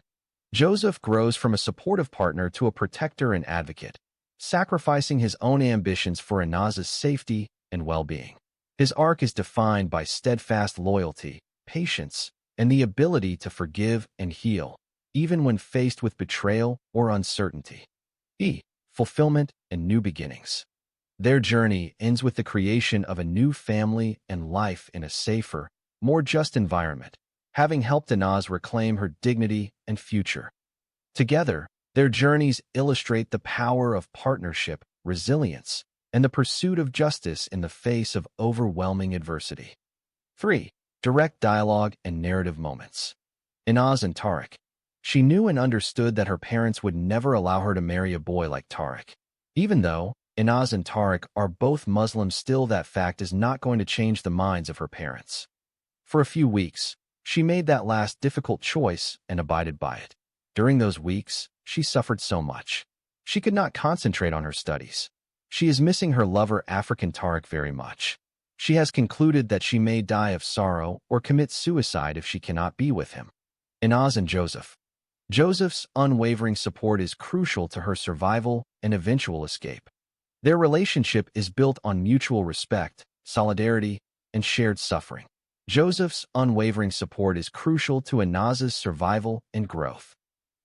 Joseph grows from a supportive partner to a protector and advocate, sacrificing his own ambitions for Inaz's safety and well-being. His arc is defined by steadfast loyalty, patience, and the ability to forgive and heal, even when faced with betrayal or uncertainty. E. Fulfillment and new beginnings. Their journey ends with the creation of a new family and life in a safer, more just environment, having helped Inaz reclaim her dignity and future. Together, their journeys illustrate the power of partnership, resilience, and the pursuit of justice in the face of overwhelming adversity. 3. Direct dialogue and narrative moments. Inaz and Tariq. She knew and understood that her parents would never allow her to marry a boy like Tariq. Even though Inaz and Tariq are both Muslims, still that fact is not going to change the minds of her parents. For a few weeks, she made that last difficult choice and abided by it. During those weeks, she suffered so much. She could not concentrate on her studies. She is missing her lover African Tariq very much. She has concluded that she may die of sorrow or commit suicide if she cannot be with him. Inaz and Joseph. Joseph's unwavering support is crucial to her survival and eventual escape. Their relationship is built on mutual respect, solidarity, and shared suffering. Joseph's unwavering support is crucial to Inaz's survival and growth.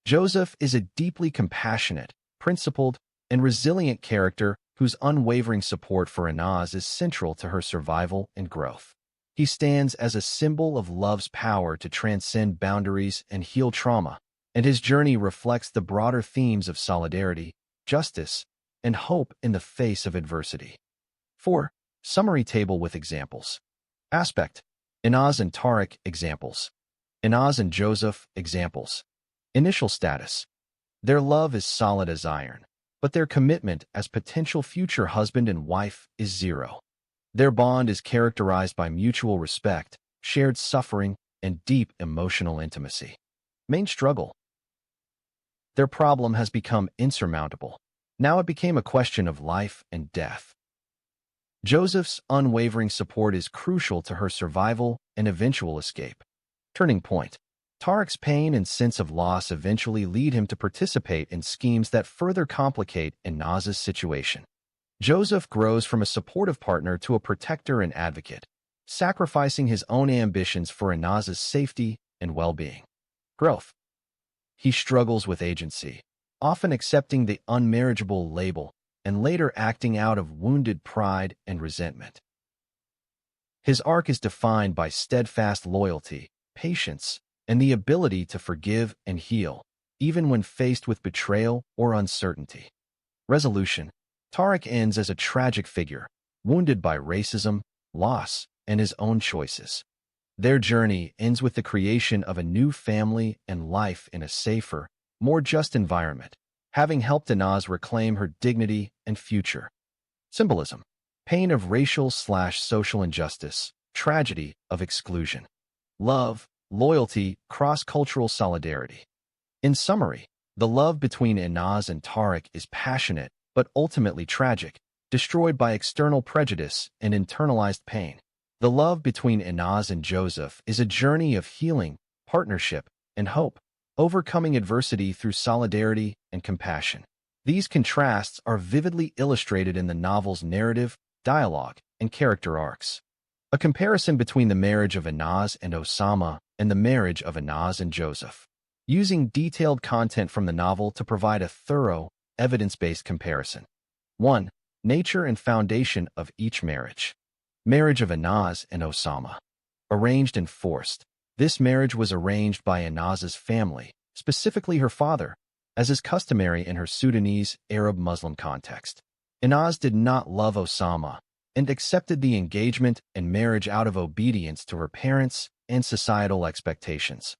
Joseph is a deeply compassionate, principled, and resilient character whose unwavering support for Inaz is central to her survival and growth. He stands as a symbol of love's power to transcend boundaries and heal trauma, and his journey reflects the broader themes of solidarity, justice, and hope in the face of adversity. 4. Summary table with examples. Aspect. Inaz and Tariq examples. Inaz and Joseph examples. Initial status. Their love is solid as iron. but their commitment as potential future husband and wife is zero. Their bond is characterized by mutual respect, shared suffering, and deep emotional intimacy. Main struggle. Their problem has become insurmountable. Now it became a question of life and death. Joseph's unwavering support is crucial to her survival and eventual escape. Turning point. Tariq's pain and sense of loss eventually lead him to participate in schemes that further complicate Inaz's situation. Joseph grows from a supportive partner to a protector and advocate, sacrificing his own ambitions for Inaz's safety and well-being. Growth. He struggles with agency, often accepting the unmarriageable label and later acting out of wounded pride and resentment. His arc is defined by steadfast loyalty, patience, and the ability to forgive and heal, even when faced with betrayal or uncertainty. Resolution. Tariq ends as a tragic figure, wounded by racism, loss, and his own choices. Their journey ends with the creation of a new family and life in a safer, more just environment, having helped Inaz reclaim her dignity and future. Symbolism. Pain of racial/social injustice, tragedy of exclusion. Love, loyalty, cross-cultural solidarity. In summary, the love between Inaz and Tariq is passionate but ultimately tragic, destroyed by external prejudice and internalized pain. The love between Inaz and Joseph is a journey of healing, partnership, and hope, overcoming adversity through solidarity and compassion. These contrasts are vividly illustrated in the novel's narrative, dialogue, and character arcs. A comparison between the marriage of Inaz and Osama and the marriage of Inaz and Joseph, using detailed content from the novel to provide a thorough, evidence-based comparison. 1. Nature and foundation of each marriage. Marriage of Inaz and Osama. Arranged and forced. This marriage was arranged by Inaz's family, specifically her father, as is customary in her Sudanese Arab Muslim context. Inaz did not love Osama and accepted the engagement and marriage out of obedience to her parents and societal expectations.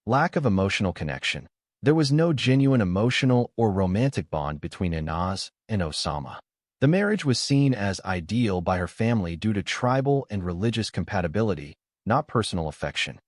Lack of emotional connection. There was no genuine emotional or romantic bond between Inaz and Osama. The marriage was seen as ideal by her family due to tribal and religious compatibility, not personal affection.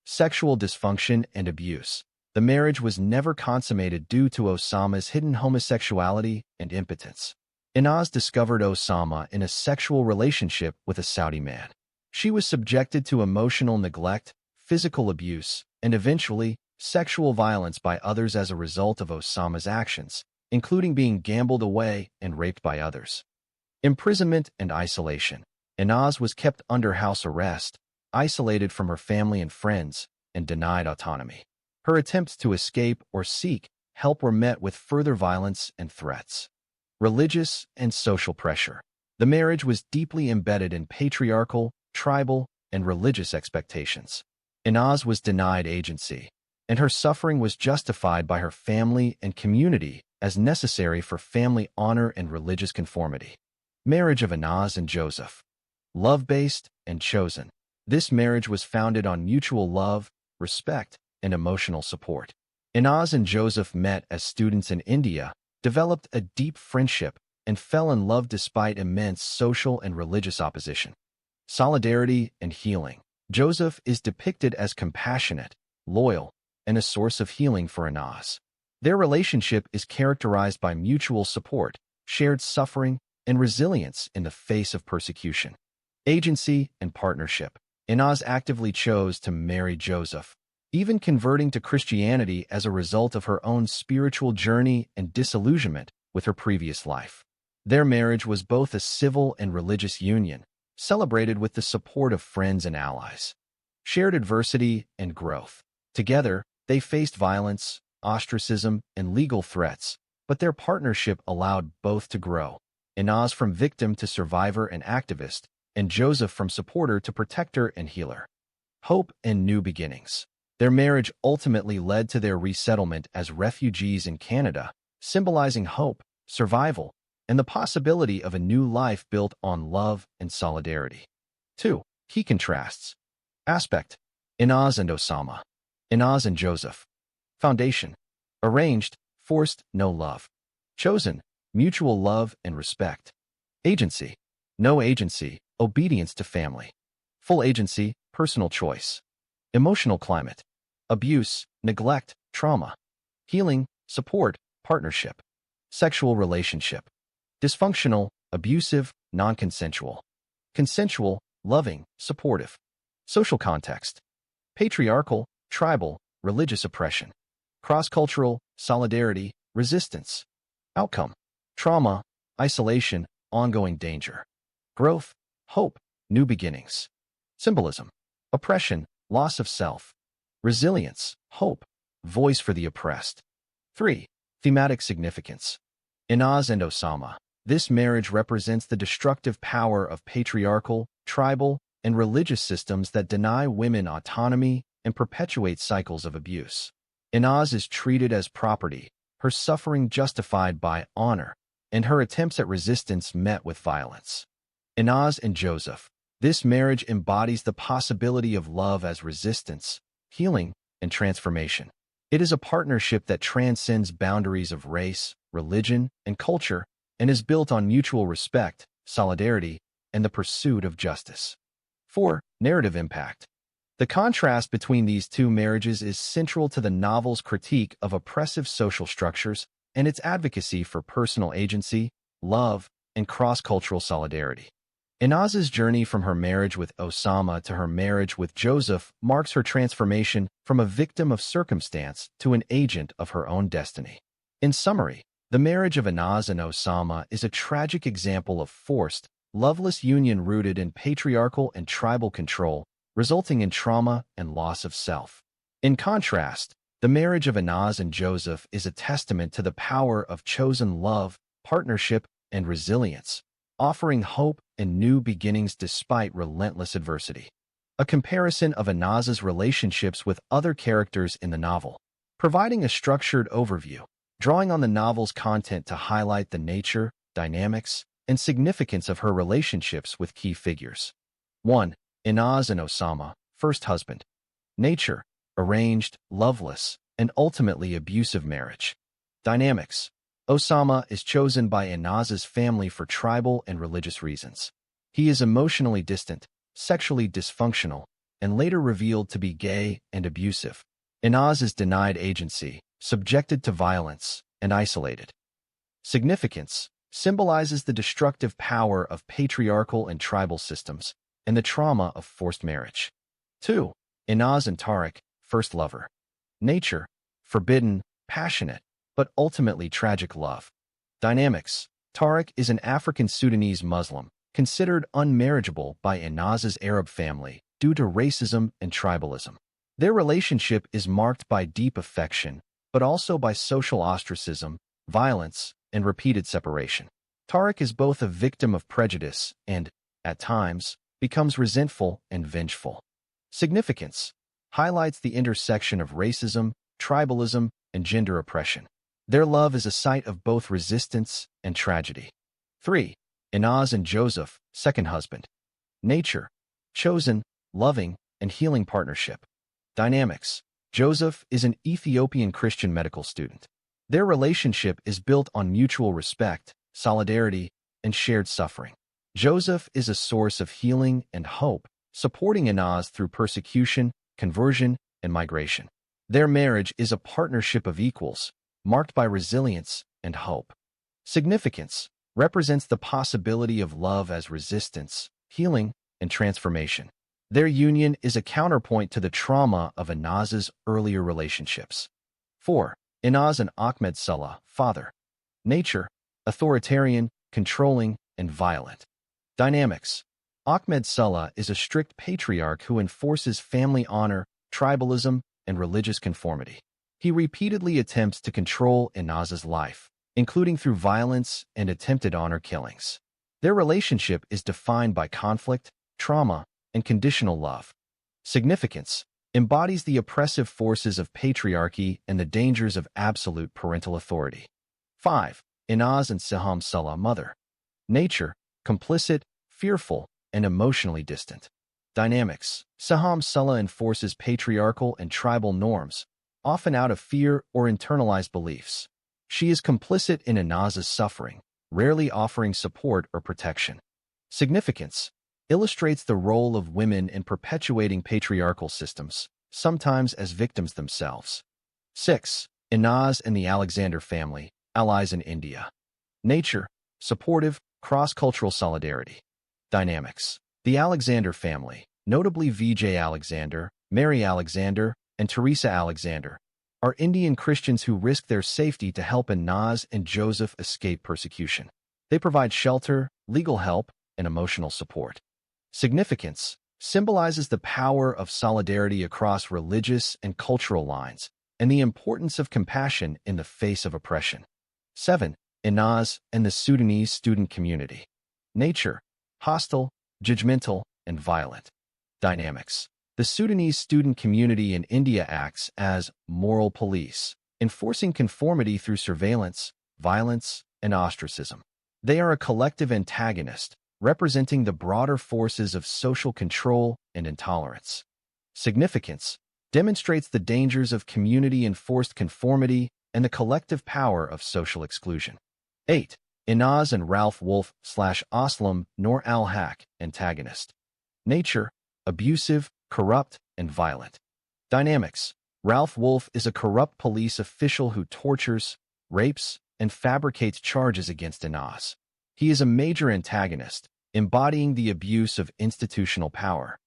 Sexual dysfunction and abuse. The marriage was never consummated due to Osama's hidden homosexuality and impotence. Inaz discovered Osama in a sexual relationship with a Saudi man. She was subjected to emotional neglect, physical abuse, and eventually, sexual violence by others as a result of Osama's actions, including being gambled away and raped by others. Imprisonment and isolation. Inaz was kept under house arrest, isolated from her family and friends, and denied autonomy. Her attempts to escape or seek help were met with further violence and threats. Religious and social pressure. The marriage was deeply embedded in patriarchal, tribal, and religious expectations. Inaz was denied agency, and her suffering was justified by her family and community as necessary for family honor and religious conformity. Marriage of Inaz and Joseph. Love-based and chosen. This marriage was founded on mutual love, respect, and emotional support. Inaz and Joseph met as students in India, developed a deep friendship, and fell in love despite immense social and religious opposition. Solidarity and healing. Joseph is depicted as compassionate, loyal, and a source of healing for Inaz. Their relationship is characterized by mutual support, shared suffering, and resilience in the face of persecution. Agency and partnership. Inaz actively chose to marry Joseph, even converting to Christianity as a result of her own spiritual journey and disillusionment with her previous life. Their marriage was both a civil and religious union, celebrated with the support of friends and allies. Shared adversity and growth. Together, they faced violence, ostracism, and legal threats, but their partnership allowed both to grow. Inaz from victim to survivor and activist, and Joseph from supporter to protector and healer. Hope and new beginnings. Their marriage ultimately led to their resettlement as refugees in Canada, symbolizing hope, survival, and the possibility of a new life built on love and solidarity. 2. Key contrasts. Aspect. Inaz and Osama. Inaz and Joseph. Foundation. Arranged, forced, no love. Chosen, mutual love and respect. Agency, no agency, obedience to family. Full agency, personal choice. Emotional climate, abuse, neglect, trauma. Healing, support, partnership. Sexual relationship, dysfunctional, abusive, non-consensual. Consensual, loving, supportive. Social context, patriarchal, tribal, religious oppression. Cross-cultural, solidarity, resistance. Outcome, trauma, isolation, ongoing danger. Growth, hope, new beginnings. Symbolism, oppression, loss of self. Resilience, hope, voice for the oppressed. 3. Thematic significance. Inaz and Osama. This marriage represents the destructive power of patriarchal, tribal, and religious systems that deny women autonomy and perpetuate cycles of abuse. Inaz is treated as property, her suffering justified by honor, and her attempts at resistance met with violence. Inaz and Joseph. This marriage embodies the possibility of love as resistance, healing, and transformation. It is a partnership that transcends boundaries of race, religion, and culture, and is built on mutual respect, solidarity, and the pursuit of justice. 4. Narrative impact. The contrast between these two marriages is central to the novel's critique of oppressive social structures and its advocacy for personal agency, love, and cross-cultural solidarity. Inaz's journey from her marriage with Osama to her marriage with Joseph marks her transformation from a victim of circumstance to an agent of her own destiny. In summary, the marriage of Inaz and Osama is a tragic example of forced, loveless union rooted in patriarchal and tribal control, resulting in trauma and loss of self. In contrast, the marriage of Inaz and Joseph is a testament to the power of chosen love, partnership, and resilience, offering hope and new beginnings despite relentless adversity. A comparison of Inaz's relationships with other characters in the novel, providing a structured overview, drawing on the novel's content to highlight the nature, dynamics, and significance of her relationships with key figures. 1. Inaz and Osama, first husband. Nature, arranged, loveless, and ultimately abusive marriage. Dynamics. Osama is chosen by Inaz's family for tribal and religious reasons. He is emotionally distant, sexually dysfunctional, and later revealed to be gay and abusive. Inaz is denied agency, subjected to violence, and isolated. Significance symbolizes the destructive power of patriarchal and tribal systems and the trauma of forced marriage. 2. Inaz and Tariq, first lover. Nature, forbidden, passionate, but ultimately tragic love. Dynamics. Tariq is an African Sudanese Muslim, considered unmarriageable by Inaz's Arab family due to racism and tribalism. Their relationship is marked by deep affection, but also by social ostracism, violence, and repeated separation. Tariq is both a victim of prejudice and, at times, becomes resentful and vengeful. Significance highlights the intersection of racism, tribalism, and gender oppression. Their love is a site of both resistance and tragedy. 3. Inaz and Joseph, second husband. Nature, chosen, loving, and healing partnership. Dynamics. Joseph is an Ethiopian Christian medical student. Their relationship is built on mutual respect, solidarity, and shared suffering. Joseph is a source of healing and hope, supporting Inaz through persecution, conversion, and migration. Their marriage is a partnership of equals, marked by resilience and hope. Significance represents the possibility of love as resistance, healing, and transformation. Their union is a counterpoint to the trauma of Inaz's earlier relationships. 4. Inaz and Ahmed Salah, father. Nature, authoritarian, controlling, and violent. Dynamics. Ahmed Salah is a strict patriarch who enforces family honor, tribalism, and religious conformity. He repeatedly attempts to control Inaz's life, including through violence and attempted honor killings. Their relationship is defined by conflict, trauma, and conditional love. Significance embodies the oppressive forces of patriarchy and the dangers of absolute parental authority. 5. Inaz and Siham Salah, mother. Nature, complicit, fearful, and emotionally distant. Dynamics. Siham Salah enforces patriarchal and tribal norms, often out of fear or internalized beliefs. She is complicit in Inaz's suffering, rarely offering support or protection. Significance illustrates the role of women in perpetuating patriarchal systems, sometimes as victims themselves. 6. Inaz and the Alexander family, allies in India. Nature, supportive, cross-cultural solidarity. Dynamics. The Alexander family, notably Vijay Alexander, Mary Alexander, and Teresa Alexander, are Indian Christians who risk their safety to help Inaz and Joseph escape persecution. They provide shelter, legal help, and emotional support. Significance symbolizes the power of solidarity across religious and cultural lines, and the importance of compassion in the face of oppression. 7. Inaz and the Sudanese student community. Nature, hostile, judgmental, and violent. Dynamics. The Sudanese student community in India acts as moral police, enforcing conformity through surveillance, violence, and ostracism. They are a collective antagonist, representing the broader forces of social control and intolerance. Significance demonstrates the dangers of community-enforced conformity and the collective power of social exclusion. 8. Inaz and Ralph Wolf/Aslam Nur al-Haq, antagonist. Nature, abusive, corrupt, and violent. Dynamics. Ralph Wolf is a corrupt police official who tortures, rapes, and fabricates charges against Inaz. He is a major antagonist, embodying the abuse of institutional power.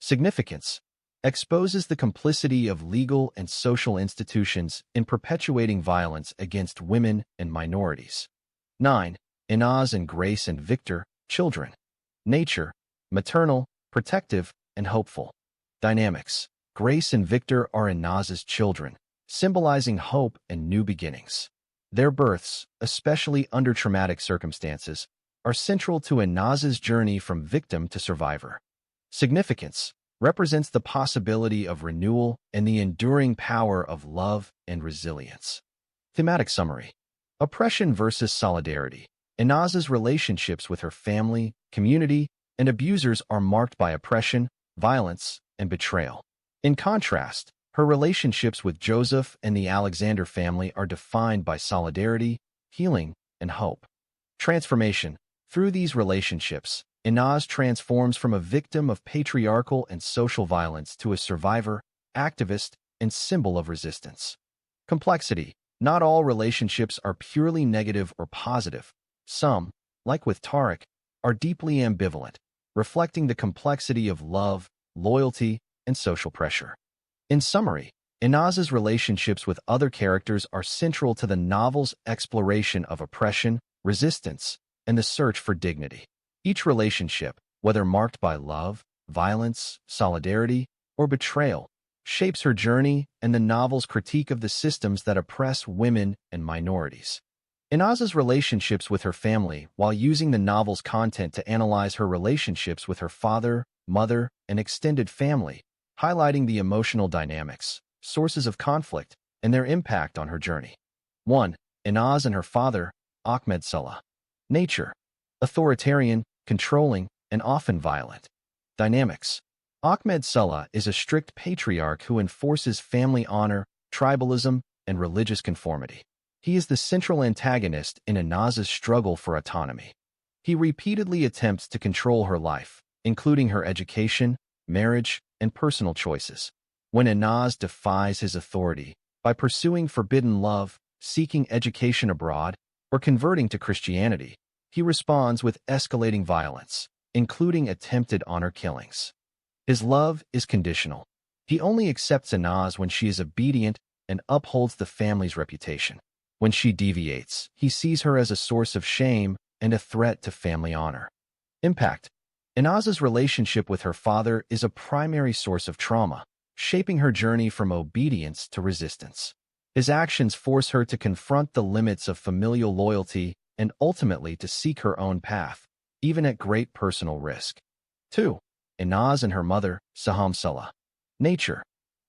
Significance exposes the complicity of legal and social institutions in perpetuating violence against women and minorities. 9. Inaz and Grace and Victor, children. Nature, maternal, protective, and hopeful. Dynamics. Grace and Victor are Inaz's children, symbolizing hope and new beginnings. Their births, especially under traumatic circumstances, are central to Inaz's journey from victim to survivor. Significance represents the possibility of renewal and the enduring power of love and resilience. Thematic summary. Oppression versus solidarity. Inaz's relationships with her family, community, and abusers are marked by oppression, violence, and betrayal. In contrast, her relationships with Joseph and the Alexander family are defined by solidarity, healing, and hope. Transformation. Through these relationships, Inaz transforms from a victim of patriarchal and social violence to a survivor, activist, and symbol of resistance. Complexity. Not all relationships are purely negative or positive. Some, like with Tariq, are deeply ambivalent, reflecting the complexity of love, loyalty, and social pressure. In summary, Inaz's relationships with other characters are central to the novel's exploration of oppression, resistance, and the search for dignity. Each relationship, whether marked by love, violence, solidarity, or betrayal, shapes her journey and the novel's critique of the systems that oppress women and minorities. Inaz's relationships with her family, while using the novel's content to analyze her relationships with her father, mother, and extended family, highlighting the emotional dynamics, sources of conflict, and their impact on her journey. 1. Inaz and her father, Ahmed Saleh. Nature. Authoritarian, controlling, and often violent. Dynamics. Ahmed Saleh is a strict patriarch who enforces family honor, tribalism, and religious conformity. He is the central antagonist in Inaz's struggle for autonomy. He repeatedly attempts to control her life, including her education, marriage, and personal choices. When Inaz defies his authority by pursuing forbidden love, seeking education abroad, or converting to Christianity, he responds with escalating violence, including attempted honor killings. His love is conditional. He only accepts Inaz when she is obedient and upholds the family's reputation. When she deviates, he sees her as a source of shame and a threat to family honor. Impact. Inaz's relationship with her father is a primary source of trauma, shaping her journey from obedience to resistance. His actions force her to confront the limits of familial loyalty and ultimately to seek her own path, even at great personal risk. 2. Inaz and her mother, Saham Saleh. Nature.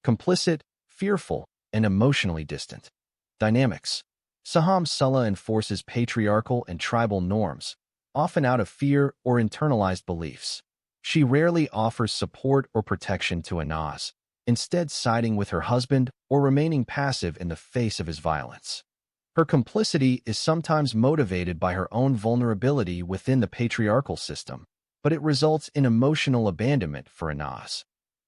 Complicit, fearful, and emotionally distant. Dynamics. Saham Saleh enforces patriarchal and tribal norms, often out of fear or internalized beliefs. She rarely offers support or protection to Inaz, instead siding with her husband or remaining passive in the face of his violence. Her complicity is sometimes motivated by her own vulnerability within the patriarchal system, but it results in emotional abandonment for Inaz.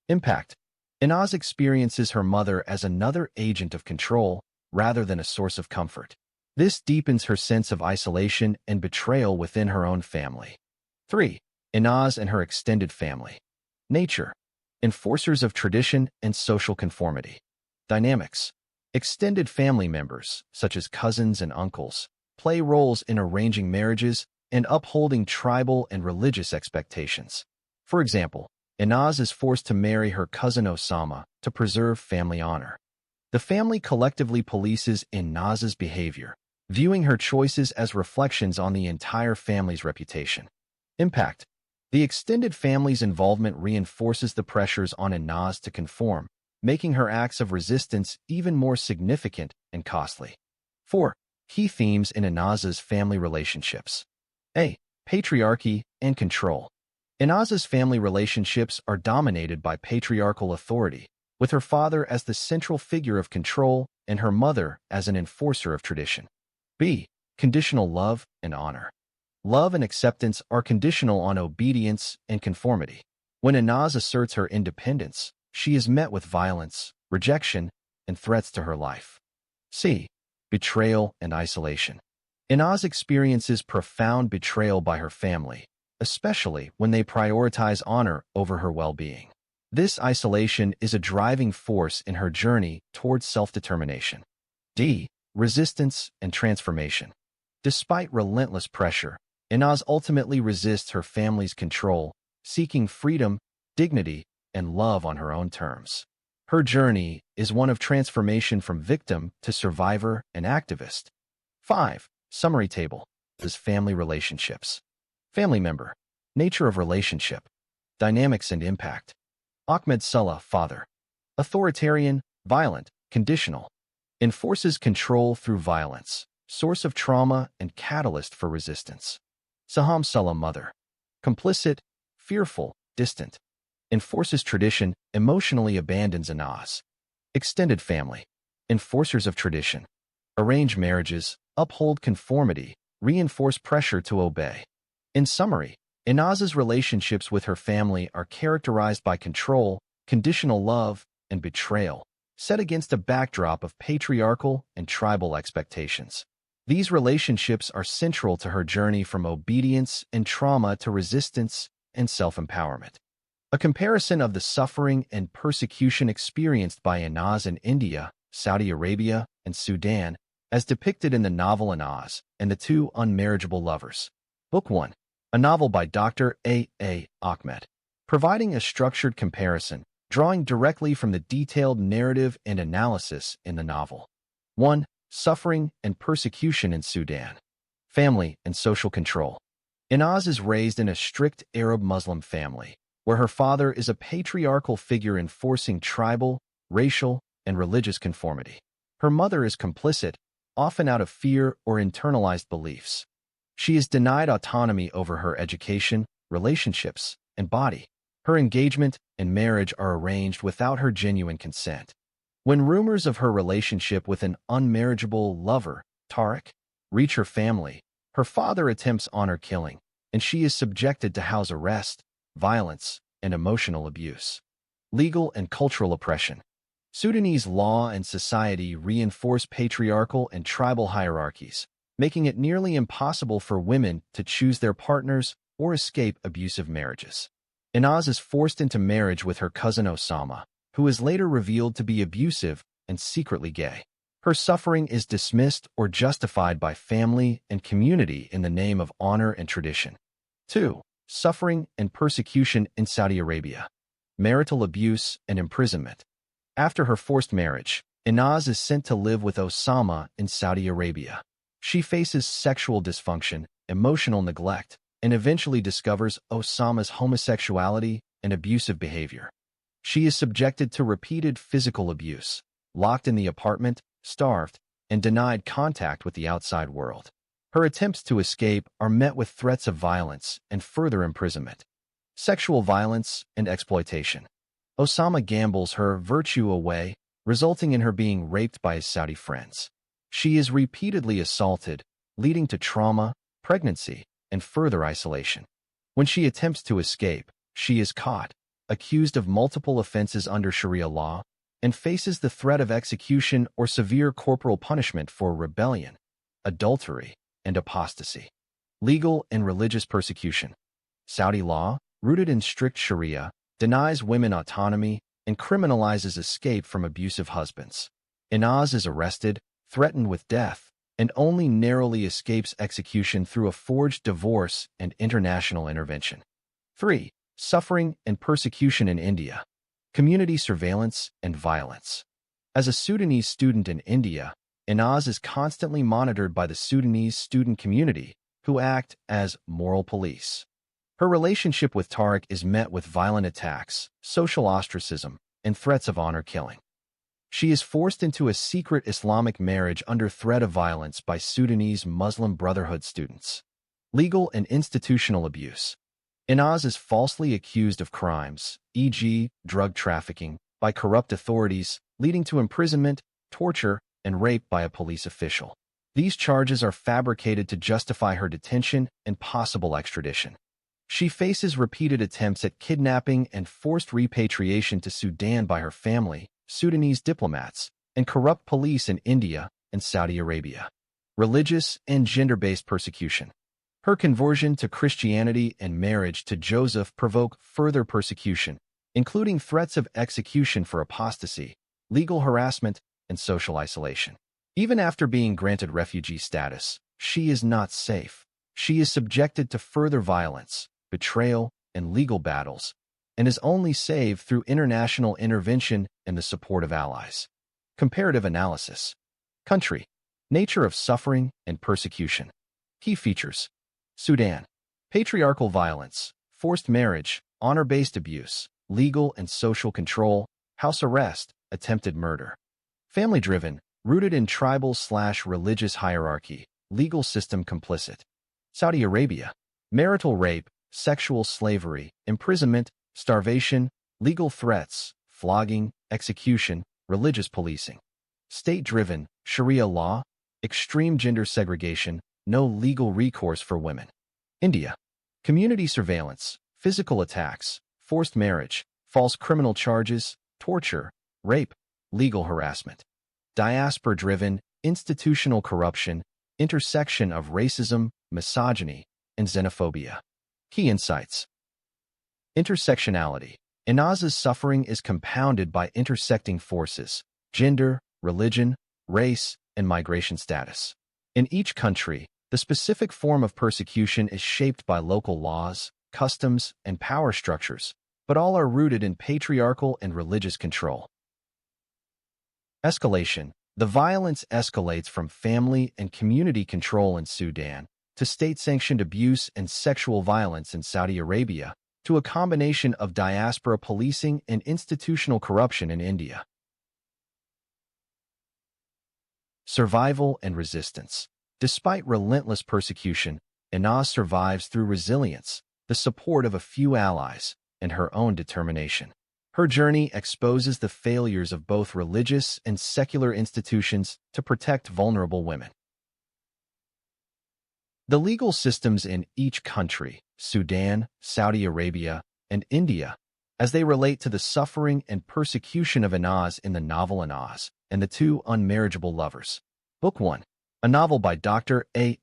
Impact. Inaz experiences her mother as another agent of control rather than a source of comfort. This deepens her sense of isolation and betrayal within her own family. 3. Inaz and her extended family. Nature. Enforcers of tradition and social conformity. Dynamics. Extended family members, such as cousins and uncles, play roles in arranging marriages and upholding tribal and religious expectations. For example, Inaz is forced to marry her cousin Osama to preserve family honor. The family collectively polices Inaz's behavior, viewing her choices as reflections on the entire family's reputation. Impact. The extended family's involvement reinforces the pressures on Inaz to conform, making her acts of resistance even more significant and costly. 4. Key themes in Inaz's family relationships. A. Patriarchy and control. Inaz's family relationships are dominated by patriarchal authority, with her father as the central figure of control and her mother as an enforcer of tradition. B. Conditional love and honor. Love and acceptance are conditional on obedience and conformity. When Inaz asserts her independence, she is met with violence, rejection, and threats to her life. C. Betrayal and isolation. Inaz experiences profound betrayal by her family, especially when they prioritize honor over her well-being. This isolation is a driving force in her journey towards self-determination. D. Resistance and transformation. Despite relentless pressure, Inaz ultimately resists her family's control, seeking freedom, dignity, and love on her own terms. Her journey is one of transformation from victim to survivor and activist. 5. Summary table. Family relationships. Family member. Nature of relationship. Dynamics and impact. Ahmed Saleh, father. Authoritarian, violent, conditional. Enforces control through violence. Source of trauma and catalyst for resistance. Saham Saleh, mother. Complicit, fearful, distant. Enforces tradition, emotionally abandons Inaz. Extended family. Enforcers of tradition. Arrange marriages, uphold conformity, reinforce pressure to obey. In summary, Inaz's relationships with her family are characterized by control, conditional love, and betrayal, set against a backdrop of patriarchal and tribal expectations. These relationships are central to her journey from obedience and trauma to resistance and self-empowerment. A comparison of the suffering and persecution experienced by Inaz in India, Saudi Arabia, and Sudan, as depicted in the novel Inaz and the Two Unmarriageable Lovers. Book 1. A novel by Dr. A. Ahmed. Providing a structured comparison, drawing directly from the detailed narrative and analysis in the novel. 1. Suffering and persecution in Sudan. Family and social control. Inaz is raised in a strict Arab Muslim family, where her father is a patriarchal figure enforcing tribal, racial, and religious conformity. Her mother is complicit, often out of fear or internalized beliefs. She is denied autonomy over her education, relationships, and body. Her engagement and marriage are arranged without her genuine consent. When rumors of her relationship with an unmarriageable lover, Tariq, reach her family, her father attempts honor killing, and she is subjected to house arrest, violence, and emotional abuse. Legal and cultural oppression. Sudanese law and society reinforce patriarchal and tribal hierarchies, making it nearly impossible for women to choose their partners or escape abusive marriages. Inaz is forced into marriage with her cousin Osama, who is later revealed to be abusive and secretly gay. Her suffering is dismissed or justified by family and community in the name of honor and tradition. 2. Suffering and persecution in Saudi Arabia. Marital abuse and imprisonment. After her forced marriage, Inaz is sent to live with Osama in Saudi Arabia. She faces sexual dysfunction, emotional neglect, and eventually discovers Osama's homosexuality and abusive behavior. She is subjected to repeated physical abuse, locked in the apartment, starved, and denied contact with the outside world. Her attempts to escape are met with threats of violence and further imprisonment. Sexual violence and exploitation. Osama gambles her virtue away, resulting in her being raped by his Saudi friends. She is repeatedly assaulted, leading to trauma, pregnancy, and further isolation. When she attempts to escape, she is caught, accused of multiple offenses under Sharia law, and faces the threat of execution or severe corporal punishment for rebellion, adultery, and apostasy. Legal and religious persecution. Saudi law, rooted in strict Sharia, denies women autonomy and criminalizes escape from abusive husbands. Inaz is arrested, threatened with death, and only narrowly escapes execution through a forged divorce and international intervention. 3. Suffering and persecution in India. Community surveillance and violence. As a Sudanese student in India, Inaz is constantly monitored by the Sudanese student community, who act as moral police. Her relationship with Tariq is met with violent attacks, social ostracism, and threats of honor killing. She is forced into a secret Islamic marriage under threat of violence by Sudanese Muslim Brotherhood students. Legal and institutional abuse. Inaz is falsely accused of crimes, e.g., drug trafficking, by corrupt authorities, leading to imprisonment, torture, and rape by a police official. These charges are fabricated to justify her detention and possible extradition. She faces repeated attempts at kidnapping and forced repatriation to Sudan by her family, Sudanese diplomats, and corrupt police in India and Saudi Arabia. Religious and gender-based persecution. Her conversion to Christianity and marriage to Joseph provoke further persecution, including threats of execution for apostasy, legal harassment, and social isolation. Even after being granted refugee status, she is not safe. She is subjected to further violence, betrayal, and legal battles, and is only saved through international intervention and the support of allies. Comparative analysis. Country. Nature of suffering and persecution. Key features. Sudan. Patriarchal violence, forced marriage, honor-based abuse, legal and social control, house arrest, attempted murder. Family-driven, rooted in tribal/religious hierarchy, legal system complicit. Saudi Arabia. Marital rape, sexual slavery, imprisonment, starvation, legal threats, flogging, execution, religious policing. State-driven, Sharia law, extreme gender segregation, no legal recourse for women. India. Community surveillance, physical attacks, forced marriage, false criminal charges, torture, rape, legal harassment. Diaspora-driven, institutional corruption, intersection of racism, misogyny, and xenophobia. Key insights. Intersectionality. Inaz's suffering is compounded by intersecting forces, gender, religion, race, and migration status. In each country, the specific form of persecution is shaped by local laws, customs, and power structures, but all are rooted in patriarchal and religious control. Escalation. The violence escalates from family and community control in Sudan to state-sanctioned abuse and sexual violence in Saudi Arabia, to a combination of diaspora policing and institutional corruption in India. Survival and resistance. Despite relentless persecution, Inaz survives through resilience, the support of a few allies, and her own determination. Her journey exposes the failures of both religious and secular institutions to protect vulnerable women. The legal systems in each country, Sudan, Saudi Arabia, and India, as they relate to the suffering and persecution of Inaz in the novel Inaz and the Two Unmarriageable Lovers. Book 1. A novel by Dr. A.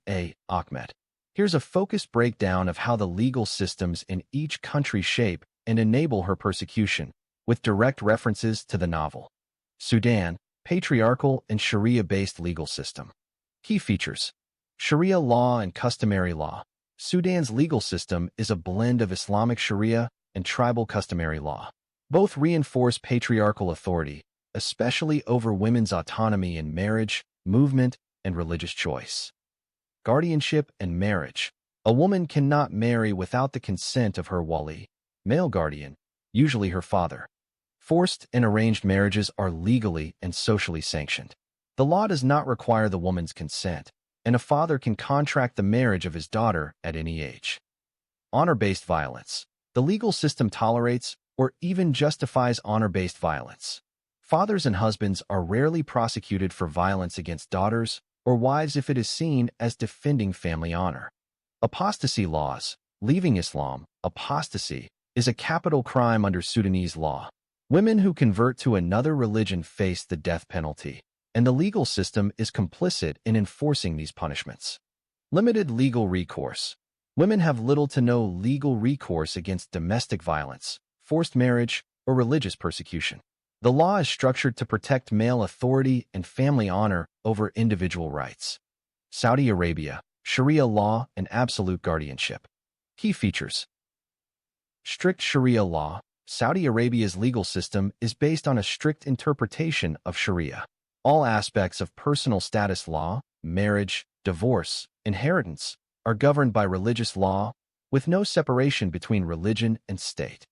Ahmed. Here's a focused breakdown of how the legal systems in each country shape and enable her persecution, with direct references to the novel. Sudan, patriarchal and Sharia-based legal system. Key features. Sharia law and customary law. Sudan's legal system is a blend of Islamic Sharia and tribal customary law. Both reinforce patriarchal authority, especially over women's autonomy in marriage, movement, and religious choice. Guardianship and marriage. A woman cannot marry without the consent of her wali, male guardian, usually her father. Forced and arranged marriages are legally and socially sanctioned. The law does not require the woman's consent, and a father can contract the marriage of his daughter at any age. Honor-based violence. The legal system tolerates or even justifies honor-based violence. Fathers and husbands are rarely prosecuted for violence against daughters or wives if it is seen as defending family honor. Apostasy laws. Leaving Islam, apostasy, is a capital crime under Sudanese law. Women who convert to another religion face the death penalty, and the legal system is complicit in enforcing these punishments. Limited legal recourse. Women have little to no legal recourse against domestic violence, forced marriage, or religious persecution. The law is structured to protect male authority and family honor over individual rights. Saudi Arabia, Sharia law and absolute guardianship. Key features. Strict Sharia law. Saudi Arabia's legal system is based on a strict interpretation of Sharia. All aspects of personal status law, marriage, divorce, inheritance, are governed by religious law, with no separation between religion and state.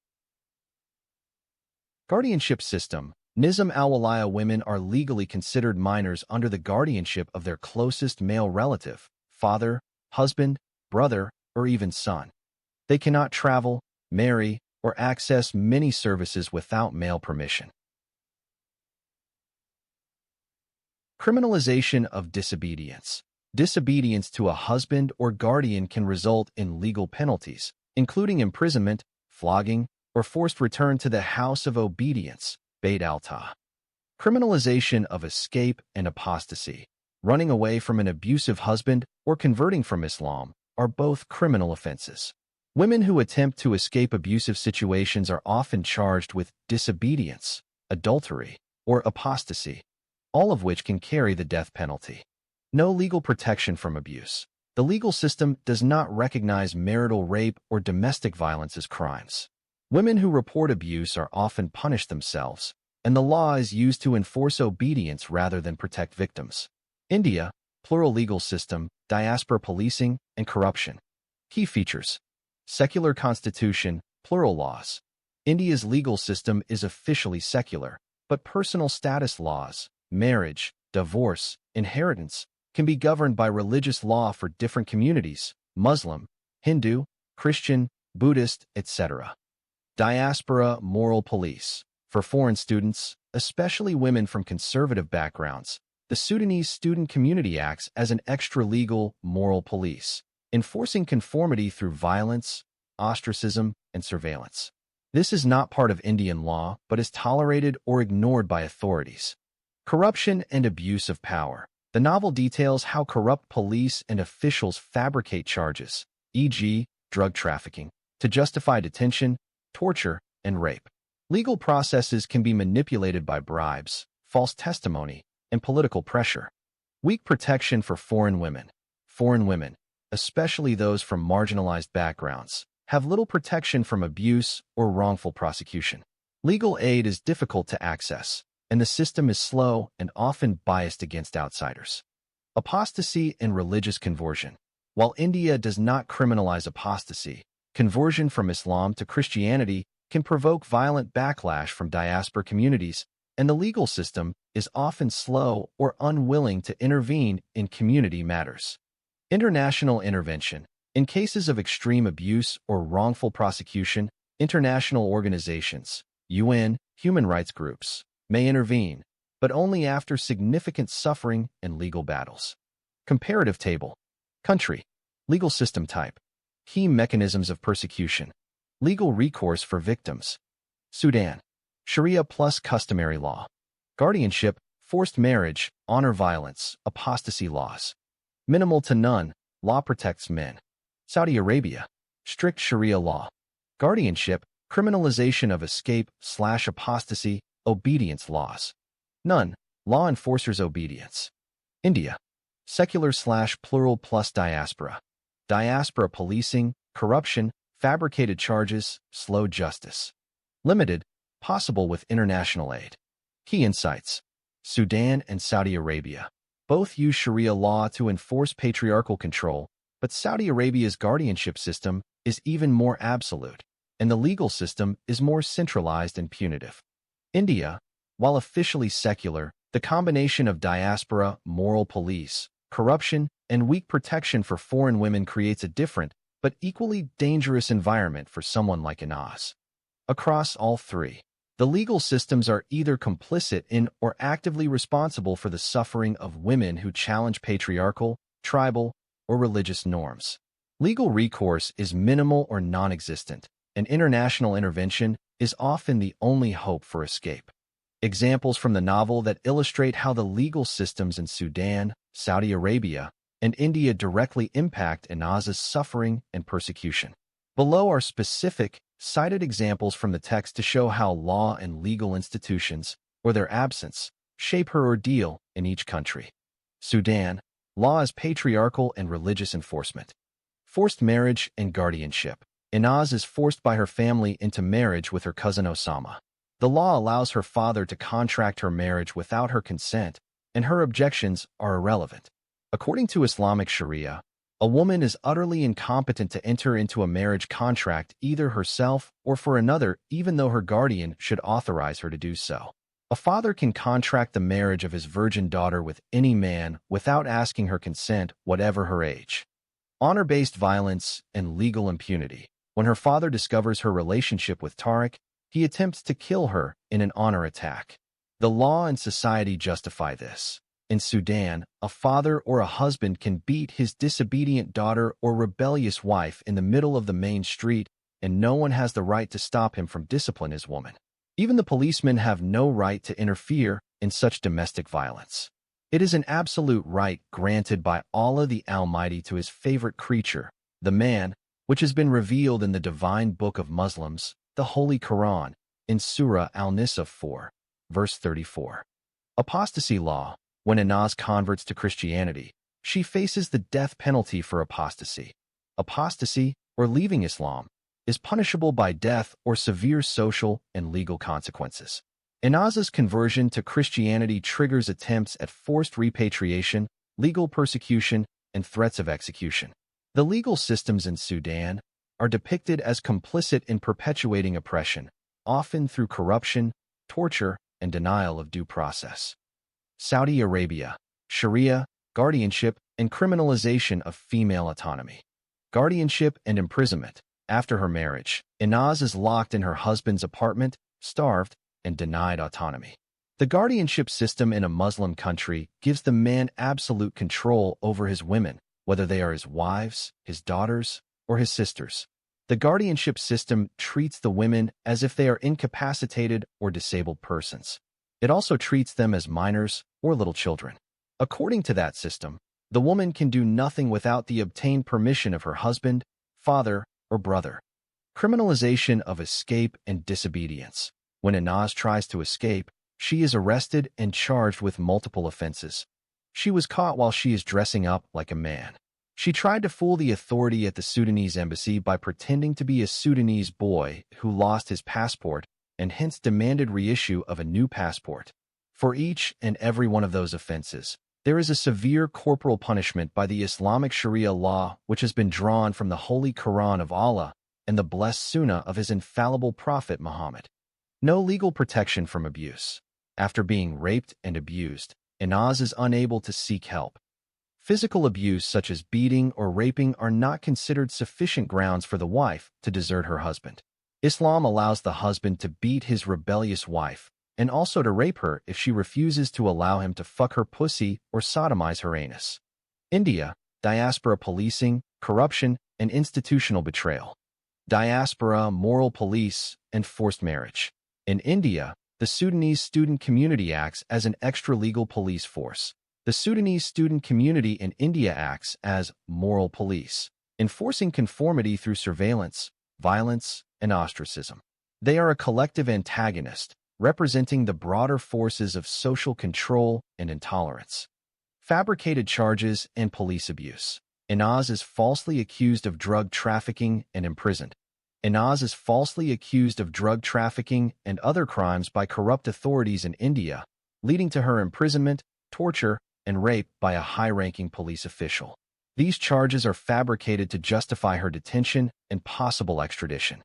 Guardianship system. Nizam al-Walaya, women are legally considered minors under the guardianship of their closest male relative, father, husband, brother, or even son. They cannot travel, marry, or access many services without male permission. Criminalization of disobedience. Disobedience to a husband or guardian can result in legal penalties, including imprisonment, flogging, or forced return to the house of obedience, Beit al-Ta. Criminalization of escape and apostasy. Running away from an abusive husband or converting from Islam are both criminal offenses. Women who attempt to escape abusive situations are often charged with disobedience, adultery, or apostasy, all of which can carry the death penalty. No legal protection from abuse. The legal system does not recognize marital rape or domestic violence as crimes. Women who report abuse are often punished themselves, and the law is used to enforce obedience rather than protect victims. India, plural legal system, diaspora policing, and corruption. Key features. Secular constitution, plural laws. India's legal system is officially secular, but personal status laws, marriage, divorce, inheritance, can be governed by religious law for different communities, Muslim, Hindu, Christian, Buddhist, etc. Diaspora moral police. For foreign students, especially women from conservative backgrounds, the Sudanese student community acts as an extra-legal moral police, enforcing conformity through violence, ostracism, and surveillance. This is not part of Indian law, but is tolerated or ignored by authorities. Corruption and abuse of power. The novel details how corrupt police and officials fabricate charges, e.g., drug trafficking, to justify detention, torture, and rape. Legal processes can be manipulated by bribes, false testimony, and political pressure. Weak protection for foreign women. Foreign women, especially those from marginalized backgrounds, have little protection from abuse or wrongful prosecution. Legal aid is difficult to access, and the system is slow and often biased against outsiders. Apostasy and religious conversion. While India does not criminalize apostasy, conversion from Islam to Christianity can provoke violent backlash from diaspora communities, and the legal system is often slow or unwilling to intervene in community matters. International intervention. In cases of extreme abuse or wrongful prosecution, international organizations, UN, human rights groups, may intervene, but only after significant suffering and legal battles. Comparative table. Country. Legal system type. Key mechanisms of persecution. Legal recourse for victims. Sudan. Sharia plus customary law. Guardianship, forced marriage, honor violence, apostasy laws. Minimal to none, law protects men. Saudi Arabia. Strict Sharia law. Guardianship, criminalization of escape/apostasy, obedience laws. None, law enforcers obedience. India. Secular/plural plus diaspora. Diaspora policing, corruption, fabricated charges, slow justice. Limited, possible with international aid. Key insights. Sudan and Saudi Arabia. Both use Sharia law to enforce patriarchal control, but Saudi Arabia's guardianship system is even more absolute, and the legal system is more centralized and punitive. India, while officially secular, the combination of diaspora, moral police, corruption, and weak protection for foreign women creates a different, but equally dangerous environment for someone like Anas. Across all three, The legal systems are either complicit in or actively responsible for the suffering of women who challenge patriarchal, tribal, or religious norms. Legal recourse is minimal or non-existent, and international intervention is often the only hope for escape. Examples from the novel that illustrate how the legal systems in Sudan, Saudi Arabia, and India directly impact Inaz's suffering and persecution. Below are specific, cited examples from the text to show how law and legal institutions, or their absence, shape her ordeal in each country. Sudan, law as patriarchal and religious enforcement. Forced marriage and guardianship. Inaz is forced by her family into marriage with her cousin Osama. The law allows her father to contract her marriage without her consent, and her objections are irrelevant. According to Islamic Sharia, a woman is utterly incompetent to enter into a marriage contract either herself or for another, even though her guardian should authorize her to do so. A father can contract the marriage of his virgin daughter with any man without asking her consent, whatever her age. Honor-based violence and legal impunity. When her father discovers her relationship with Tariq, he attempts to kill her in an honor attack. The law and society justify this. In Sudan, a father or a husband can beat his disobedient daughter or rebellious wife in the middle of the main street, and no one has the right to stop him from disciplining his woman. Even the policemen have no right to interfere in such domestic violence. It is an absolute right granted by Allah the Almighty to his favorite creature, the man, which has been revealed in the divine book of Muslims, the Holy Quran, in Surah Al-Nisa 4, verse 34. Apostasy law. When Inaz converts to Christianity, she faces the death penalty for apostasy. Apostasy, or leaving Islam, is punishable by death or severe social and legal consequences. Inaz's conversion to Christianity triggers attempts at forced repatriation, legal persecution, and threats of execution. The legal systems in Sudan are depicted as complicit in perpetuating oppression, often through corruption, torture, and denial of due process. Saudi Arabia, Sharia, guardianship, and criminalization of female autonomy. Guardianship and imprisonment. After her marriage, Inaz is locked in her husband's apartment, starved, and denied autonomy. The guardianship system in a Muslim country gives the man absolute control over his women, whether they are his wives, his daughters, or his sisters. The guardianship system treats the women as if they are incapacitated or disabled persons. It also treats them as minors or little children. According to that system, the woman can do nothing without the obtained permission of her husband, father, or brother. Criminalization of escape and disobedience. When Inaz tries to escape, she is arrested and charged with multiple offenses. She was caught while she is dressing up like a man. She tried to fool the authority at the Sudanese embassy by pretending to be a Sudanese boy who lost his passport and hence demanded reissue of a new passport. For each and every one of those offenses, there is a severe corporal punishment by the Islamic Sharia law which has been drawn from the Holy Quran of Allah and the blessed Sunnah of his infallible Prophet Muhammad. No legal protection from abuse. After being raped and abused, Inaz is unable to seek help. Physical abuse such as beating or raping are not considered sufficient grounds for the wife to desert her husband. Islam allows the husband to beat his rebellious wife and also to rape her if she refuses to allow him to fuck her pussy or sodomize her anus. India, diaspora policing, corruption, and institutional betrayal. Diaspora, moral police, and forced marriage. In India, the Sudanese student community acts as an extra-legal police force. The Sudanese student community in India acts as moral police, enforcing conformity through surveillance, violence, and ostracism. They are a collective antagonist, representing the broader forces of social control and intolerance. Fabricated charges and police abuse. Inaz is falsely accused of drug trafficking and imprisoned. Inaz is falsely accused of drug trafficking and other crimes by corrupt authorities in India, leading to her imprisonment, torture, and rape by a high-ranking police official. These charges are fabricated to justify her detention and possible extradition.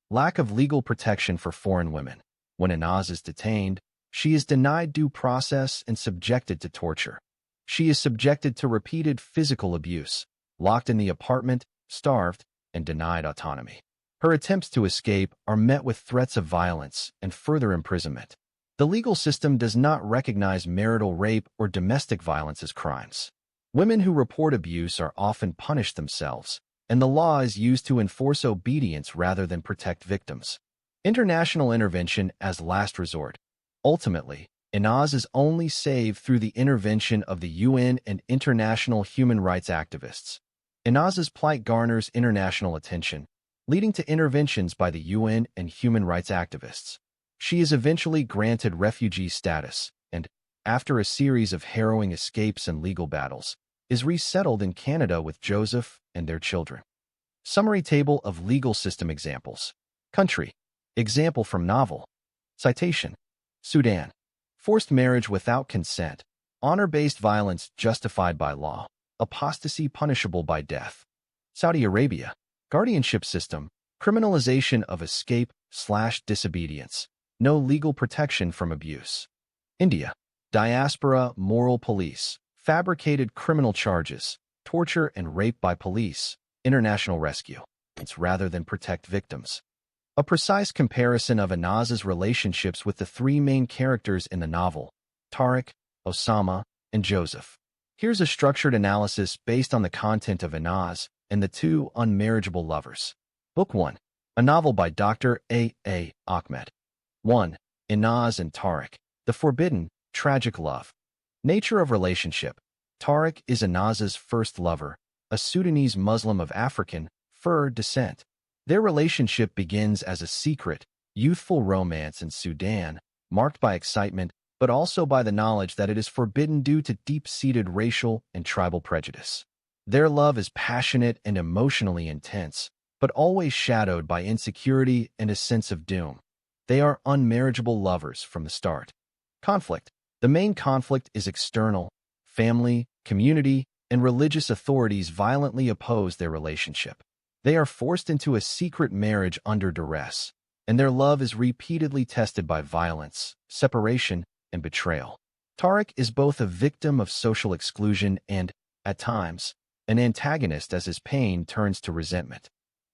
Lack of legal protection for foreign women. When Inaz is detained, she is denied due process and subjected to torture. She is subjected to repeated physical abuse, locked in the apartment, starved, and denied autonomy. Her attempts to escape are met with threats of violence and further imprisonment. The legal system does not recognize marital rape or domestic violence as crimes. Women who report abuse are often punished themselves, and the law is used to enforce obedience rather than protect victims. International intervention as last resort. Ultimately, Inaz is only saved through the intervention of the UN and international human rights activists. Inaz's plight garners international attention, leading to interventions by the UN and human rights activists. She is eventually granted refugee status and, after a series of harrowing escapes and legal battles, is resettled in Canada with Joseph and their children. Summary table of legal system examples. Country. Example from novel. Citation. Sudan. Forced marriage without consent. Honor-based violence justified by law. Apostasy punishable by death. Saudi Arabia. Guardianship system. Criminalization of escape/disobedience. No legal protection from abuse. India. Diaspora moral police. Fabricated criminal charges. Torture and rape by police. International rescue. It's rather than protect victims. A precise comparison of Inaz's relationships with the three main characters in the novel, Tariq, Osama, and Joseph. Here's a structured analysis based on the content of Inaz and the two unmarriageable lovers. Book 1. A novel by Dr. A. Ahmed. 1. Inaz and Tariq. The Forbidden, Tragic Love. Nature of relationship. Tariq is Inaz's first lover, a Sudanese Muslim of African, Fur descent. Their relationship begins as a secret, youthful romance in Sudan, marked by excitement, but also by the knowledge that it is forbidden due to deep-seated racial and tribal prejudice. Their love is passionate and emotionally intense, but always shadowed by insecurity and a sense of doom. They are unmarriageable lovers from the start. Conflict. The main conflict is external. Family, community, and religious authorities violently oppose their relationship. They are forced into a secret marriage under duress, and their love is repeatedly tested by violence, separation, and betrayal. Tariq is both a victim of social exclusion and, at times, an antagonist as his pain turns to resentment.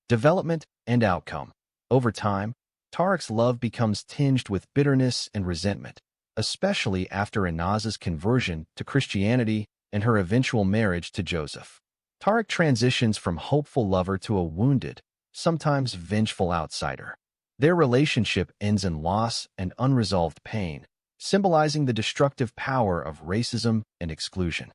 Development and outcome. Over time, Tariq's love becomes tinged with bitterness and resentment, especially after Inaz's conversion to Christianity and her eventual marriage to Joseph. Tariq transitions from hopeful lover to a wounded, sometimes vengeful outsider. Their relationship ends in loss and unresolved pain, symbolizing the destructive power of racism and exclusion.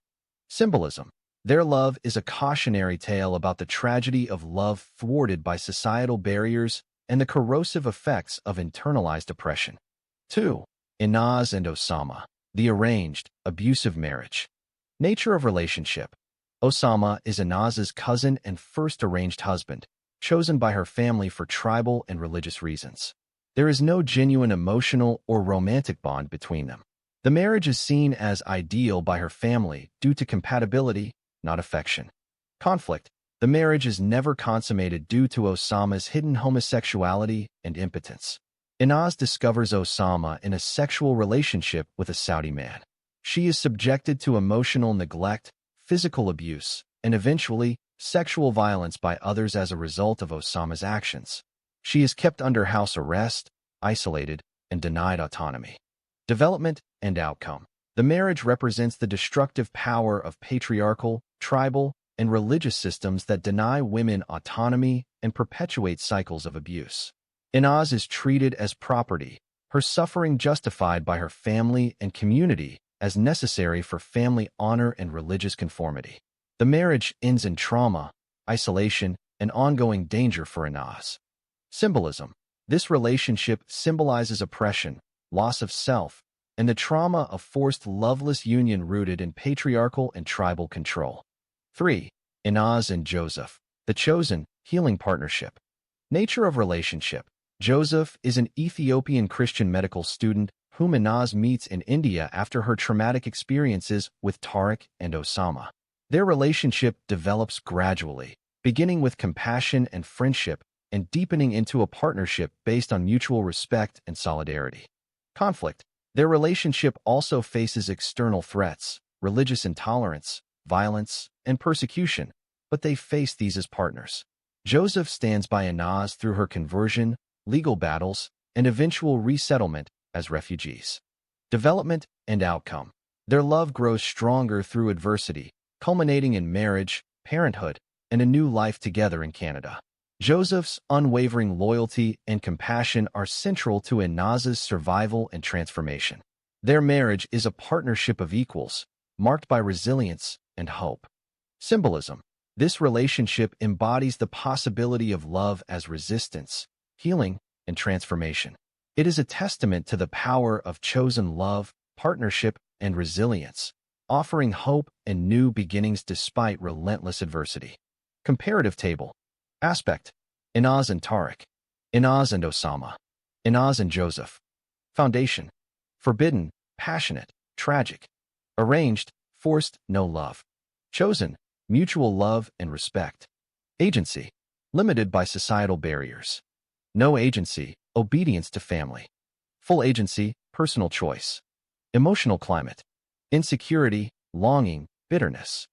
Symbolism. Their love is a cautionary tale about the tragedy of love thwarted by societal barriers and the corrosive effects of internalized oppression. 2. Inaz and Osama. The arranged, abusive marriage. Nature of relationship. Osama is Inaz's cousin and first arranged husband, chosen by her family for tribal and religious reasons. There is no genuine emotional or romantic bond between them. The marriage is seen as ideal by her family due to compatibility, not affection. Conflict. The marriage is never consummated due to Osama's hidden homosexuality and impotence. Inaz discovers Osama in a sexual relationship with a Saudi man. She is subjected to emotional neglect, physical abuse, and eventually, sexual violence by others as a result of Osama's actions. She is kept under house arrest, isolated, and denied autonomy. Development and outcome. The marriage represents the destructive power of patriarchal, tribal, and religious systems that deny women autonomy and perpetuate cycles of abuse. Inaz is treated as property, her suffering justified by her family and community as necessary for family honor and religious conformity. The marriage ends in trauma, isolation, and ongoing danger for Inaz. Symbolism. This relationship symbolizes oppression, loss of self, and the trauma of forced loveless union rooted in patriarchal and tribal control. 3. Inaz and Joseph. The chosen, healing partnership. Nature of relationship. Joseph is an Ethiopian Christian medical student whom Inaz meets in India after her traumatic experiences with Tariq and Osama. Their relationship develops gradually, beginning with compassion and friendship and deepening into a partnership based on mutual respect and solidarity. Conflict. Their relationship also faces external threats, religious intolerance, violence, and persecution, but they face these as partners. Joseph stands by Inaz through her conversion, legal battles, and eventual resettlement as refugees. Development and outcome. Their love grows stronger through adversity, culminating in marriage, parenthood, and a new life together in Canada. Joseph's unwavering loyalty and compassion are central to Inaz's survival and transformation. Their marriage is a partnership of equals, marked by resilience and hope. Symbolism. This relationship embodies the possibility of love as resistance, healing, and transformation. It is a testament to the power of chosen love, partnership, and resilience, offering hope and new beginnings despite relentless adversity. Comparative table. Aspect. Inaz and Tariq. Inaz and Osama. Inaz and Joseph. Foundation. Forbidden, passionate, tragic. Arranged, forced, no love. Chosen, mutual love and respect. Agency. Limited by societal barriers. No agency, obedience to family. Full agency, personal choice. Emotional climate. Insecurity, longing, bitterness.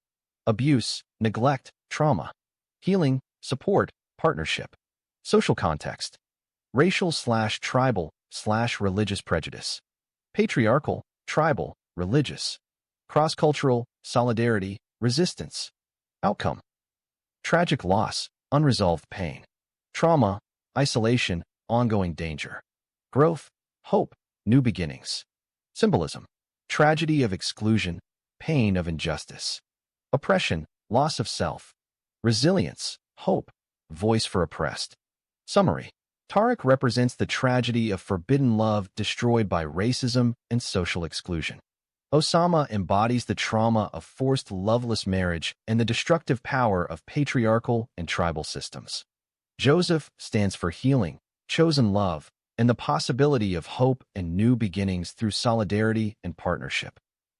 Abuse, neglect, trauma. Healing, support, partnership. Social context. Racial/tribal/religious prejudice. Patriarchal, tribal, religious. Cross-cultural, solidarity, resistance. Outcome. Tragic loss, unresolved pain. Trauma, isolation, ongoing danger. Growth, hope, new beginnings. Symbolism. Tragedy of exclusion, pain of injustice. Oppression, loss of self. Resilience, hope, voice for oppressed. Summary. Tariq represents the tragedy of forbidden love destroyed by racism and social exclusion. Osama embodies the trauma of forced loveless marriage and the destructive power of patriarchal and tribal systems. Joseph stands for healing, chosen love, and the possibility of hope and new beginnings through solidarity and partnership.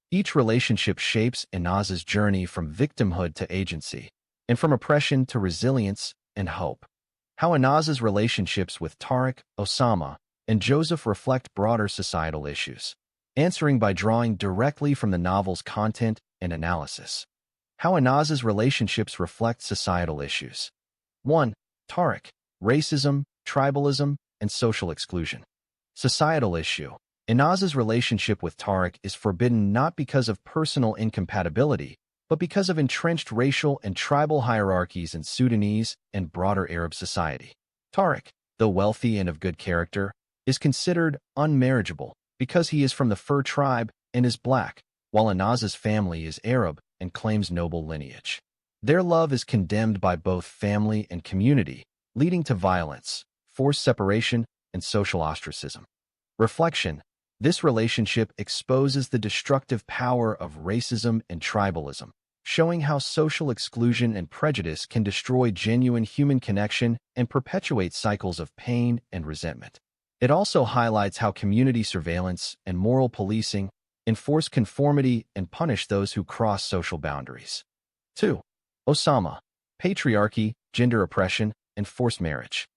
Each relationship shapes Inaz's journey from victimhood to agency, and from oppression to resilience and hope. How Inaz's relationships with Tariq, Osama, and Joseph reflect broader societal issues. Answering by drawing directly from the novel's content and analysis. How Inaz's relationships reflect societal issues. 1. Tariq, racism, tribalism, and social exclusion. Societal issue. Inaz's relationship with Tariq is forbidden not because of personal incompatibility, but because of entrenched racial and tribal hierarchies in Sudanese and broader Arab society. Tariq, though wealthy and of good character, is considered unmarriageable because he is from the Fur tribe and is black, while Inaz's family is Arab and claims noble lineage. Their love is condemned by both family and community, leading to violence, forced separation, and social ostracism. Reflection. This relationship exposes the destructive power of racism and tribalism, showing how social exclusion and prejudice can destroy genuine human connection and perpetuate cycles of pain and resentment. It also highlights how community surveillance and moral policing enforce conformity and punish those who cross social boundaries. 2. Osama. Patriarchy, gender oppression, and forced marriage.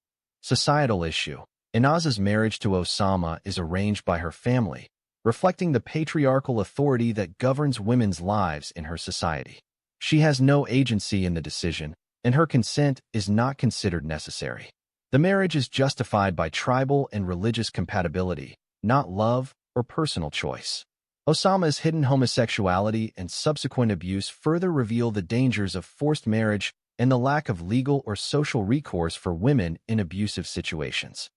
Societal issue. Inaz's marriage to Osama is arranged by her family, reflecting the patriarchal authority that governs women's lives in her society. She has no agency in the decision, and her consent is not considered necessary. The marriage is justified by tribal and religious compatibility, not love or personal choice. Osama's hidden homosexuality and subsequent abuse further reveal the dangers of forced marriage and the lack of legal or social recourse for women in abusive situations.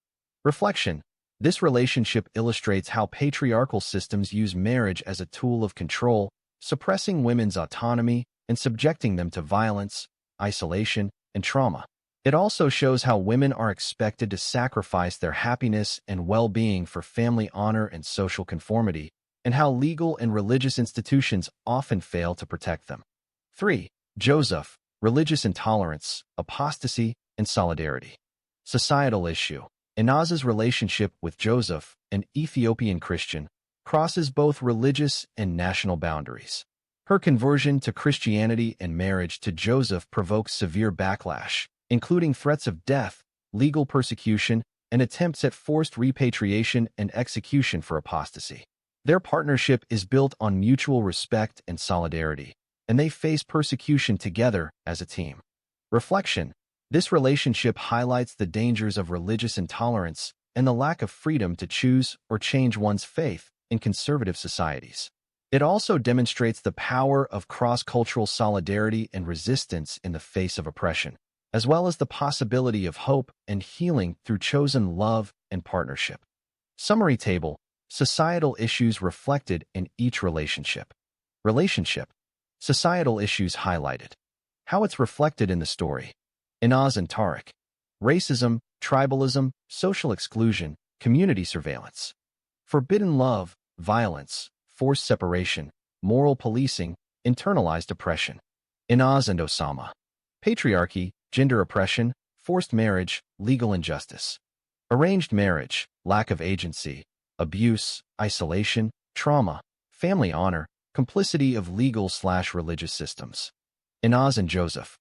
Reflection. This relationship illustrates how patriarchal systems use marriage as a tool of control, suppressing women's autonomy and subjecting them to violence, isolation, and trauma. It also shows how women are expected to sacrifice their happiness and well-being for family honor and social conformity, and how legal and religious institutions often fail to protect them. 3. Joseph. Religious intolerance, apostasy, and solidarity. Societal issue. Inaz's relationship with Joseph, an Ethiopian Christian, crosses both religious and national boundaries. Her conversion to Christianity and marriage to Joseph provokes severe backlash, including threats of death, legal persecution, and attempts at forced repatriation and execution for apostasy. Their partnership is built on mutual respect and solidarity, and they face persecution together as a team. Reflection. This relationship highlights the dangers of religious intolerance and the lack of freedom to choose or change one's faith in conservative societies. It also demonstrates the power of cross-cultural solidarity and resistance in the face of oppression, as well as the possibility of hope and healing through chosen love and partnership. Summary table: societal issues reflected in each relationship. Relationship: societal issues highlighted. How it's reflected in the story. Inaz and Tariq. Racism, tribalism, social exclusion, community surveillance. Forbidden love, violence, forced separation, moral policing, internalized oppression. Inaz and Osama. Patriarchy, gender oppression, forced marriage, legal injustice. Arranged marriage, lack of agency, abuse, isolation, trauma, family honor, complicity of legal/religious systems. Inaz and Joseph.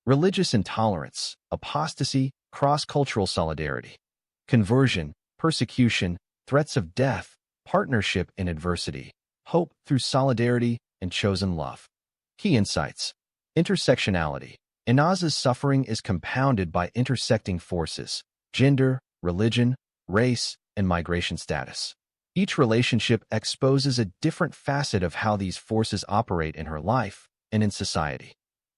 Religious intolerance, apostasy, cross-cultural solidarity. Conversion, persecution, threats of death, partnership in adversity, hope through solidarity, and chosen love. Key insights. Intersectionality. Inaz's suffering is compounded by intersecting forces: gender, religion, race, and migration status. Each relationship exposes a different facet of how these forces operate in her life and in society.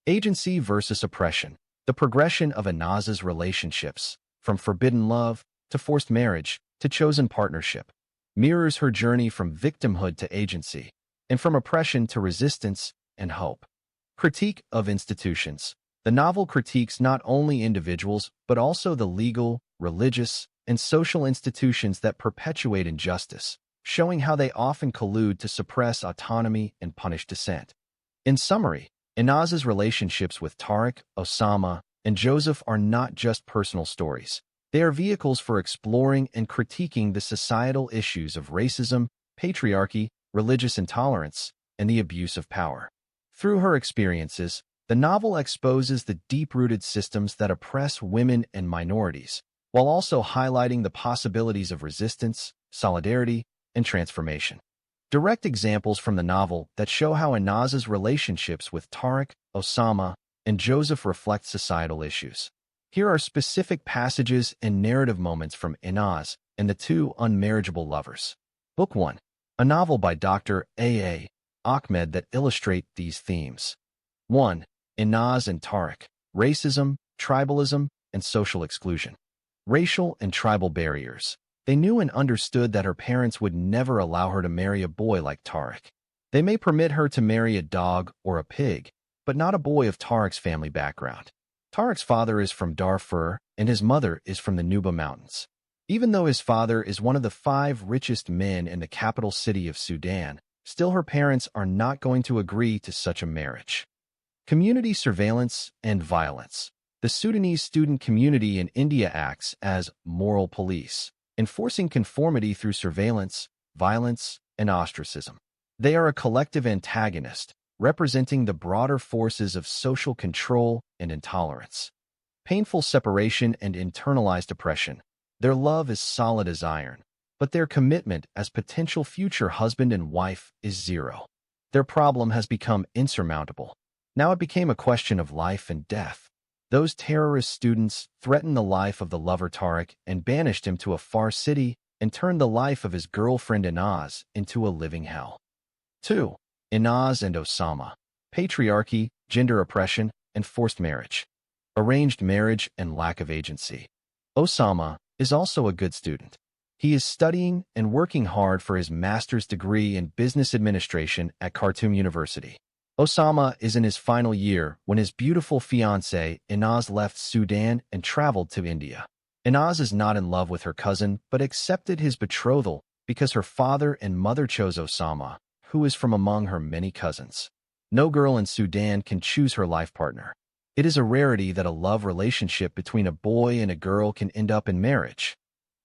Agency versus oppression. The progression of Inaz's relationships, from forbidden love to forced marriage to chosen partnership, mirrors her journey from victimhood to agency, and from oppression to resistance and hope. Critique of institutions. The novel critiques not only individuals, but also the legal, religious, and social institutions that perpetuate injustice, showing how they often collude to suppress autonomy and punish dissent. In summary, Inaz's relationships with Tariq, Osama, and Joseph are not just personal stories. They are vehicles for exploring and critiquing the societal issues of racism, patriarchy, religious intolerance, and the abuse of power. Through her experiences, the novel exposes the deep-rooted systems that oppress women and minorities, while also highlighting the possibilities of resistance, solidarity, and transformation. Direct examples from the novel that show how Inaz's relationships with Tariq, Osama, and Joseph reflect societal issues. Here are specific passages and narrative moments from Inaz and the Two Unmarriageable Lovers. Book 1. A novel by Dr. A. Ahmed that illustrate these themes. 1. Inaz and Tariq. Racism, tribalism, and social exclusion. Racial and tribal barriers. They knew and understood that her parents would never allow her to marry a boy like Tariq. They may permit her to marry a dog or a pig, but not a boy of Tariq's family background. Tariq's father is from Darfur, and his mother is from the Nuba Mountains. Even though his father is one of the 5 richest men in the capital city of Sudan, still her parents are not going to agree to such a marriage. Community surveillance and violence. The Sudanese student community in India acts as moral police, enforcing conformity through surveillance, violence, and ostracism. They are a collective antagonist, representing the broader forces of social control and intolerance. Painful separation and internalized oppression. Their love is solid as iron, but their commitment as potential future husband and wife is zero. Their problem has become insurmountable. Now it became a question of life and death. Those terrorist students threatened the life of the lover Tariq and banished him to a far city and turned the life of his girlfriend Inaz into a living hell. 2. Inaz and Osama. Patriarchy, gender oppression, and forced marriage. Arranged marriage and lack of agency. Osama is also a good student. He is studying and working hard for his master's degree in business administration at Khartoum University. Osama is in his final year when his beautiful fiancée, Inaz, left Sudan and traveled to India. Inaz is not in love with her cousin, but accepted his betrothal because her father and mother chose Osama, who is from among her many cousins. No girl in Sudan can choose her life partner. It is a rarity that a love relationship between a boy and a girl can end up in marriage.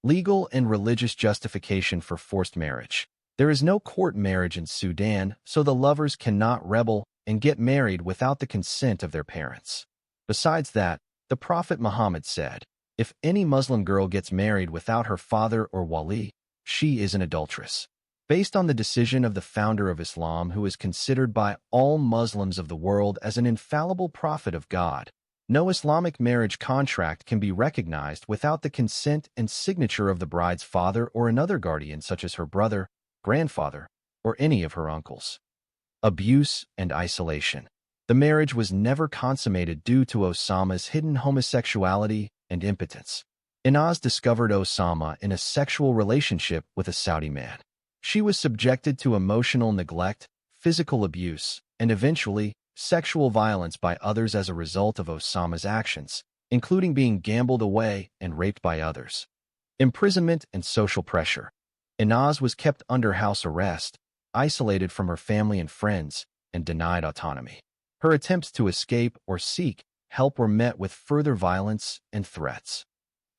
Legal and religious justification for forced marriage. There is no court marriage in Sudan, so the lovers cannot rebel and get married without the consent of their parents. Besides that, the Prophet Muhammad said, if any Muslim girl gets married without her father or wali, she is an adulteress. Based on the decision of the founder of Islam, who is considered by all Muslims of the world as an infallible prophet of God, No Islamic marriage contract can be recognized without the consent and signature of the bride's father or another guardian such as her brother, grandfather, or any of her uncles. Abuse and isolation. The marriage was never consummated due to Osama's hidden homosexuality and impotence. Inaz discovered Osama in a sexual relationship with a Saudi man. She was subjected to emotional neglect, physical abuse, and eventually, sexual violence by others as a result of Osama's actions, including being gambled away and raped by others. Imprisonment and social pressure. Inaz was kept under house arrest, isolated from her family and friends, and denied autonomy. Her attempts to escape or seek help were met with further violence and threats.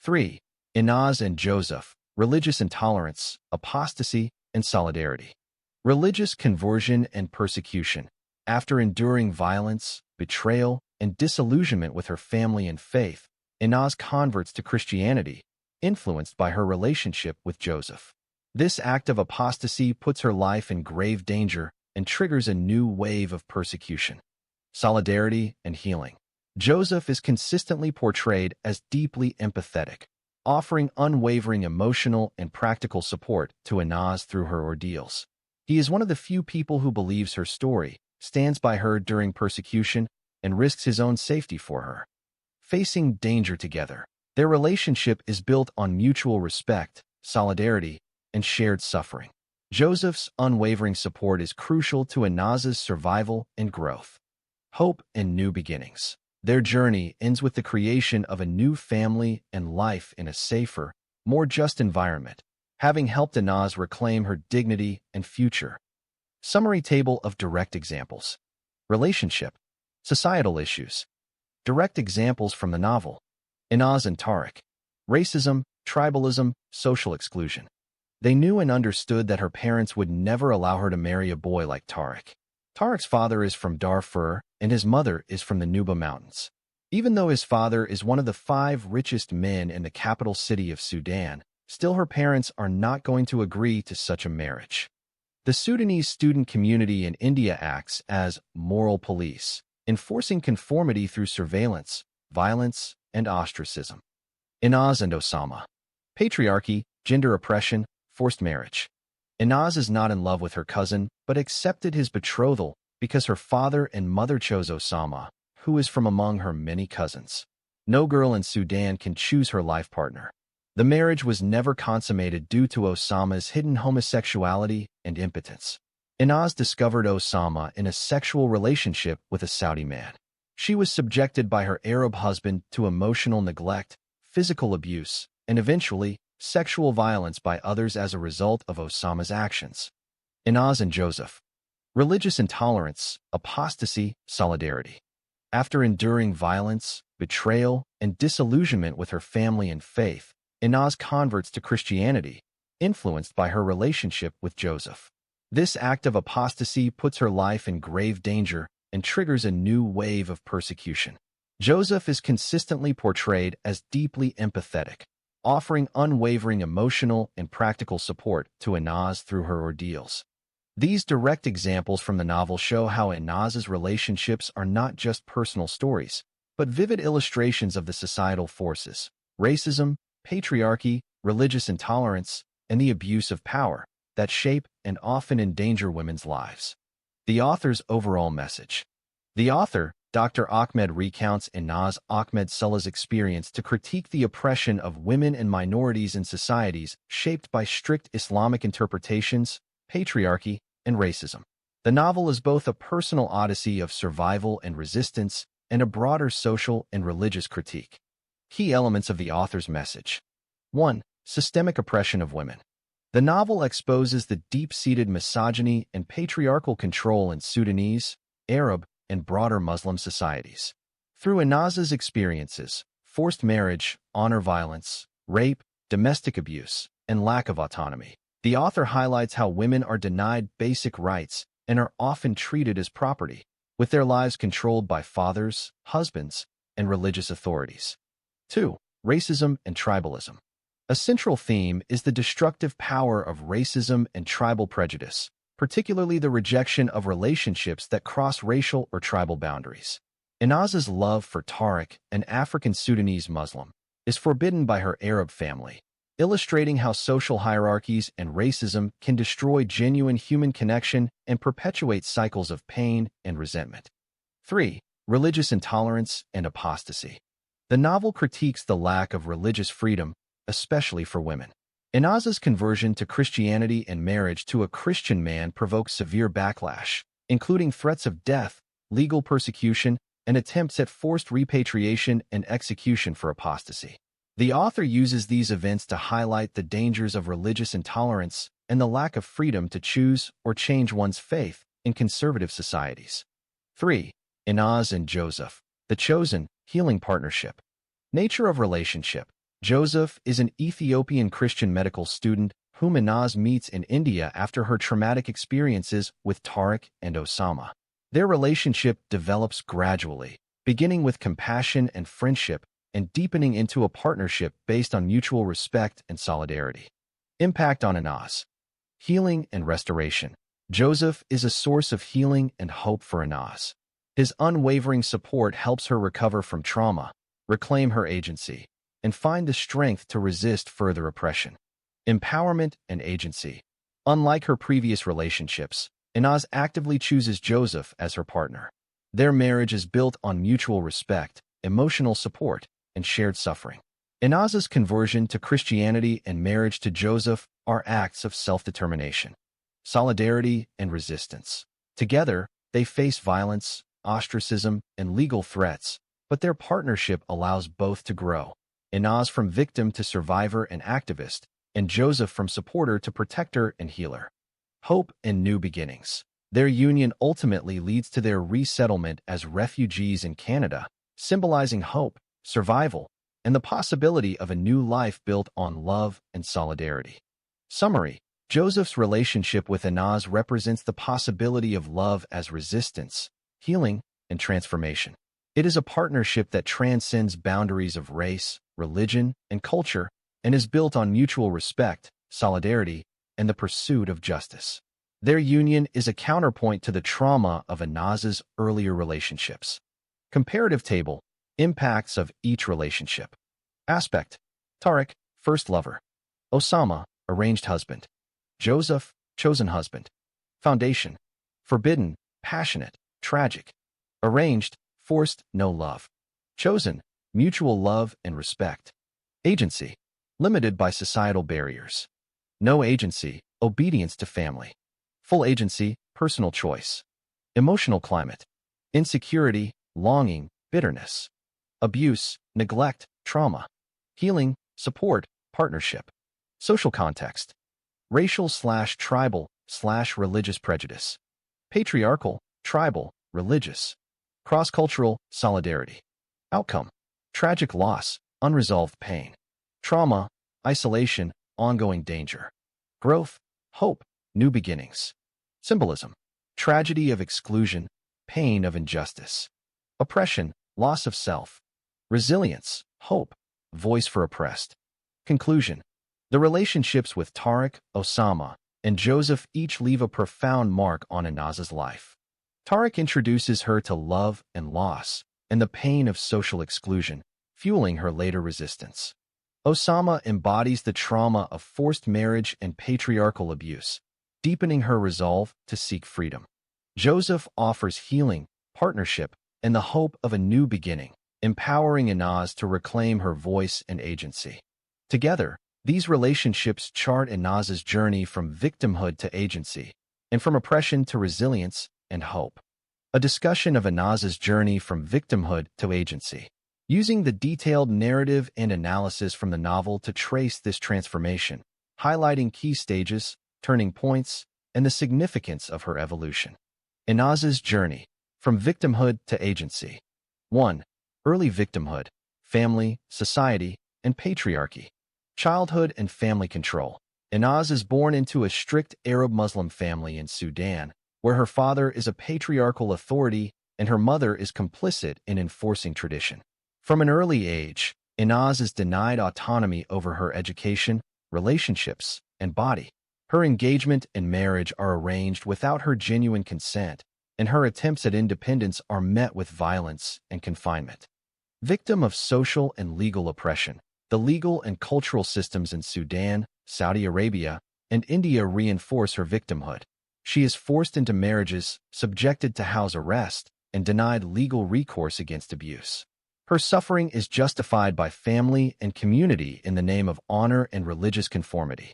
3. Inaz and Joseph, religious intolerance, apostasy, and solidarity. Religious conversion and persecution. After enduring violence, betrayal, and disillusionment with her family and faith, Inaz converts to Christianity, influenced by her relationship with Joseph. This act of apostasy puts her life in grave danger and triggers a new wave of persecution. Solidarity and healing. Joseph is consistently portrayed as deeply empathetic, offering unwavering emotional and practical support to Inaz through her ordeals. He is one of the few people who believes her story, stands by her during persecution, and risks his own safety for her. Facing danger together. Their relationship is built on mutual respect, solidarity, and shared suffering. Joseph's unwavering support is crucial to Inaz's survival and growth. Hope and new beginnings. Their journey ends with the creation of a new family and life in a safer, more just environment, having helped Inaz reclaim her dignity and future. Summary table of direct examples. Relationship. Societal issues. Direct examples from the novel. Inaz and Tariq. Racism, tribalism, social exclusion. They knew and understood that her parents would never allow her to marry a boy like Tariq. Tariq's father is from Darfur, and his mother is from the Nuba Mountains. Even though his father is one of the 5 richest men in the capital city of Sudan, still her parents are not going to agree to such a marriage. The Sudanese student community in India acts as moral police, enforcing conformity through surveillance, violence, and ostracism. Inaz and Osama. Patriarchy, gender oppression, forced marriage. Inaz is not in love with her cousin, but accepted his betrothal because her father and mother chose Osama, who is from among her many cousins. No girl in Sudan can choose her life partner. The marriage was never consummated due to Osama's hidden homosexuality and impotence. Inaz discovered Osama in a sexual relationship with a Saudi man. She was subjected by her Arab husband to emotional neglect, physical abuse, and eventually, sexual violence by others as a result of Osama's actions. Inaz and Joseph. Religious intolerance, apostasy, solidarity. After enduring violence, betrayal, and disillusionment with her family and faith, Inaz converts to Christianity, influenced by her relationship with Joseph. This act of apostasy puts her life in grave danger and triggers a new wave of persecution. Joseph is consistently portrayed as deeply empathetic, offering unwavering emotional and practical support to Inaz through her ordeals. These direct examples from the novel show how Inaz's relationships are not just personal stories, but vivid illustrations of the societal forces, racism, patriarchy, religious intolerance, and the abuse of power that shape and often endanger women's lives. The author's overall message. The author, Dr. Ahmed, recounts Inaz Ahmed Salah's experience to critique the oppression of women and minorities in societies shaped by strict Islamic interpretations, patriarchy, and racism. The novel is both a personal odyssey of survival and resistance and a broader social and religious critique. Key elements of the author's message. 1. Systemic oppression of women. The novel exposes the deep-seated misogyny and patriarchal control in Sudanese, Arab, and broader Muslim societies. Through Inaz's experiences, forced marriage, honor violence, rape, domestic abuse, and lack of autonomy, the author highlights how women are denied basic rights and are often treated as property, with their lives controlled by fathers, husbands, and religious authorities. 2. Racism and tribalism. A central theme is the destructive power of racism and tribal prejudice, particularly the rejection of relationships that cross racial or tribal boundaries. Inaz's love for Tariq, an African Sudanese Muslim, is forbidden by her Arab family, illustrating how social hierarchies and racism can destroy genuine human connection and perpetuate cycles of pain and resentment. 3. Religious intolerance and apostasy. The novel critiques the lack of religious freedom, especially for women. Inaz's conversion to Christianity and marriage to a Christian man provokes severe backlash, including threats of death, legal persecution, and attempts at forced repatriation and execution for apostasy. The author uses these events to highlight the dangers of religious intolerance and the lack of freedom to choose or change one's faith in conservative societies. 3. Inaz and Joseph, the chosen, healing partnership. Nature of relationship. Joseph is an Ethiopian Christian medical student whom Inaz meets in India after her traumatic experiences with Tariq and Osama. Their relationship develops gradually, beginning with compassion and friendship and deepening into a partnership based on mutual respect and solidarity. Impact on Inaz. Healing and restoration. Joseph is a source of healing and hope for Inaz. His unwavering support helps her recover from trauma, reclaim her agency, and find the strength to resist further oppression. Empowerment and agency. Unlike her previous relationships, Inaz actively chooses Joseph as her partner. Their marriage is built on mutual respect, emotional support, and shared suffering. Inaz's conversion to Christianity and marriage to Joseph are acts of self-determination, solidarity, and resistance. Together, they face violence, ostracism, and legal threats, but their partnership allows both to grow. Inaz from victim to survivor and activist, and Joseph from supporter to protector and healer. Hope and new beginnings. Their union ultimately leads to their resettlement as refugees in Canada, symbolizing hope, survival, and the possibility of a new life built on love and solidarity. Summary. Joseph's relationship with Inaz represents the possibility of love as resistance, healing, and transformation. It is a partnership that transcends boundaries of race, religion, and culture, and is built on mutual respect, solidarity, and the pursuit of justice. Their union is a counterpoint to the trauma of Inaz's earlier relationships. Comparative table. Impacts of each relationship. Aspect. Tariq, first lover. Osama, arranged husband. Joseph, chosen husband. Foundation. Forbidden, passionate, tragic. Arranged, forced, no love. Chosen, mutual love and respect. Agency. Limited by societal barriers. No agency, obedience to family. Full agency, personal choice. Emotional climate. Insecurity, longing, bitterness. Abuse, neglect, trauma. Healing, support, partnership. Social context. Racial/tribal/religious prejudice. Patriarchal, tribal, religious. Cross-cultural, solidarity. Outcome. Tragic loss, unresolved pain. Trauma, isolation, ongoing danger. Growth, hope, new beginnings. Symbolism. Tragedy of exclusion, pain of injustice. Oppression, loss of self. Resilience, hope, voice for oppressed. Conclusion. The relationships with Tariq, Osama, and Joseph each leave a profound mark on Inaz's life. Tariq introduces her to love and loss, and the pain of social exclusion, fueling her later resistance. Osama embodies the trauma of forced marriage and patriarchal abuse, deepening her resolve to seek freedom. Joseph offers healing, partnership, and the hope of a new beginning, empowering Inaz to reclaim her voice and agency. Together, these relationships chart Inaz's journey from victimhood to agency, and from oppression to resilience and hope. A discussion of Inaz's journey from victimhood to agency, using the detailed narrative and analysis from the novel to trace this transformation, highlighting key stages, turning points, and the significance of her evolution. Inaz's journey, from victimhood to agency. 1. Early victimhood, family, society, and patriarchy. Childhood and family control. Inaz is born into a strict Arab Muslim family in Sudan, where her father is a patriarchal authority and her mother is complicit in enforcing tradition. From an early age, Inaz is denied autonomy over her education, relationships, and body. Her engagement and marriage are arranged without her genuine consent, and her attempts at independence are met with violence and confinement. Victim of social and legal oppression, the legal and cultural systems in Sudan, Saudi Arabia, and India reinforce her victimhood. She is forced into marriages, subjected to house arrest, and denied legal recourse against abuse. Her suffering is justified by family and community in the name of honor and religious conformity.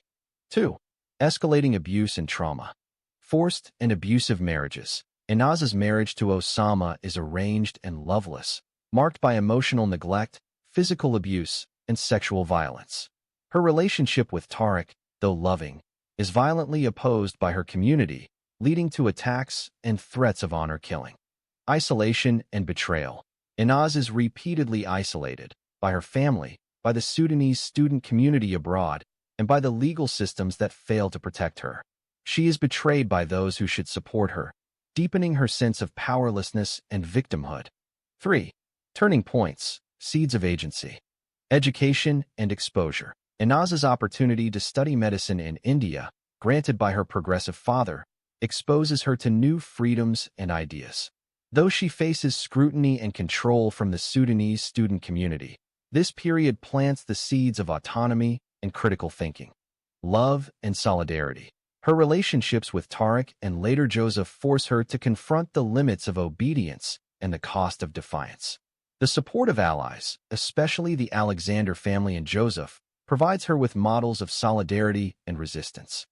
2. Escalating abuse and trauma. Forced and abusive marriages. Inaz's marriage to Osama is arranged and loveless, marked by emotional neglect, physical abuse, and sexual violence. Her relationship with Tariq, though loving, is violently opposed by her community, leading to attacks and threats of honor killing. Isolation and betrayal. Inaz is repeatedly isolated by her family, by the Sudanese student community abroad, and by the legal systems that fail to protect her. She is betrayed by those who should support her, deepening her sense of powerlessness and victimhood. 3. Turning points, seeds of agency. Education and exposure. Inaz's opportunity to study medicine in India, granted by her progressive father, exposes her to new freedoms and ideas. Though she faces scrutiny and control from the Sudanese student community, this period plants the seeds of autonomy and critical thinking. Love and solidarity. Her relationships with Tariq and later Joseph force her to confront the limits of obedience and the cost of defiance. The support of allies, especially the Alexander family and Joseph, provides her with models of solidarity and resistance.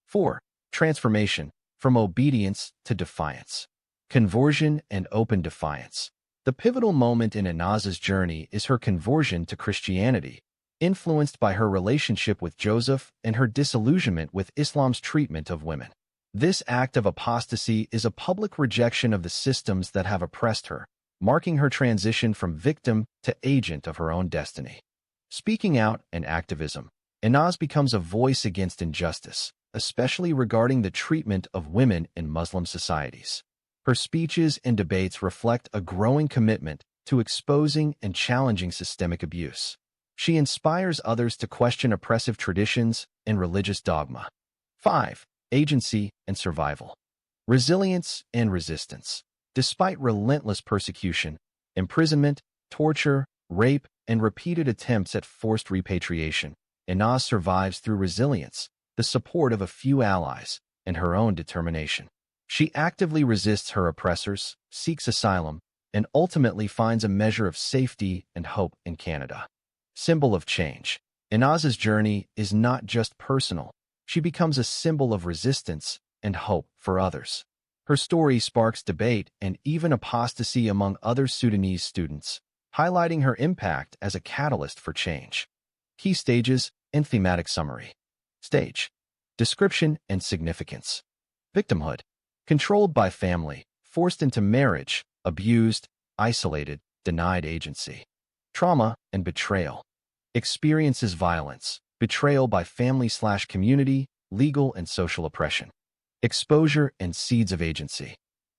4. Transformation, from obedience to defiance. Conversion and open defiance. The pivotal moment in Inaz's journey is her conversion to Christianity, influenced by her relationship with Joseph and her disillusionment with Islam's treatment of women. This act of apostasy is a public rejection of the systems that have oppressed her, marking her transition from victim to agent of her own destiny. Speaking out and activism. Inaz becomes a voice against injustice, especially regarding the treatment of women in Muslim societies. Her speeches and debates reflect a growing commitment to exposing and challenging systemic abuse. She inspires others to question oppressive traditions and religious dogma. 5. Agency and survival. Resilience and resistance. Despite relentless persecution, imprisonment, torture, rape, and repeated attempts at forced repatriation, Inaz survives through resilience, the support of a few allies, and her own determination. She actively resists her oppressors, seeks asylum, and ultimately finds a measure of safety and hope in Canada. Symbol of change. Inaz's journey is not just personal. She becomes a symbol of resistance and hope for others. Her story sparks debate and even apostasy among other Sudanese students, highlighting her impact as a catalyst for change. Key stages and thematic summary. Stage. Description and significance. Victimhood. Controlled by family, forced into marriage, abused, isolated, denied agency. Trauma and betrayal. Experiences violence, betrayal by family/community, legal and social oppression. Exposure and seeds of agency.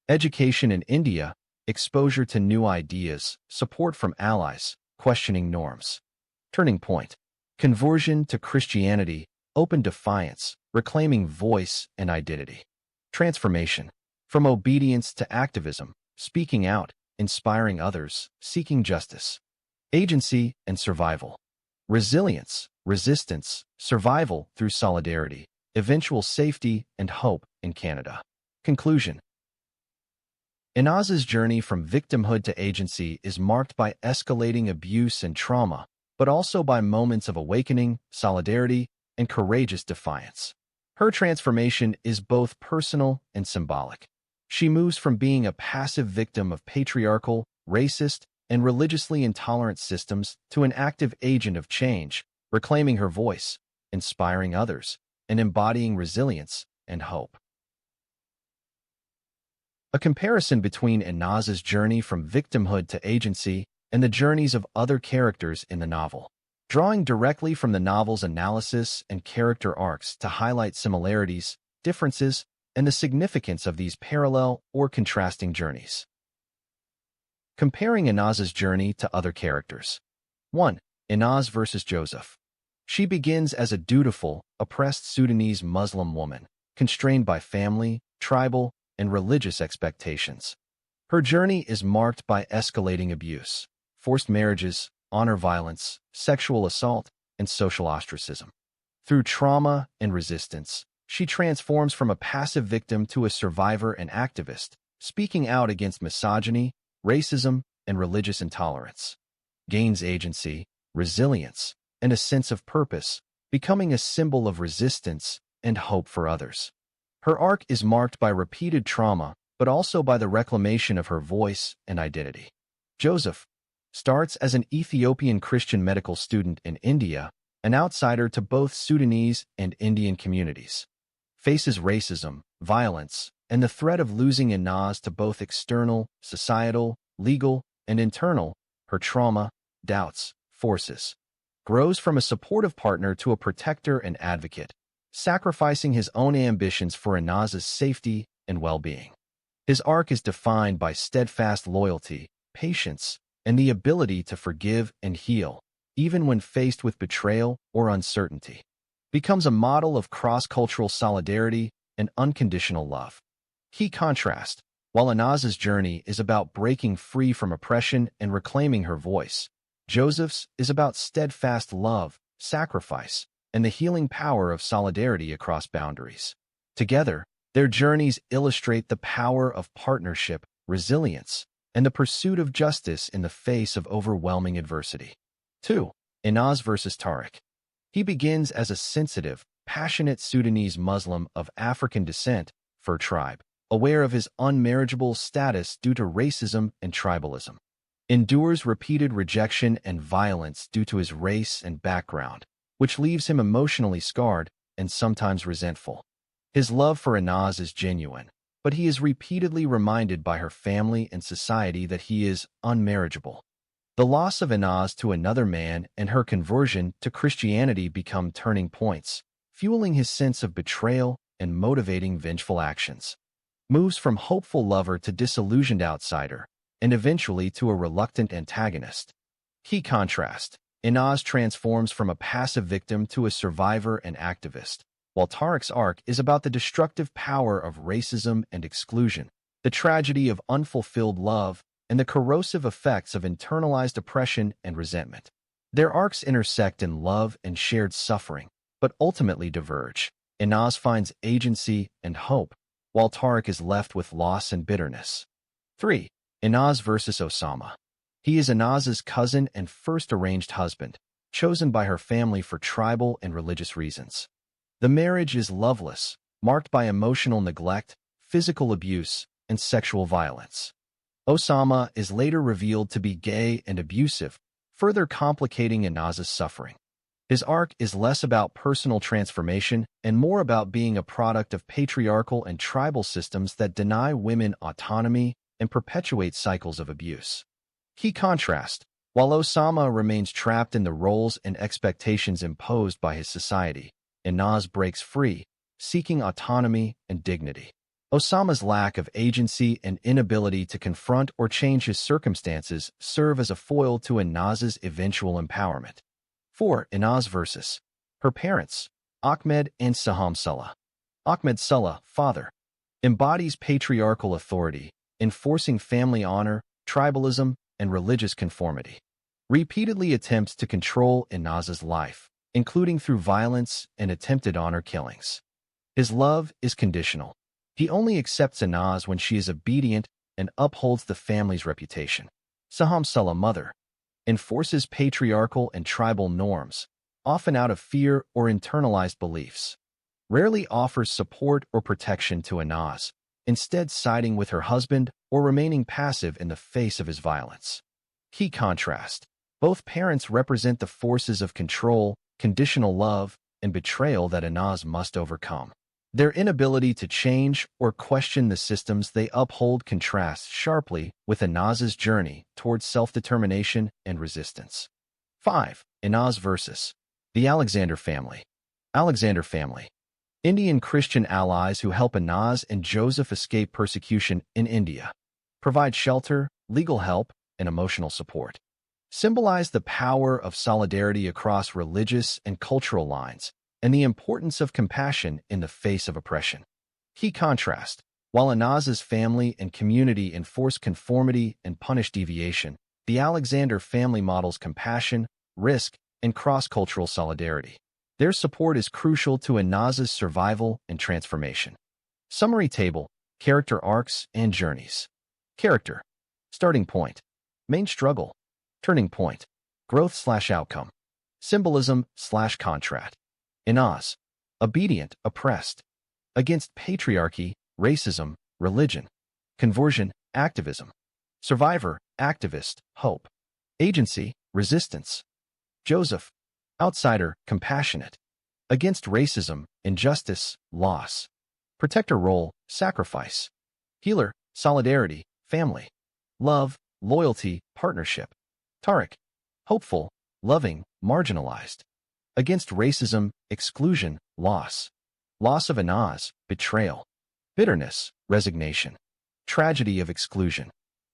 Education in India, exposure to new ideas, support from allies, questioning norms. Turning point. Conversion to Christianity, open defiance, reclaiming voice and identity. Transformation. From obedience to activism, speaking out, inspiring others, seeking justice. Agency and survival. Resilience, resistance, survival through solidarity, eventual safety and hope in Canada. Conclusion. Inaz's journey from victimhood to agency is marked by escalating abuse and trauma, but also by moments of awakening, solidarity, and courageous defiance. Her transformation is both personal and symbolic. She moves from being a passive victim of patriarchal, racist, and religiously intolerant systems to an active agent of change, reclaiming her voice, inspiring others, and embodying resilience and hope. A comparison between Inaz's journey from victimhood to agency and the journeys of other characters in the novel. Drawing directly from the novel's analysis and character arcs to highlight similarities, differences, and the significance of these parallel or contrasting journeys. Comparing Inaz's journey to other characters. 1. Inaz versus Joseph. She begins as a dutiful, oppressed Sudanese Muslim woman, constrained by family, tribal, and religious expectations. Her journey is marked by escalating abuse, forced marriages, honor violence, sexual assault, and social ostracism. Through trauma and resistance, she transforms from a passive victim to a survivor and activist, speaking out against misogyny, racism, and religious intolerance. Gains agency, resilience, and a sense of purpose, becoming a symbol of resistance and hope for others. Her arc is marked by repeated trauma, but also by the reclamation of her voice and identity. Joseph starts as an Ethiopian Christian medical student in India, an outsider to both Sudanese and Indian communities. Faces racism, violence, and the threat of losing Inaz to both external, societal, legal, and internal, her trauma, doubts, forces. Grows from a supportive partner to a protector and advocate, sacrificing his own ambitions for Inaz's safety and well-being. His arc is defined by steadfast loyalty, patience, and the ability to forgive and heal, even when faced with betrayal or uncertainty. Becomes a model of cross-cultural solidarity and unconditional love. Key contrast: while Inaz's journey is about breaking free from oppression and reclaiming her voice, Joseph's is about steadfast love, sacrifice, and the healing power of solidarity across boundaries. Together, their journeys illustrate the power of partnership, resilience, and the pursuit of justice in the face of overwhelming adversity. 2. Inaz versus Tariq. He begins as a sensitive, passionate Sudanese Muslim of African descent, Fur tribe, aware of his unmarriageable status due to racism and tribalism. Endures repeated rejection and violence due to his race and background, which leaves him emotionally scarred and sometimes resentful. His love for Inaz is genuine, but he is repeatedly reminded by her family and society that he is unmarriageable. The loss of Inaz to another man and her conversion to Christianity become turning points, fueling his sense of betrayal and motivating vengeful actions. Moves from hopeful lover to disillusioned outsider, and eventually to a reluctant antagonist. Key contrast: Inaz transforms from a passive victim to a survivor and activist, while Tariq's arc is about the destructive power of racism and exclusion, the tragedy of unfulfilled love, and the corrosive effects of internalized oppression and resentment. Their arcs intersect in love and shared suffering, but ultimately diverge. Inaz finds agency and hope, while Tariq is left with loss and bitterness. 3. Inaz versus Osama. He is Inaz's cousin and first arranged husband, chosen by her family for tribal and religious reasons. The marriage is loveless, marked by emotional neglect, physical abuse, and sexual violence. Osama is later revealed to be gay and abusive, further complicating Inaz's suffering. His arc is less about personal transformation and more about being a product of patriarchal and tribal systems that deny women autonomy and perpetuate cycles of abuse. Key contrast: while Osama remains trapped in the roles and expectations imposed by his society, Inaz breaks free, seeking autonomy and dignity. Osama's lack of agency and inability to confront or change his circumstances serve as a foil to Inaz's eventual empowerment. 4. Inaz versus her parents, Ahmed and Saham Saleh. Ahmed Saleh, father, embodies patriarchal authority, enforcing family honor, tribalism, and religious conformity. Repeatedly attempts to control Inaz's life, including through violence and attempted honor killings. His love is conditional. He only accepts Inaz when she is obedient and upholds the family's reputation. Saham Saleh, mother, enforces patriarchal and tribal norms, often out of fear or internalized beliefs. Rarely offers support or protection to Inaz, instead siding with her husband or remaining passive in the face of his violence. Key contrast: both parents represent the forces of control, conditional love, and betrayal that Inaz must overcome. Their inability to change or question the systems they uphold contrasts sharply with Inaz's journey towards self-determination and resistance. 5. Inaz versus the Alexander family. Alexander family. Indian Christian allies who help Inaz and Joseph escape persecution in India. Provide shelter, legal help, and emotional support. Symbolize the power of solidarity across religious and cultural lines, and the importance of compassion in the face of oppression. Key contrast: While Anaz's family and community enforce conformity and punish deviation, the Alexander family models compassion, risk, and cross-cultural solidarity. Their support is crucial to Anaz's survival and transformation. Summary table, character arcs and journeys. Character. Starting point. Main struggle. Turning point. Growth/outcome. Symbolism/contrast. Inaz. Obedient, oppressed. Against patriarchy, racism, religion. Conversion, activism. Survivor, activist, hope. Agency, resistance. Joseph. Outsider, compassionate. Against racism, injustice, loss. Protector role, sacrifice. Healer, solidarity, family. Love, loyalty, partnership. Tariq. Hopeful, loving, marginalized. Against racism, exclusion, loss. Loss of Inaz, betrayal. Bitterness, resignation. Tragedy of exclusion.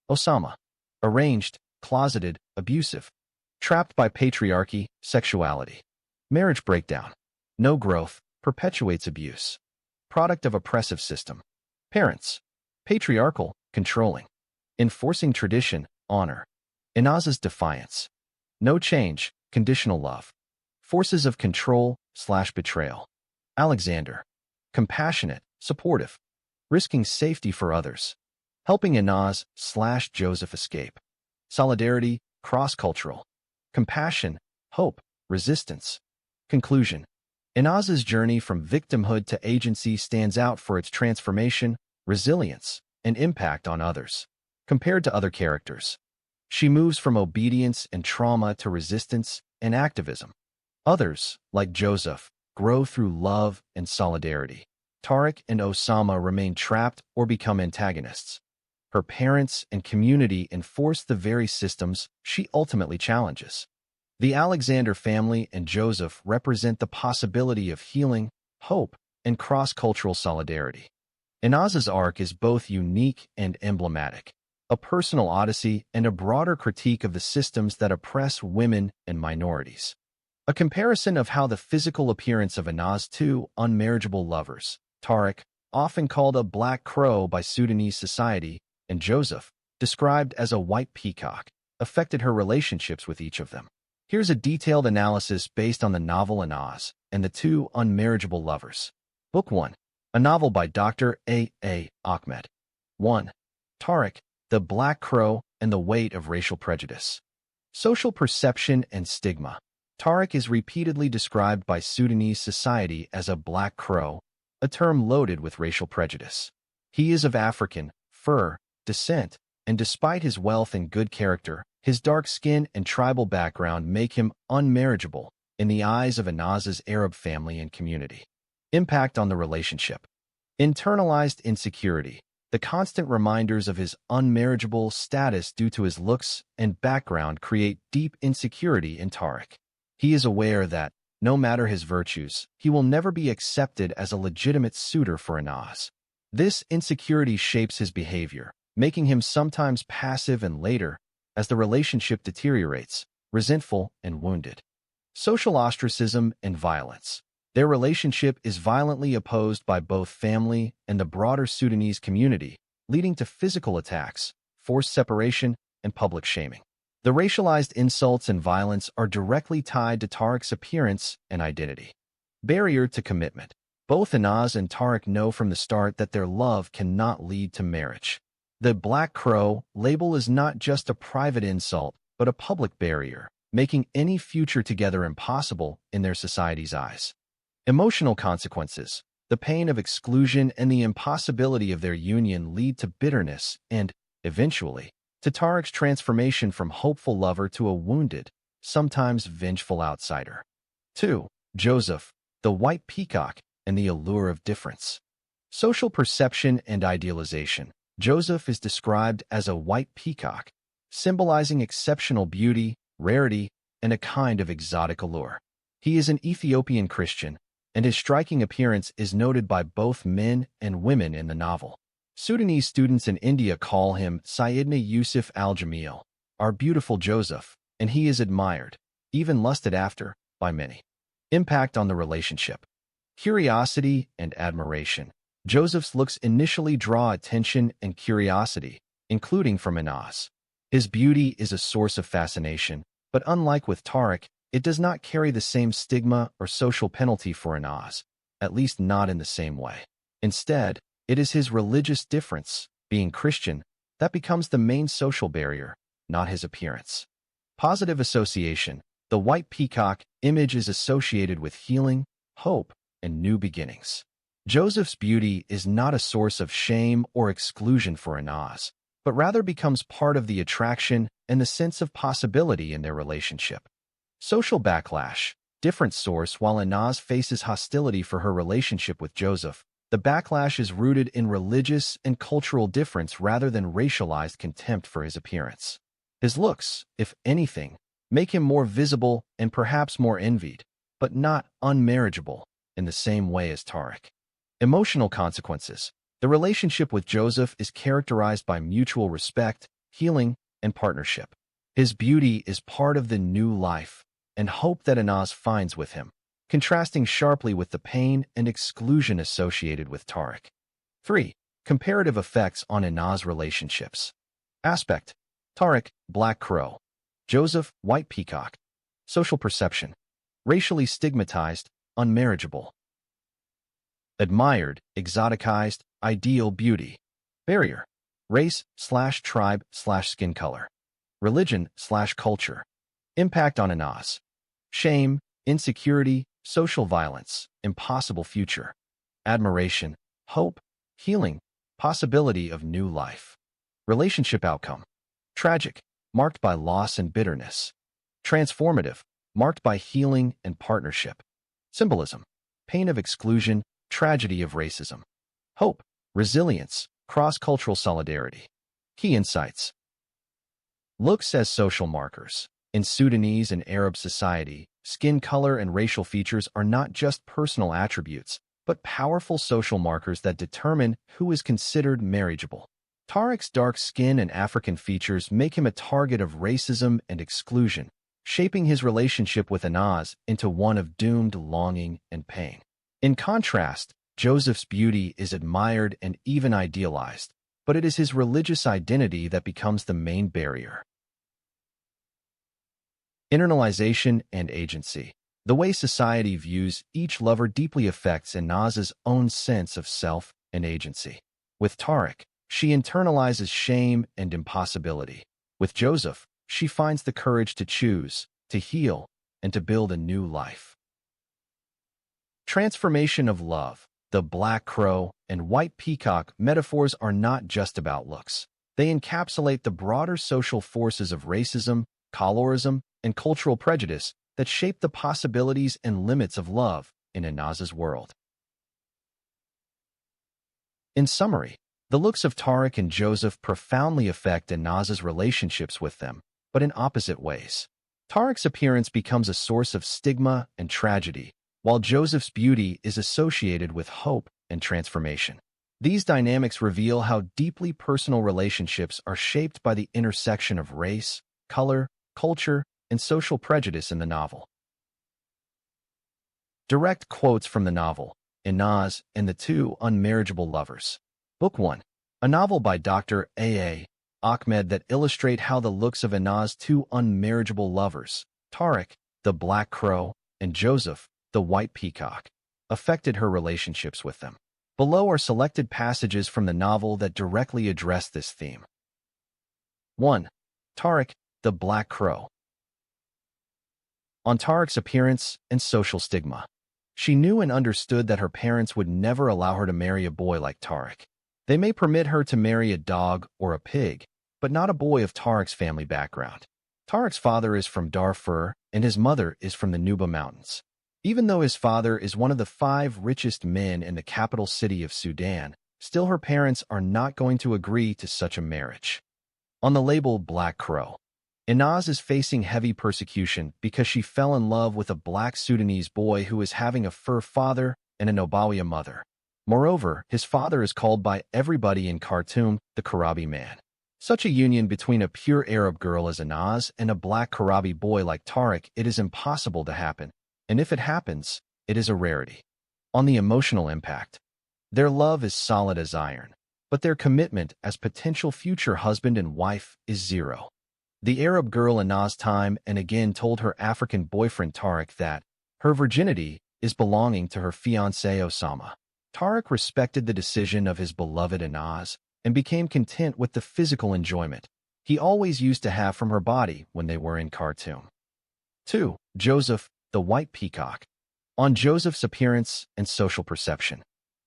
Osama. Arranged, closeted, abusive. Trapped by patriarchy, sexuality. Marriage breakdown. No growth, perpetuates abuse. Product of oppressive system. Parents. Patriarchal, controlling. Enforcing tradition, honor. Inaz's defiance. No change, conditional love. Forces of control/betrayal. Alexander. Compassionate, supportive. Risking safety for others. Helping Inaz/Joseph escape. Solidarity, cross-cultural. Compassion, hope, resistance. Conclusion. Inaz's journey from victimhood to agency stands out for its transformation, resilience, and impact on others. Compared to other characters, she moves from obedience and trauma to resistance and activism. Others, like Joseph, grow through love and solidarity. Tariq and Osama remain trapped or become antagonists. Her parents and community enforce the very systems she ultimately challenges. The Alexander family and Joseph represent the possibility of healing, hope, and cross-cultural solidarity. Inaz's arc is both unique and emblematic, a personal odyssey and a broader critique of the systems that oppress women and minorities. A comparison of how the physical appearance of Inaz's two unmarriageable lovers, Tariq, often called a black crow by Sudanese society, and Joseph, described as a white peacock, affected her relationships with each of them. Here's a detailed analysis based on the novel Inaz and the two unmarriageable lovers. Book 1. A novel by Dr. A. Ahmed. 1. Tariq, the Black Crow and the Weight of Racial Prejudice. Social perception and stigma. Tariq is repeatedly described by Sudanese society as a black crow, a term loaded with racial prejudice. He is of African, fur, descent, and despite his wealth and good character, his dark skin and tribal background make him unmarriageable in the eyes of Inaz's Arab family and community. Impact on the relationship. Internalized insecurity. The constant reminders of his unmarriageable status due to his looks and background create deep insecurity in Tariq. He is aware that, no matter his virtues, he will never be accepted as a legitimate suitor for Inaz. This insecurity shapes his behavior, making him sometimes passive and later, as the relationship deteriorates, resentful and wounded. Social ostracism and violence. Their relationship is violently opposed by both family and the broader Sudanese community, leading to physical attacks, forced separation, and public shaming. The racialized insults and violence are directly tied to Tariq's appearance and identity. Barrier to commitment. Both Inaz and Tariq know from the start that their love cannot lead to marriage. The Black Crow label is not just a private insult, but a public barrier, making any future together impossible in their society's eyes. Emotional consequences. The pain of exclusion and the impossibility of their union lead to bitterness and, eventually, to Tariq's transformation from hopeful lover to a wounded, sometimes vengeful outsider. 2. Joseph, the white peacock, and the allure of difference. Social perception and idealization. Joseph is described as a white peacock, symbolizing exceptional beauty, rarity, and a kind of exotic allure. He is an Ethiopian Christian, and his striking appearance is noted by both men and women in the novel. Sudanese students in India call him Sayyidina Yusuf al-Jamil, our beautiful Joseph, and he is admired, even lusted after, by many. Impact on the relationship. Curiosity and admiration. Joseph's looks initially draw attention and curiosity, including from Inaz. His beauty is a source of fascination, but unlike with Tariq, it does not carry the same stigma or social penalty for Inaz, at least not in the same way. Instead, it is his religious difference, being Christian, that becomes the main social barrier, not his appearance. Positive association. The white peacock image is associated with healing, hope, and new beginnings. Joseph's beauty is not a source of shame or exclusion for Inaz, but rather becomes part of the attraction and the sense of possibility in their relationship. Social backlash. Different source. While Inaz faces hostility for her relationship with Joseph, the backlash is rooted in religious and cultural difference rather than racialized contempt for his appearance. His looks, if anything, make him more visible and perhaps more envied, but not unmarriageable in the same way as Tariq. Emotional consequences. The relationship with Joseph is characterized by mutual respect, healing, and partnership. His beauty is part of the new life and hope that Inaz finds with him, contrasting sharply with the pain and exclusion associated with Tariq. 3. Comparative effects on Inaz relationships. Aspect. Tariq, black crow. Joseph, white peacock. Social perception. Racially stigmatized, unmarriageable. Admired, exoticized, ideal beauty. Barrier. Race/tribe/skin color. Religion/culture. Impact on Inaz. Shame, insecurity, social violence, impossible future. Admiration, hope, healing, possibility of new life. Relationship outcome. Tragic, marked by loss and bitterness. Transformative, marked by healing and partnership. Symbolism. Pain of exclusion, tragedy of racism. Hope, resilience, cross-cultural solidarity. Key insights. Looks as social markers. In Sudanese and Arab society, skin color and racial features are not just personal attributes, but powerful social markers that determine who is considered marriageable. Tariq's dark skin and African features make him a target of racism and exclusion, shaping his relationship with Inaz into one of doomed longing and pain. In contrast, Joseph's beauty is admired and even idealized, but it is his religious identity that becomes the main barrier. Internalization and agency. The way society views each lover deeply affects Inaz's own sense of self and agency. With Tariq, she internalizes shame and impossibility. With Joseph, she finds the courage to choose, to heal, and to build a new life. Transformation of love. The black crow and white peacock metaphors are not just about looks. They encapsulate the broader social forces of racism, colorism, and cultural prejudice that shape the possibilities and limits of love in Inaz's world. In summary, the looks of Tariq and Joseph profoundly affect Inaz's relationships with them, but in opposite ways. Tariq's appearance becomes a source of stigma and tragedy, while Joseph's beauty is associated with hope and transformation. These dynamics reveal how deeply personal relationships are shaped by the intersection of race, color, culture, and social prejudice in the novel. Direct quotes from the novel, Inaz and the Two Unmarriageable Lovers. Book 1. A novel by Dr. A. Ahmed that illustrate how the looks of Inaz's two unmarriageable lovers, Tariq, the black crow, and Joseph, the white peacock, affected her relationships with them. Below are selected passages from the novel that directly address this theme. 1. Tariq, the black crow. On Tariq's appearance and social stigma. She knew and understood that her parents would never allow her to marry a boy like Tariq. They may permit her to marry a dog or a pig, but not a boy of Tariq's family background. Tariq's father is from Darfur, and his mother is from the Nuba Mountains. Even though his father is one of the 5 richest men in the capital city of Sudan, still her parents are not going to agree to such a marriage. On the label Black Crow, Inaz is facing heavy persecution because she fell in love with a black Sudanese boy who is having a fur father and a Nobawiya mother. Moreover, his father is called by everybody in Khartoum the Karabi man. Such a union between a pure Arab girl as Inaz and a black Karabi boy like Tariq, it is impossible to happen, and if it happens, it is a rarity. On the emotional impact. Their love is solid as iron, but their commitment as potential future husband and wife is zero. The Arab girl Inaz time and again told her African boyfriend Tariq that her virginity is belonging to her fiancé Osama. Tariq respected the decision of his beloved Inaz and became content with the physical enjoyment he always used to have from her body when they were in Khartoum. 2. Joseph, the White Peacock. On Joseph's appearance and social perception.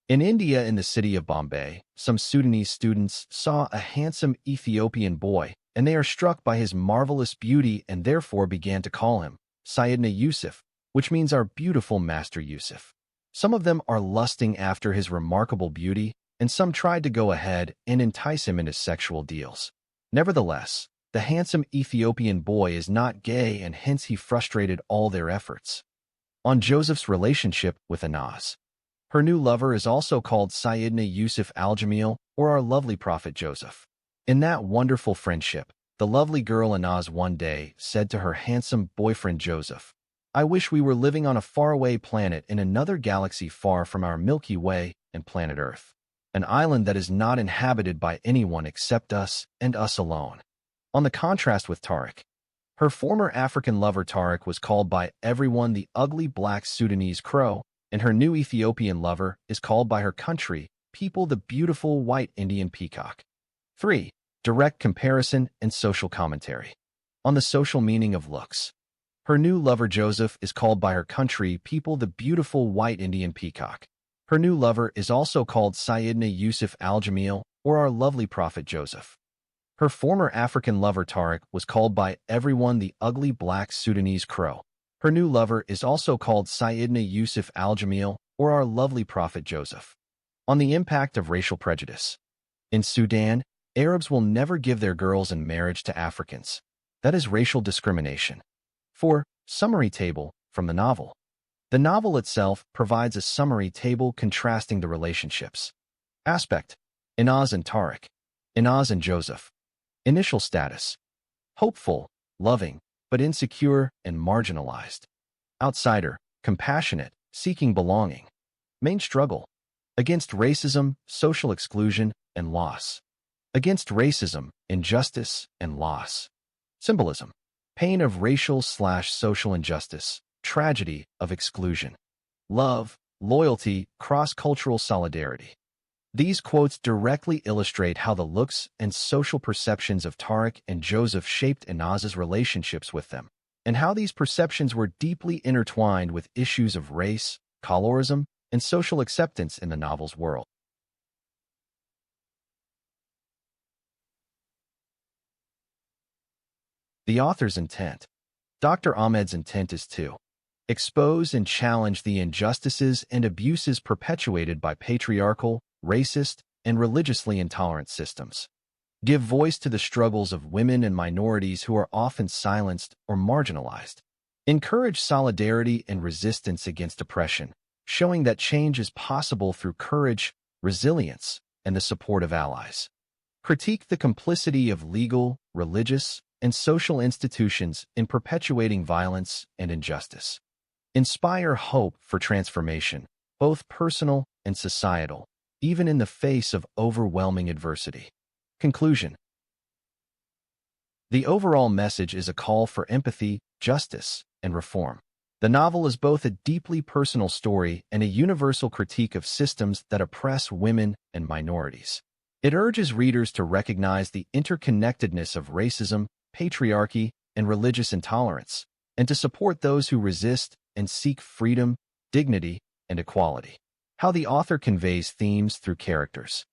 In India, in the city of Bombay, some Sudanese students saw a handsome Ethiopian boy, and they are struck by his marvelous beauty and therefore began to call him Sayyidina Yusuf, which means our beautiful Master Yusuf. Some of them are lusting after his remarkable beauty, and some tried to go ahead and entice him into sexual deals. Nevertheless, the handsome Ethiopian boy is not gay, and hence he frustrated all their efforts. On Joseph's relationship with Inaz. Her new lover is also called Sayyidina Yusuf al-Jamil, or our lovely Prophet Joseph. In that wonderful friendship, the lovely girl Inaz one day said to her handsome boyfriend Joseph, "I wish we were living on a faraway planet in another galaxy far from our Milky Way and planet Earth. An island that is not inhabited by anyone except us and us alone." On the contrast with Tariq, her former African lover Tariq was called by everyone the ugly black Sudanese crow, and her new Ethiopian lover is called by her country people the beautiful white Indian peacock. 3. Direct comparison and social commentary. On the social meaning of looks. Her new lover Joseph is called by her country people the beautiful white Indian peacock. Her new lover is also called Sayyidina Yusuf al-Jamil, or our lovely Prophet Joseph. Her former African lover Tariq was called by everyone the ugly black Sudanese crow. Her new lover is also called Sayyidina Yusuf al-Jamil, or our lovely Prophet Joseph. On the impact of racial prejudice. In Sudan, Arabs will never give their girls in marriage to Africans. That is racial discrimination. 4. Summary table from the novel. The novel itself provides a summary table contrasting the relationships. Aspect: Inaz and Tariq. Inaz and Joseph. Initial status: hopeful, loving, but insecure and marginalized. Outsider, compassionate, seeking belonging. Main struggle: against racism, social exclusion, and loss. Against racism, injustice, and loss. Symbolism: pain of racial/social injustice, tragedy of exclusion. Love, loyalty, cross-cultural solidarity. These quotes directly illustrate how the looks and social perceptions of Tariq and Joseph shaped Inaz's relationships with them, and how these perceptions were deeply intertwined with issues of race, colorism, and social acceptance in the novel's world. The author's intent. Dr. Ahmed's intent is to expose and challenge the injustices and abuses perpetuated by patriarchal, racist, and religiously intolerant systems. Give voice to the struggles of women and minorities who are often silenced or marginalized. Encourage solidarity and resistance against oppression, showing that change is possible through courage, resilience, and the support of allies. Critique the complicity of legal, religious, and social institutions in perpetuating violence and injustice. Inspire hope for transformation, both personal and societal, even in the face of overwhelming adversity. Conclusion. The overall message is a call for empathy, justice, and reform. The novel is both a deeply personal story and a universal critique of systems that oppress women and minorities. It urges readers to recognize the interconnectedness of racism, patriarchy, and religious intolerance, and to support those who resist and seek freedom, dignity, and equality. How the author conveys themes through characters.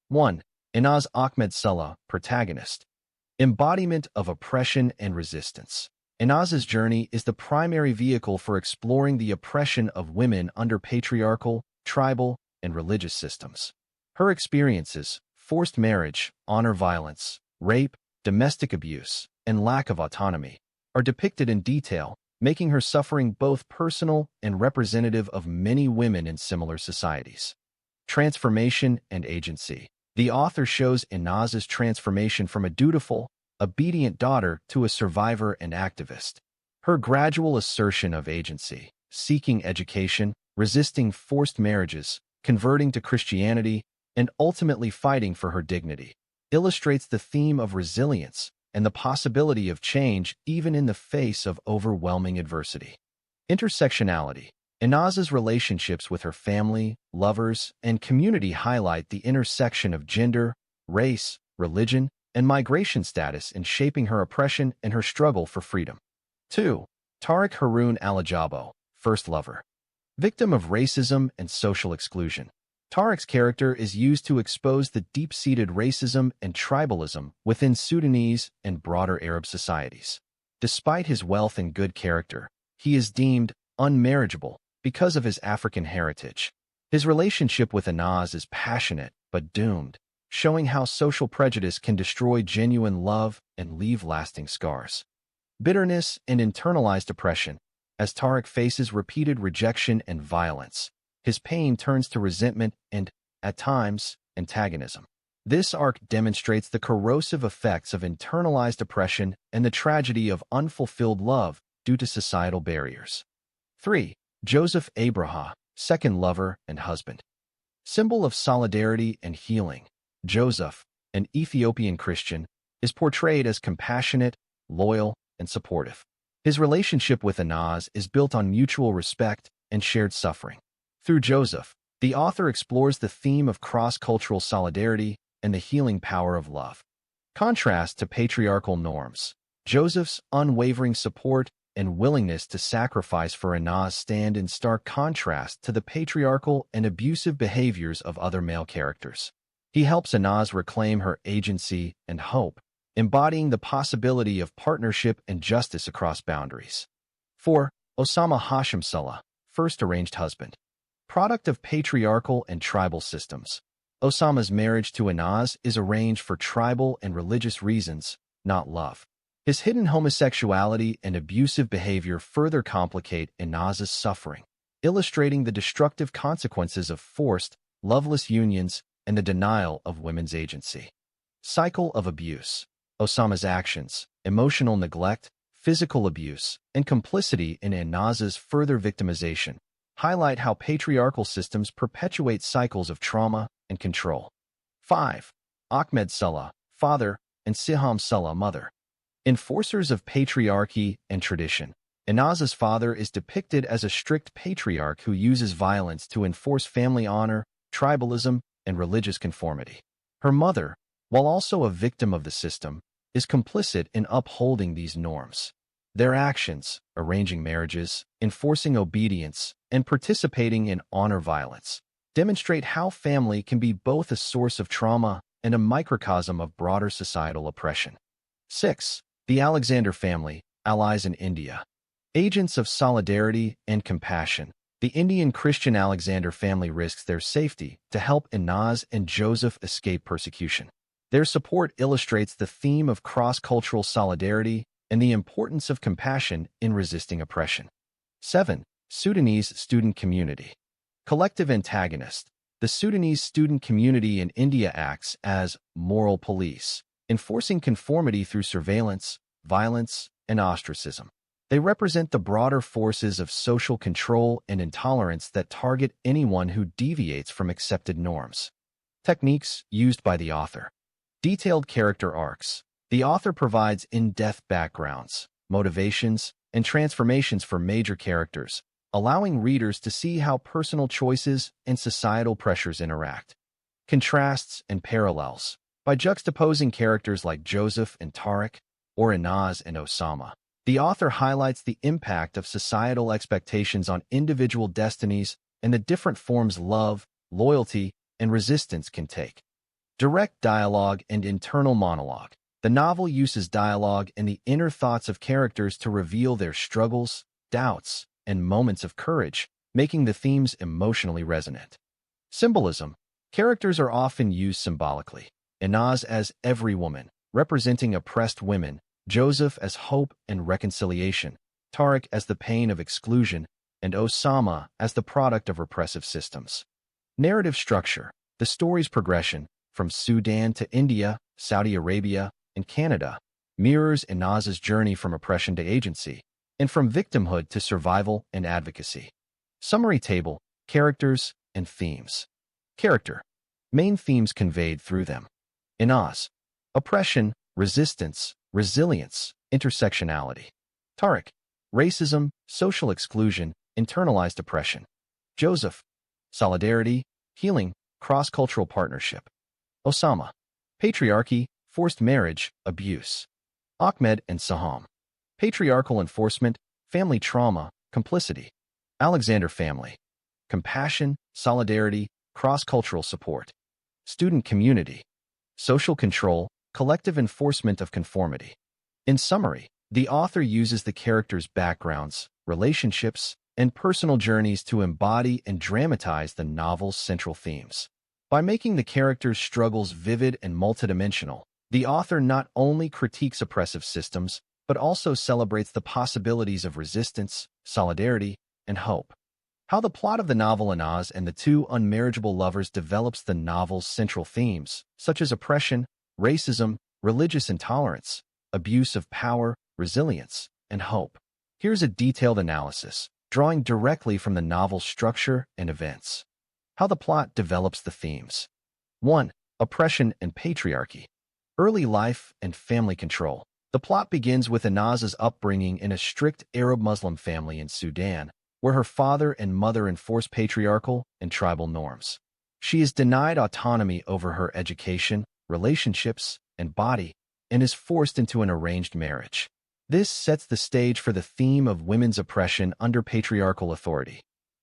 1. Inaz Ahmed Salah, protagonist. Embodiment of oppression and resistance. Inaz's journey is the primary vehicle for exploring the oppression of women under patriarchal, tribal, and religious systems. Her experiences, forced marriage, honor violence, rape, domestic abuse, and lack of autonomy, are depicted in detail, making her suffering both personal and representative of many women in similar societies. Transformation and agency. The author shows Inaz's transformation from a dutiful, obedient daughter to a survivor and activist. Her gradual assertion of agency, seeking education, resisting forced marriages, converting to Christianity, and ultimately fighting for her dignity, illustrates the theme of resilience and the possibility of change even in the face of overwhelming adversity. Intersectionality. Inaz's relationships with her family, lovers, and community highlight the intersection of gender, race, religion, and migration status in shaping her oppression and her struggle for freedom. 2. Tariq Haroon Alajabo, first lover. Victim of racism and social exclusion. Tariq's character is used to expose the deep-seated racism and tribalism within Sudanese and broader Arab societies. Despite his wealth and good character, he is deemed unmarriageable because of his African heritage. His relationship with Inaz is passionate but doomed, showing how social prejudice can destroy genuine love and leave lasting scars. Bitterness and internalized oppression. As Tariq faces repeated rejection and violence, his pain turns to resentment and, at times, antagonism. This arc demonstrates the corrosive effects of internalized oppression and the tragedy of unfulfilled love due to societal barriers. 3. Joseph Abraha, second lover and husband. Symbol of solidarity and healing, Joseph, an Ethiopian Christian, is portrayed as compassionate, loyal, and supportive. His relationship with Inaz is built on mutual respect and shared suffering. Through Joseph, the author explores the theme of cross-cultural solidarity and the healing power of love. Contrast to patriarchal norms. Joseph's unwavering support and willingness to sacrifice for Inaz stand in stark contrast to the patriarchal and abusive behaviors of other male characters. He helps Inaz reclaim her agency and hope, embodying the possibility of partnership and justice across boundaries. 4. Osama Hashim Saleh, first arranged husband. Product of patriarchal and tribal systems. Osama's marriage to Inaz is arranged for tribal and religious reasons, not love. His hidden homosexuality and abusive behavior further complicate Inaz's suffering, illustrating the destructive consequences of forced, loveless unions and the denial of women's agency. Cycle of abuse. Osama's actions, emotional neglect, physical abuse, and complicity in Inaz's further victimization highlight how patriarchal systems perpetuate cycles of trauma and control. 5. Ahmed Saleh, father, and Siham Saleh, mother. Enforcers of patriarchy and tradition. Inaz's father is depicted as a strict patriarch who uses violence to enforce family honor, tribalism, and religious conformity. Her mother, while also a victim of the system, is complicit in upholding these norms. Their actions, arranging marriages, enforcing obedience, and participating in honor violence, demonstrate how family can be both a source of trauma and a microcosm of broader societal oppression. 6. The Alexander family, allies in India. Agents of solidarity and compassion. The Indian Christian Alexander family risks their safety to help Inaz and Joseph escape persecution. Their support illustrates the theme of cross-cultural solidarity and the importance of compassion in resisting oppression. 7. Sudanese student community. Collective antagonist. The Sudanese student community in India acts as moral police, enforcing conformity through surveillance, violence, and ostracism. They represent the broader forces of social control and intolerance that target anyone who deviates from accepted norms. Techniques used by the author. Detailed character arcs. The author provides in-depth backgrounds, motivations, and transformations for major characters, allowing readers to see how personal choices and societal pressures interact. Contrasts and parallels. By juxtaposing characters like Joseph and Tariq, or Inaz and Osama, the author highlights the impact of societal expectations on individual destinies and the different forms love, loyalty, and resistance can take. Direct dialogue and internal monologue. The novel uses dialogue and the inner thoughts of characters to reveal their struggles, doubts, and moments of courage, making the themes emotionally resonant. Symbolism. Characters are often used symbolically. Inaz as every woman, representing oppressed women, Joseph as hope and reconciliation, Tariq as the pain of exclusion, and Osama as the product of repressive systems. Narrative structure. The story's progression, from Sudan to India, Saudi Arabia, and Canada, mirrors Inaz's journey from oppression to agency, and from victimhood to survival and advocacy. Summary table, characters, and themes. Character. Main themes conveyed through them. Inaz. Oppression, resistance, resilience, intersectionality. Tariq. Racism, social exclusion, internalized oppression. Joseph. Solidarity, healing, cross-cultural partnership. Osama. Patriarchy, forced marriage, abuse. Ahmed and Saham. Patriarchal enforcement, family trauma, complicity. Alexander family. Compassion, solidarity, cross-cultural support. Student community. Social control, collective enforcement of conformity. In summary, the author uses the characters' backgrounds, relationships, and personal journeys to embody and dramatize the novel's central themes. By making the characters' struggles vivid and multidimensional, the author not only critiques oppressive systems, but also celebrates the possibilities of resistance, solidarity, and hope. How the plot of the novel Inaz and the Two Unmarriageable Lovers develops the novel's central themes, such as oppression, racism, religious intolerance, abuse of power, resilience, and hope. Here's a detailed analysis, drawing directly from the novel's structure and events. How the plot develops the themes. 1. Oppression and patriarchy. Early life and family control. The plot begins with Inaz's upbringing in a strict Arab Muslim family in Sudan, where her father and mother enforce patriarchal and tribal norms. She is denied autonomy over her education, relationships, and body, and is forced into an arranged marriage. This sets the stage for the theme of women's oppression under patriarchal authority.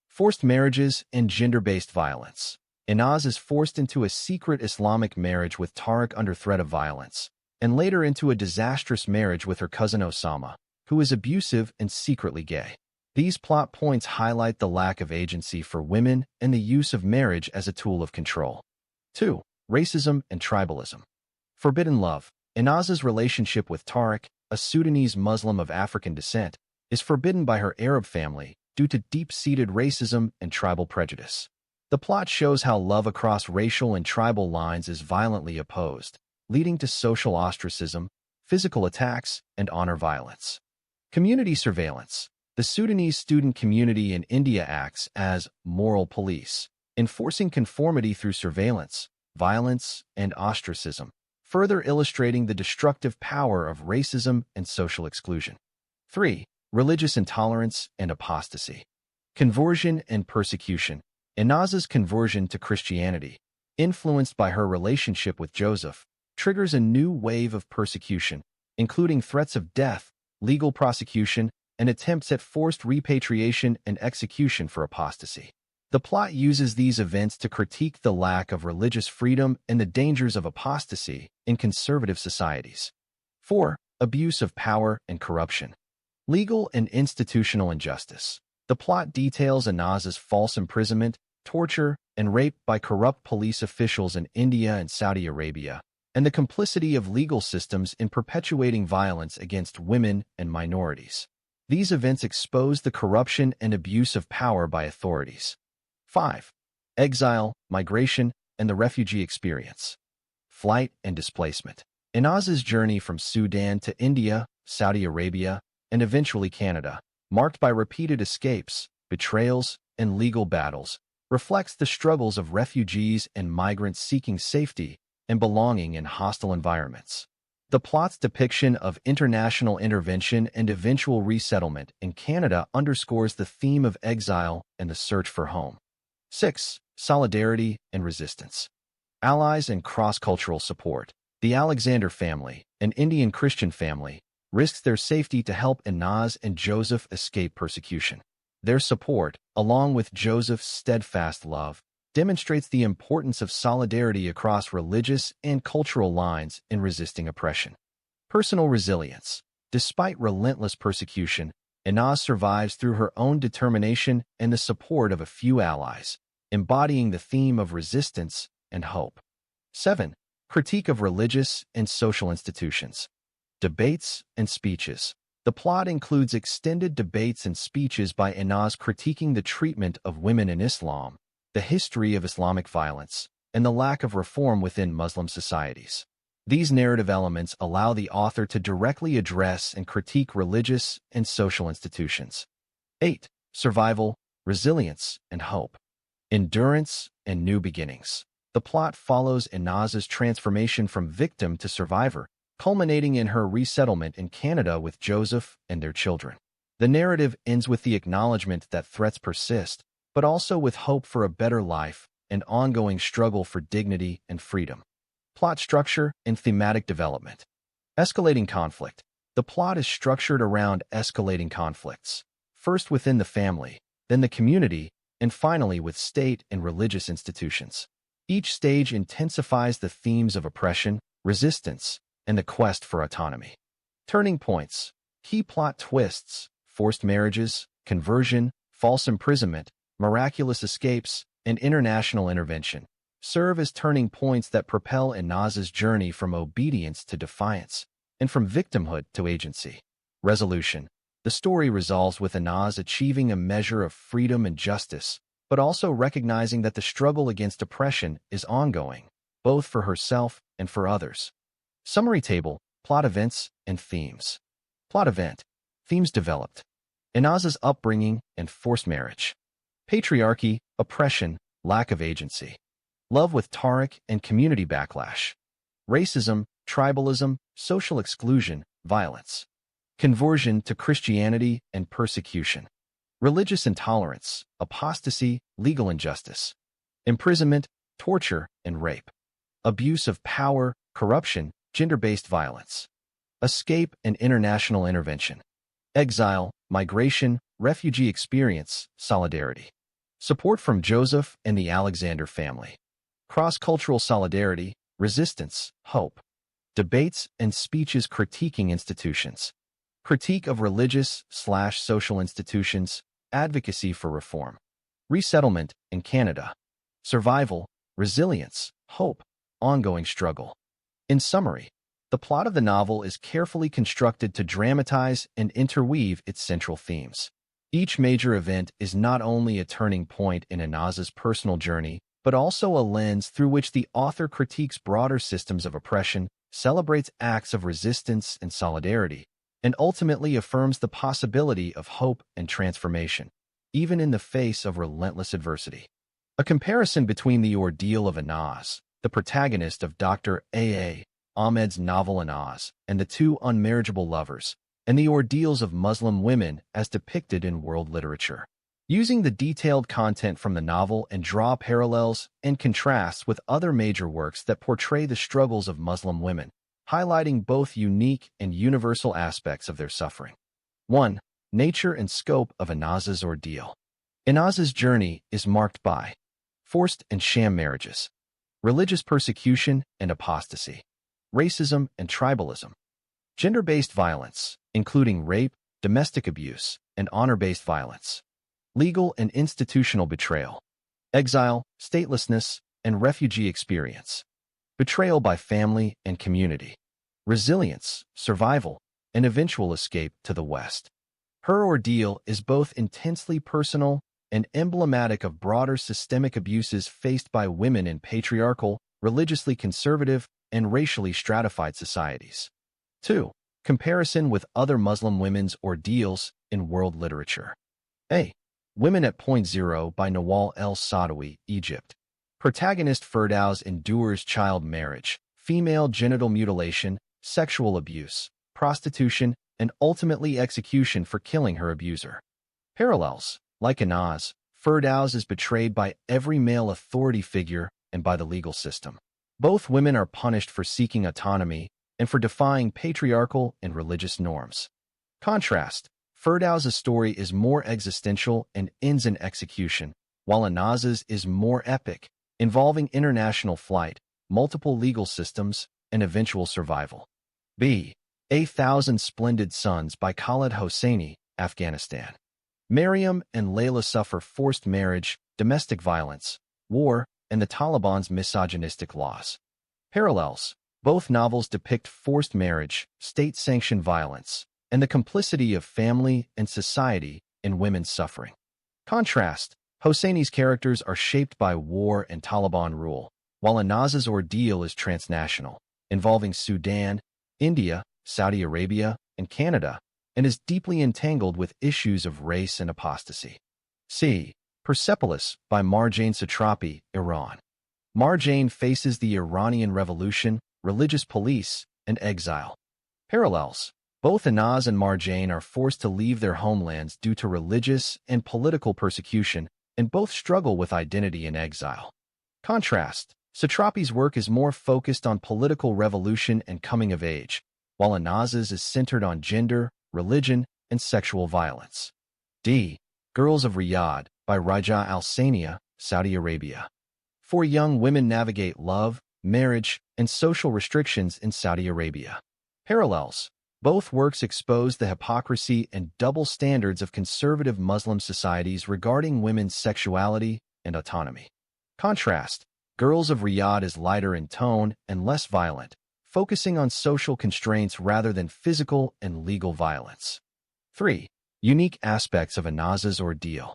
Forced marriages and gender-based violence. Inaz is forced into a secret Islamic marriage with Tariq under threat of violence, and later into a disastrous marriage with her cousin Osama, who is abusive and secretly gay. These plot points highlight the lack of agency for women and the use of marriage as a tool of control. 2. Racism and tribalism. Forbidden love. Inaz's relationship with Tariq, a Sudanese Muslim of African descent, is forbidden by her Arab family due to deep-seated racism and tribal prejudice. The plot shows how love across racial and tribal lines is violently opposed, leading to social ostracism, physical attacks, and honor violence. Community surveillance. The Sudanese student community in India acts as moral police, enforcing conformity through surveillance, violence, and ostracism, further illustrating the destructive power of racism and social exclusion. 3. Religious intolerance and apostasy. Conversion and persecution. Inaz's conversion to Christianity, influenced by her relationship with Joseph, triggers a new wave of persecution, including threats of death, legal prosecution, and attempts at forced repatriation and execution for apostasy. The plot uses these events to critique the lack of religious freedom and the dangers of apostasy in conservative societies. 4. Abuse of power and corruption. Legal and institutional injustice. The plot details Inaz's false imprisonment, torture, and rape by corrupt police officials in India and Saudi Arabia, and the complicity of legal systems in perpetuating violence against women and minorities. These events expose the corruption and abuse of power by authorities. 5. Exile, migration, and the refugee experience. Flight and displacement. Inaz's journey from Sudan to India, Saudi Arabia, and eventually Canada, marked by repeated escapes, betrayals, and legal battles, reflects the struggles of refugees and migrants seeking safety and belonging in hostile environments. The plot's depiction of international intervention and eventual resettlement in Canada underscores the theme of exile and the search for home. 6. Solidarity and resistance. Allies and cross-cultural support. The Alexander family, an Indian Christian family, risks their safety to help Inaz and Joseph escape persecution. Their support, along with Joseph's steadfast love, demonstrates the importance of solidarity across religious and cultural lines in resisting oppression. Personal resilience. Despite relentless persecution, Inaz survives through her own determination and the support of a few allies, embodying the theme of resistance and hope. 7. Critique of religious and social institutions. Debates and speeches. The plot includes extended debates and speeches by Inaz critiquing the treatment of women in Islam, the history of Islamic violence, and the lack of reform within Muslim societies. These narrative elements allow the author to directly address and critique religious and social institutions. 8. Survival, resilience, and hope. Endurance and New Beginnings. The plot follows Inaz's transformation from victim to survivor, culminating in her resettlement in Canada with Joseph and their children. The narrative ends with the acknowledgement that threats persist, but also with hope for a better life and ongoing struggle for dignity and freedom. Plot structure and thematic development. Escalating conflict. The plot is structured around escalating conflicts, first within the family, then the community, and finally with state and religious institutions. Each stage intensifies the themes of oppression, resistance, and the quest for autonomy. Turning points. Key plot twists: forced marriages, conversion, false imprisonment, miraculous escapes, and international intervention serve as turning points that propel Inaz's journey from obedience to defiance, and from victimhood to agency. Resolution. The story resolves with Inaz achieving a measure of freedom and justice, but also recognizing that the struggle against oppression is ongoing, both for herself and for others. Summary table, plot events, and themes. Plot event. Themes developed. Inaz's upbringing and forced marriage. Patriarchy, oppression, lack of agency. Love with Tariq and community backlash. Racism, tribalism, social exclusion, violence. Conversion to Christianity and persecution. Religious intolerance, apostasy, legal injustice. Imprisonment, torture, and rape. Abuse of power, corruption, gender-based violence. Escape and international intervention. Exile, migration, refugee experience, solidarity. Support from Joseph and the Alexander family. Cross-cultural solidarity, resistance, hope. Debates and speeches critiquing institutions. Critique of religious/social institutions, advocacy for reform. Resettlement in Canada. Survival, resilience, hope, ongoing struggle. In summary, the plot of the novel is carefully constructed to dramatize and interweave its central themes. Each major event is not only a turning point in Inaz's personal journey, but also a lens through which the author critiques broader systems of oppression, celebrates acts of resistance and solidarity, and ultimately affirms the possibility of hope and transformation, even in the face of relentless adversity. A comparison between the ordeal of Inaz, the protagonist of Dr. A. Ahmed's novel Inaz, and the two unmarriageable lovers, and the ordeals of Muslim women as depicted in world literature. Using the detailed content from the novel and draw parallels and contrasts with other major works that portray the struggles of Muslim women, highlighting both unique and universal aspects of their suffering. 1. Nature and scope of Inaz's ordeal. Inaz's journey is marked by forced and sham marriages, religious persecution and apostasy, racism and tribalism, gender-based violence, including rape, domestic abuse, and honor-based violence, legal and institutional betrayal, exile, statelessness, and refugee experience, betrayal by family and community, resilience, survival, and eventual escape to the West. Her ordeal is both intensely personal and emblematic of broader systemic abuses faced by women in patriarchal, religiously conservative, and racially stratified societies. 2. Comparison with other Muslim women's ordeals in world literature. A. Women at Point Zero by Nawal el-Saadawi, Egypt. Protagonist Firdaus endures child marriage, female genital mutilation, sexual abuse, prostitution, and ultimately execution for killing her abuser. Parallels. Like Inaz, Firdaus is betrayed by every male authority figure and by the legal system. Both women are punished for seeking autonomy and for defying patriarchal and religious norms. Contrast. Firdaus' story is more existential and ends in execution, while Inaz's is more epic, involving international flight, multiple legal systems, and eventual survival. B. A Thousand Splendid Suns by Khaled Hosseini, Afghanistan. Maryam and Layla suffer forced marriage, domestic violence, war, and the Taliban's misogynistic laws. Parallels. Both novels depict forced marriage, state-sanctioned violence, and the complicity of family and society in women's suffering. Contrast. Hosseini's characters are shaped by war and Taliban rule, while Inaz's ordeal is transnational, involving Sudan, India, Saudi Arabia, and Canada, and is deeply entangled with issues of race and apostasy. C. Persepolis by Marjane Satrapi, Iran. Marjane faces the Iranian Revolution, religious police, and exile. Parallels. Both Inaz and Marjane are forced to leave their homelands due to religious and political persecution, and both struggle with identity and exile. Contrast. Satrapi's work is more focused on political revolution and coming of age, while Inaz's is centered on gender, religion, and sexual violence. D. Girls of Riyadh by Raja Al Sania, Saudi Arabia. 4 young women navigate love, marriage, and social restrictions in Saudi Arabia. Parallels. Both works expose the hypocrisy and double standards of conservative Muslim societies regarding women's sexuality and autonomy. Contrast. Girls of Riyadh is lighter in tone and less violent, focusing on social constraints rather than physical and legal violence. 3. Unique aspects of Inaz's ordeal.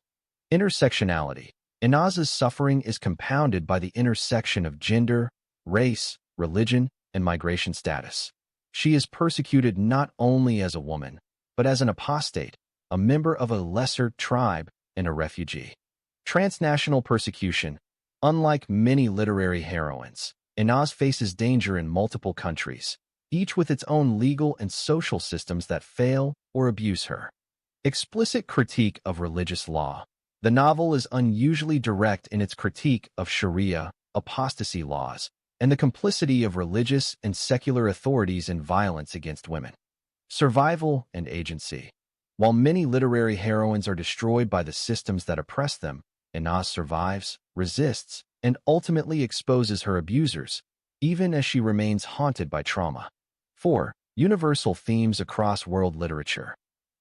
Intersectionality. Inaz's suffering is compounded by the intersection of gender, race, religion, and migration status. She is persecuted not only as a woman, but as an apostate, a member of a lesser tribe, and a refugee. Transnational persecution. Unlike many literary heroines, Inaz faces danger in multiple countries, each with its own legal and social systems that fail or abuse her. Explicit critique of religious law. The novel is unusually direct in its critique of Sharia, apostasy laws, and the complicity of religious and secular authorities in violence against women. Survival and agency. While many literary heroines are destroyed by the systems that oppress them, Inaz survives, resists, and ultimately exposes her abusers, even as she remains haunted by trauma. 4. Universal themes across world literature.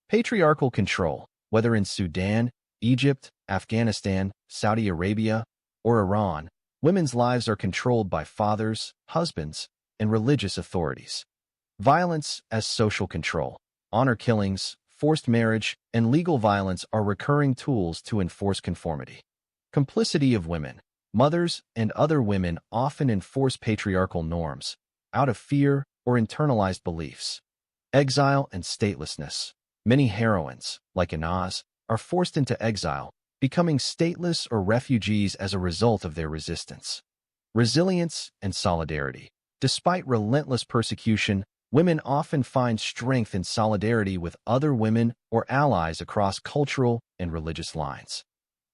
Patriarchal control, whether in Sudan, Egypt, Afghanistan, Saudi Arabia, or Iran, women's lives are controlled by fathers, husbands, and religious authorities. Violence as social control. Honor killings, forced marriage, and legal violence are recurring tools to enforce conformity. Complicity of women. Mothers and other women often enforce patriarchal norms, out of fear or internalized beliefs. Exile and statelessness. Many heroines, like Inaz, are forced into exile, becoming stateless or refugees as a result of their resistance. Resilience and solidarity. Despite relentless persecution, women often find strength in solidarity with other women or allies across cultural and religious lines.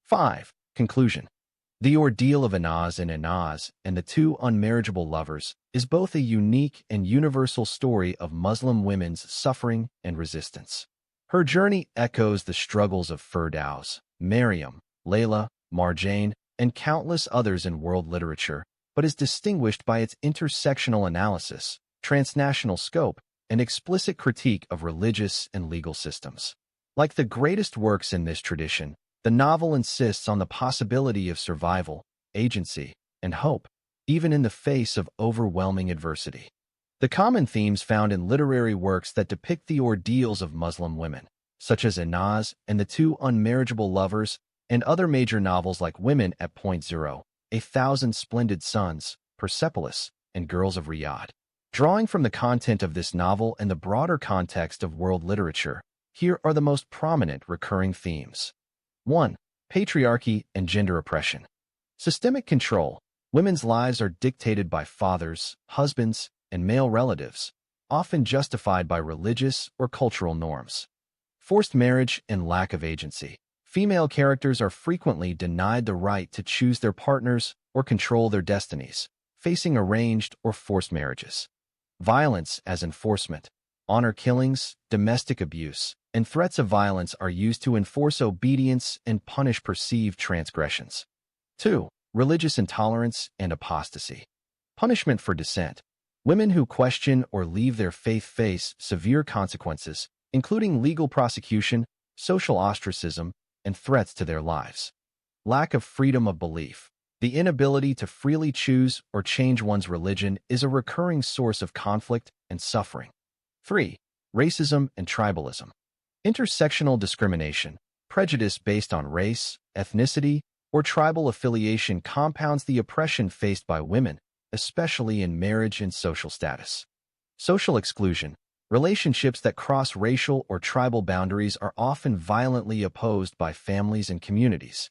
5. Conclusion. The ordeal of Inaz and the 2 unmarriageable lovers is both a unique and universal story of Muslim women's suffering and resistance. Her journey echoes the struggles of Firdaus, Maryam, Layla, Marjane, and countless others in world literature, but is distinguished by its intersectional analysis, transnational scope, and explicit critique of religious and legal systems. Like the greatest works in this tradition, the novel insists on the possibility of survival, agency, and hope, even in the face of overwhelming adversity. The common themes found in literary works that depict the ordeals of Muslim women, such as Inaz and the 2 unmarriageable lovers, and other major novels like Women at Point Zero, A Thousand Splendid Suns, Persepolis, and Girls of Riyadh. Drawing from the content of this novel and the broader context of world literature, here are the most prominent recurring themes. 1. Patriarchy and gender oppression. Systemic control. Women's lives are dictated by fathers, husbands, and male relatives, often justified by religious or cultural norms. Forced marriage and lack of agency. Female characters are frequently denied the right to choose their partners or control their destinies, facing arranged or forced marriages. Violence as enforcement. Honor killings, domestic abuse, and threats of violence are used to enforce obedience and punish perceived transgressions. 2. Religious intolerance and apostasy. Punishment for dissent. Women who question or leave their faith face severe consequences, including legal prosecution, social ostracism, and threats to their lives. Lack of freedom of belief. The inability to freely choose or change one's religion is a recurring source of conflict and suffering. 3. Racism and tribalism. Intersectional discrimination. Prejudice based on race, ethnicity, or tribal affiliation compounds the oppression faced by women, especially in marriage and social status. Social exclusion. Relationships that cross racial or tribal boundaries are often violently opposed by families and communities.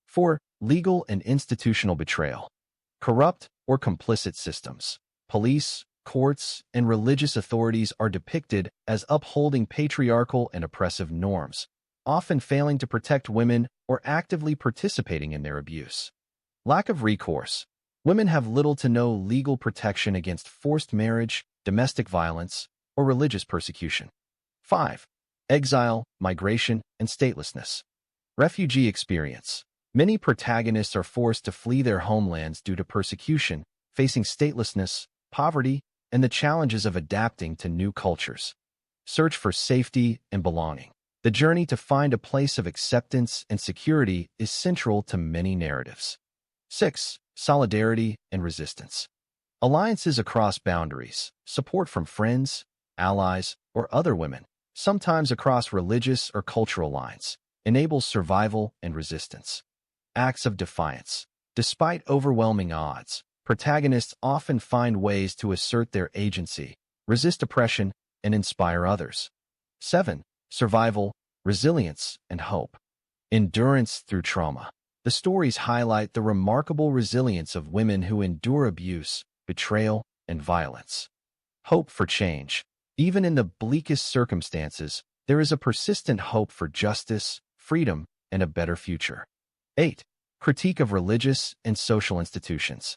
4. Legal and institutional betrayal. Corrupt or complicit systems. Police, courts, and religious authorities are depicted as upholding patriarchal and oppressive norms, often failing to protect women or actively participating in their abuse. Lack of recourse. Women have little to no legal protection against forced marriage, domestic violence, or religious persecution. 5. Exile, migration, and statelessness. Refugee experience. Many protagonists are forced to flee their homelands due to persecution, facing statelessness, poverty, and the challenges of adapting to new cultures. Search for safety and belonging. The journey to find a place of acceptance and security is central to many narratives. 6. Solidarity and resistance. Alliances across boundaries, support from friends, allies, or other women, sometimes across religious or cultural lines, enables survival and resistance. Acts of defiance. Despite overwhelming odds, protagonists often find ways to assert their agency, resist oppression, and inspire others. 7. Survival, resilience, and hope. Endurance through trauma. The stories highlight the remarkable resilience of women who endure abuse, betrayal, and violence. Hope for change. Even in the bleakest circumstances, there is a persistent hope for justice, freedom, and a better future. 8. Critique of religious and social institutions.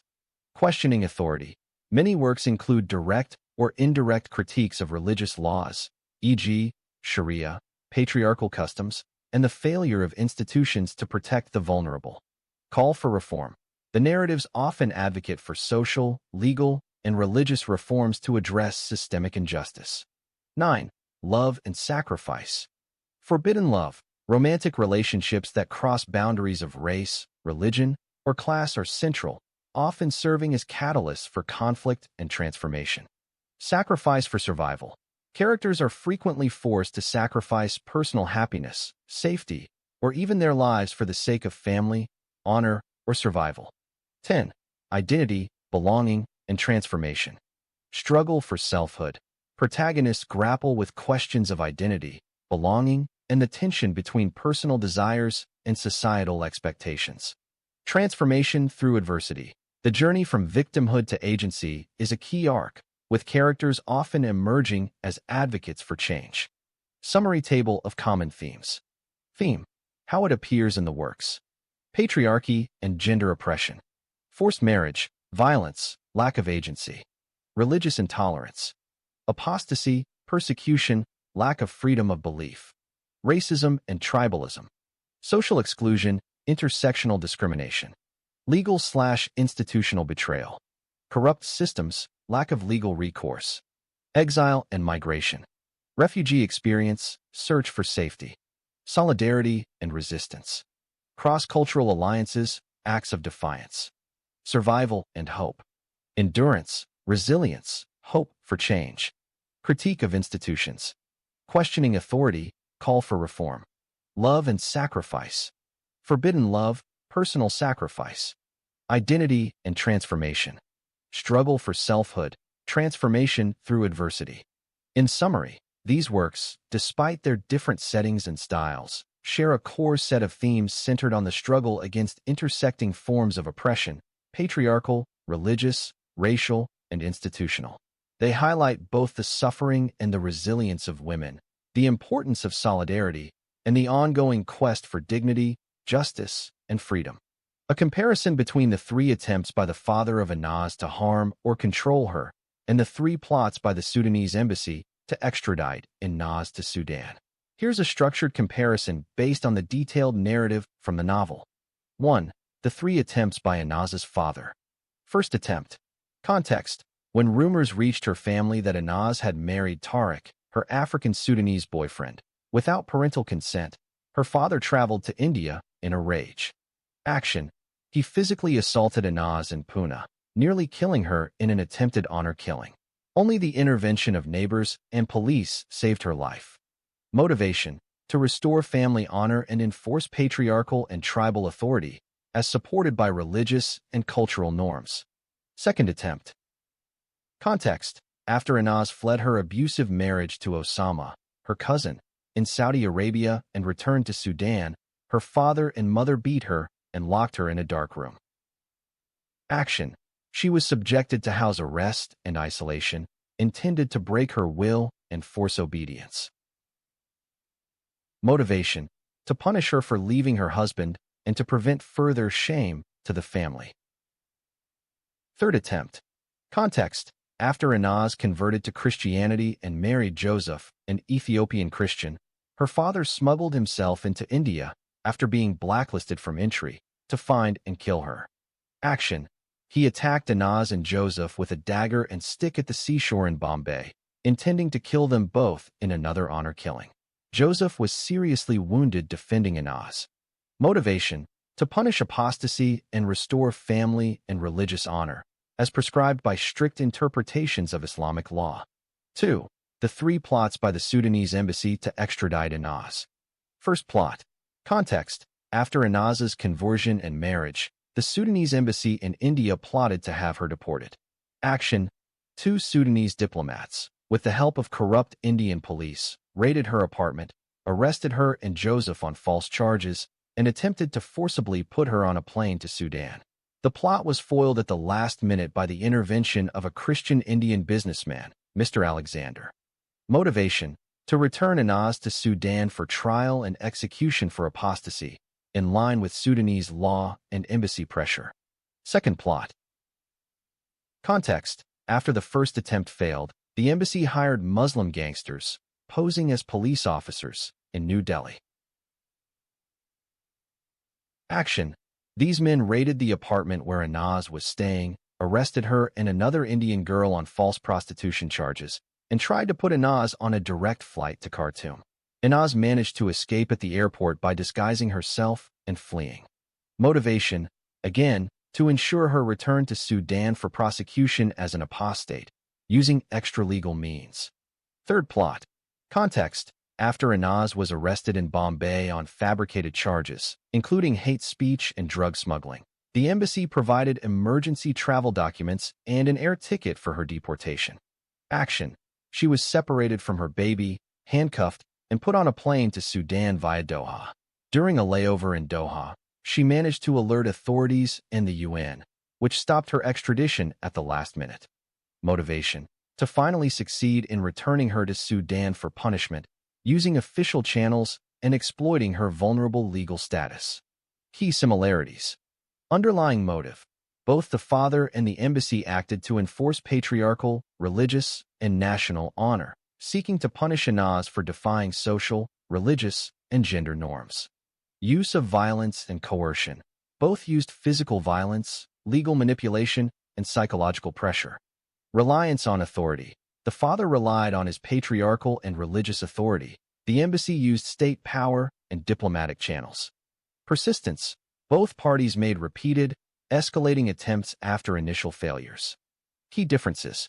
Questioning authority. Many works include direct or indirect critiques of religious laws, e.g., Sharia, patriarchal customs, and the failure of institutions to protect the vulnerable. Call for reform. The narratives often advocate for social, legal, and religious reforms to address systemic injustice. 9. Love and sacrifice. Forbidden love. Romantic relationships that cross boundaries of race, religion, or class are central, often serving as catalysts for conflict and transformation. Sacrifice for survival. Characters are frequently forced to sacrifice personal happiness, safety, or even their lives for the sake of family, honor, or survival. 10. Identity, belonging, and transformation. Struggle for selfhood. Protagonists grapple with questions of identity, belonging, and the tension between personal desires and societal expectations. Transformation through adversity. The journey from victimhood to agency is a key arc, with characters often emerging as advocates for change. Summary table of common themes. Theme: how it appears in the works. Patriarchy and gender oppression. Forced marriage, violence, lack of agency. Religious intolerance. Apostasy, persecution, lack of freedom of belief. Racism and tribalism. Social exclusion, intersectional discrimination. Legal/institutional betrayal. Corrupt systems, lack of legal recourse. Exile and migration. Refugee experience, search for safety. Solidarity and resistance. Cross-cultural alliances, acts of defiance. Survival and hope. Endurance, resilience, hope for change. Critique of institutions. Questioning authority, call for reform. Love and sacrifice. Forbidden love, personal sacrifice. Identity and transformation. Struggle for selfhood, transformation through adversity. In summary, these works, despite their different settings and styles, share a core set of themes centered on the struggle against intersecting forms of oppression, patriarchal, religious, racial, and institutional. They highlight both the suffering and the resilience of women, the importance of solidarity, and the ongoing quest for dignity, justice, and freedom. A comparison between the 3 attempts by the father of Inaz to harm or control her and the 3 plots by the Sudanese embassy to extradite Inaz to Sudan. Here's a structured comparison based on the detailed narrative from the novel. 1. The 3 attempts by Inaz's father. First attempt. Context. When rumors reached her family that Inaz had married Tariq, her African Sudanese boyfriend, without parental consent, her father traveled to India in a rage. Action. He physically assaulted Inaz in Pune, nearly killing her in an attempted honor killing. Only the intervention of neighbors and police saved her life. Motivation: to restore family honor and enforce patriarchal and tribal authority, as supported by religious and cultural norms. Second attempt. Context: after Inaz fled her abusive marriage to Osama, her cousin, in Saudi Arabia and returned to Sudan, her father and mother beat her, and locked her in a dark room. Action. She was subjected to house arrest and isolation, intended to break her will and force obedience. Motivation. To punish her for leaving her husband and to prevent further shame to the family. Third attempt. Context. After Inaz converted to Christianity and married Joseph, an Ethiopian Christian, her father smuggled himself into India after being blacklisted from entry to find and kill her. Action. He attacked Inaz and Joseph with a dagger and stick at the seashore in Bombay, intending to kill them both in another honor killing. Joseph was seriously wounded defending Inaz. Motivation. To punish apostasy and restore family and religious honor, as prescribed by strict interpretations of Islamic law. 2. The 3 plots by the Sudanese embassy to extradite Inaz. First plot. Context. After Inaz's conversion and marriage, the Sudanese embassy in India plotted to have her deported. Action. 2 Sudanese diplomats, with the help of corrupt Indian police, raided her apartment, arrested her and Joseph on false charges, and attempted to forcibly put her on a plane to Sudan. The plot was foiled at the last minute by the intervention of a Christian Indian businessman, Mr. Alexander. Motivation. To return Inaz to Sudan for trial and execution for apostasy, in line with Sudanese law and embassy pressure. Second plot. Context. After the first attempt failed, the embassy hired Muslim gangsters, posing as police officers, in New Delhi. Action. These men raided the apartment where Inaz was staying, arrested her and another Indian girl on false prostitution charges, and tried to put Inaz on a direct flight to Khartoum. Inaz managed to escape at the airport by disguising herself and fleeing. Motivation. Again, to ensure her return to Sudan for prosecution as an apostate, using extra-legal means. Third plot. Context. After Inaz was arrested in Bombay on fabricated charges, including hate speech and drug smuggling, the embassy provided emergency travel documents and an air ticket for her deportation. Action. She was separated from her baby, handcuffed, and put on a plane to Sudan via Doha. During a layover in Doha, she managed to alert authorities and the UN, which stopped her extradition at the last minute. Motivation. To finally succeed in returning her to Sudan for punishment, using official channels and exploiting her vulnerable legal status. Key similarities. Underlying motive. Both the father and the embassy acted to enforce patriarchal, religious, and national honor, seeking to punish Inaz for defying social, religious, and gender norms. Use of violence and coercion. Both used physical violence, legal manipulation, and psychological pressure. Reliance on authority. The father relied on his patriarchal and religious authority. The embassy used state power and diplomatic channels. Persistence. Both parties made repeated, escalating attempts after initial failures. Key differences.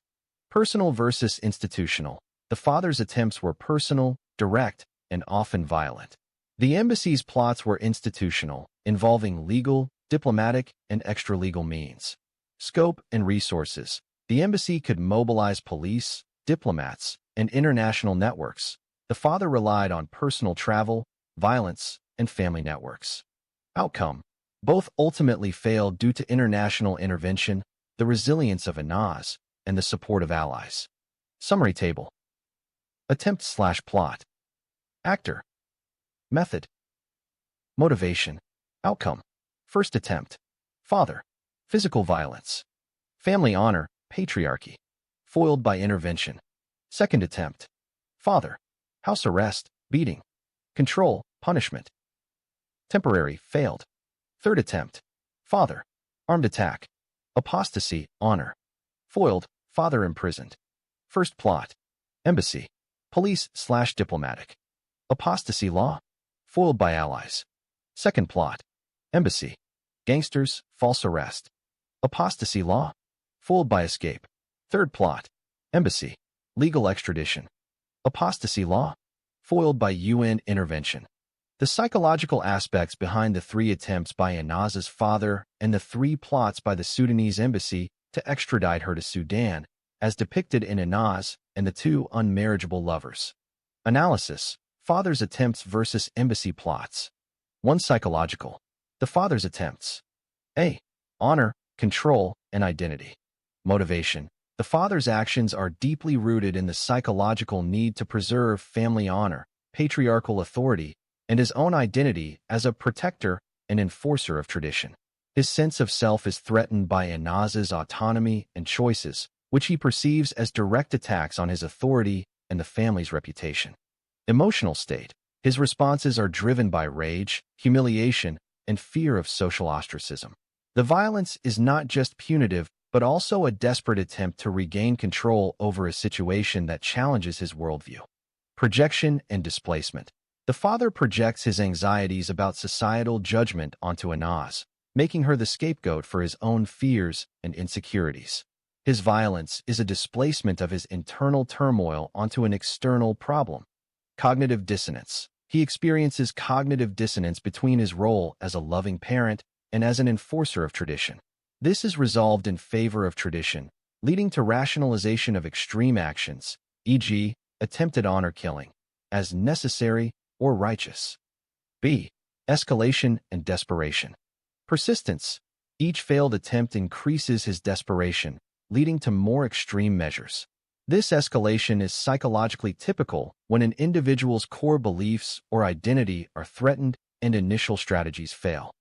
Personal versus institutional. The father's attempts were personal, direct, and often violent. The embassy's plots were institutional, involving legal, diplomatic, and extra-legal means. Scope and resources. The embassy could mobilize police, diplomats, and international networks. The father relied on personal travel, violence, and family networks. Outcome. Both ultimately failed due to international intervention, the resilience of Inaz, and the support of allies. Summary table. Attempt/plot. Actor. Method. Motivation. Outcome. First attempt. Father. Physical violence. Family honor. Patriarchy. Foiled by intervention. Second attempt. Father. House arrest, beating. Control, punishment. Temporary, failed. Third attempt. Father. Armed attack. Apostasy, honor. Foiled, father imprisoned. First plot. Embassy. Police/diplomatic. Apostasy law. Foiled by allies. Second plot. Embassy. Gangsters, false arrest. Apostasy law. Foiled by escape. Third plot. Embassy. Legal extradition. Apostasy law. Foiled by UN intervention. The psychological aspects behind the 3 attempts by Inaz's father and the 3 plots by the Sudanese embassy to extradite her to Sudan, as depicted in Inaz and the 2 unmarriageable lovers. Analysis. Father's attempts versus embassy plots. 1. Psychological. The father's attempts. A. Honor, control, and identity. Motivation. The father's actions are deeply rooted in the psychological need to preserve family honor, patriarchal authority, and his own identity as a protector and enforcer of tradition. His sense of self is threatened by Inaz's autonomy and choices, which he perceives as direct attacks on his authority and the family's reputation. Emotional state. His responses are driven by rage, humiliation, and fear of social ostracism. The violence is not just punitive, but also a desperate attempt to regain control over a situation that challenges his worldview. Projection and displacement. The father projects his anxieties about societal judgment onto Inaz, making her the scapegoat for his own fears and insecurities. His violence is a displacement of his internal turmoil onto an external problem. Cognitive dissonance. He experiences cognitive dissonance between his role as a loving parent and as an enforcer of tradition. This is resolved in favor of tradition, leading to rationalization of extreme actions, e.g., attempted honor killing, as necessary or righteous. B. Escalation and desperation. Persistence. Each failed attempt increases his desperation, leading to more extreme measures. This escalation is psychologically typical when an individual's core beliefs or identity are threatened and initial strategies fail.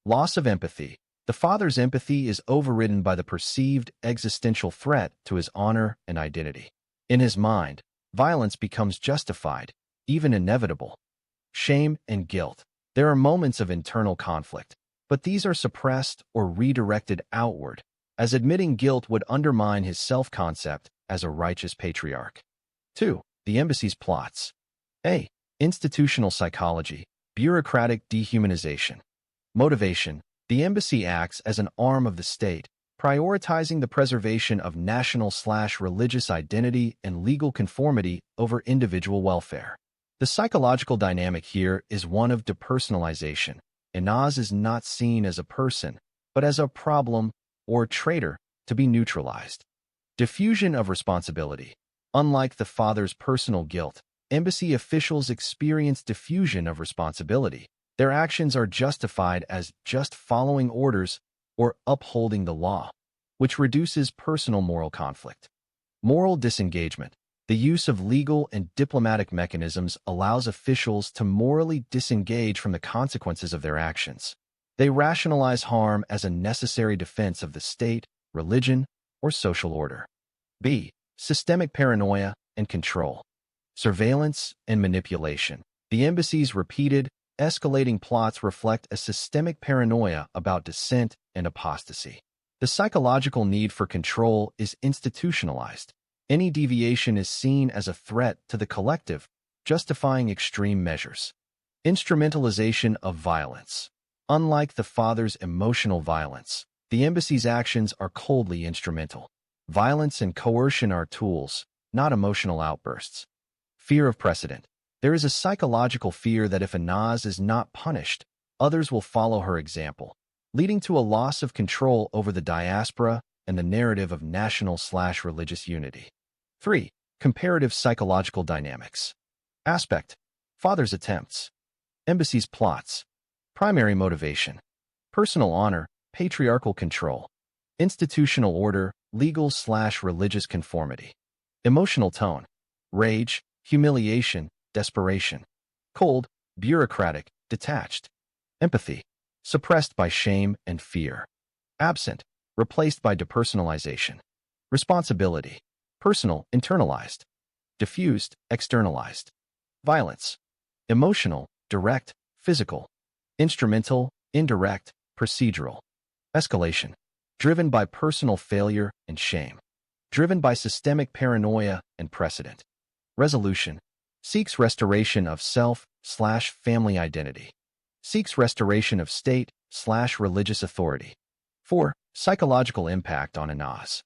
Loss of empathy. The father's empathy is overridden by the perceived existential threat to his honor and identity. In his mind, violence becomes justified, even inevitable. Shame and guilt. There are moments of internal conflict, but these are suppressed or redirected outward, as admitting guilt would undermine his self-concept as a righteous patriarch. 2. The embassy's plots. A. Institutional psychology, bureaucratic dehumanization. Motivation. The embassy acts as an arm of the state, prioritizing the preservation of national/religious identity and legal conformity over individual welfare. The psychological dynamic here is one of depersonalization. Inaz is not seen as a person, but as a problem or traitor to be neutralized. Diffusion of responsibility. Unlike the father's personal guilt, embassy officials experience diffusion of responsibility. Their actions are justified as just following orders or upholding the law, which reduces personal moral conflict. Moral disengagement. The use of legal and diplomatic mechanisms allows officials to morally disengage from the consequences of their actions. They rationalize harm as a necessary defense of the state, religion, or social order. B. Systemic paranoia and control. Surveillance and manipulation. The embassy's repeated, escalating plots reflect a systemic paranoia about dissent and apostasy. The psychological need for control is institutionalized. Any deviation is seen as a threat to the collective, justifying extreme measures. Instrumentalization of violence. Unlike the father's emotional violence, the embassy's actions are coldly instrumental. Violence and coercion are tools, not emotional outbursts. Fear of precedent. There is a psychological fear that if Inaz is not punished, others will follow her example, leading to a loss of control over the diaspora and the narrative of national/religious unity. 3. Comparative psychological dynamics. Aspect. Father's attempts. Embassy's plots. Primary motivation. Personal honor, patriarchal control. Institutional order, legal/religious conformity. Emotional tone. Rage, humiliation, desperation. Cold, bureaucratic, detached. Empathy. Suppressed by shame and fear. Absent, replaced by depersonalization. Responsibility. Personal, internalized. Diffused, externalized. Violence. Emotional, direct, physical. Instrumental, indirect, procedural. Escalation. Driven by personal failure and shame. Driven by systemic paranoia and precedent. Resolution. Seeks restoration of self/family identity. Seeks restoration of state/religious authority. 4. Psychological impact on Inaz.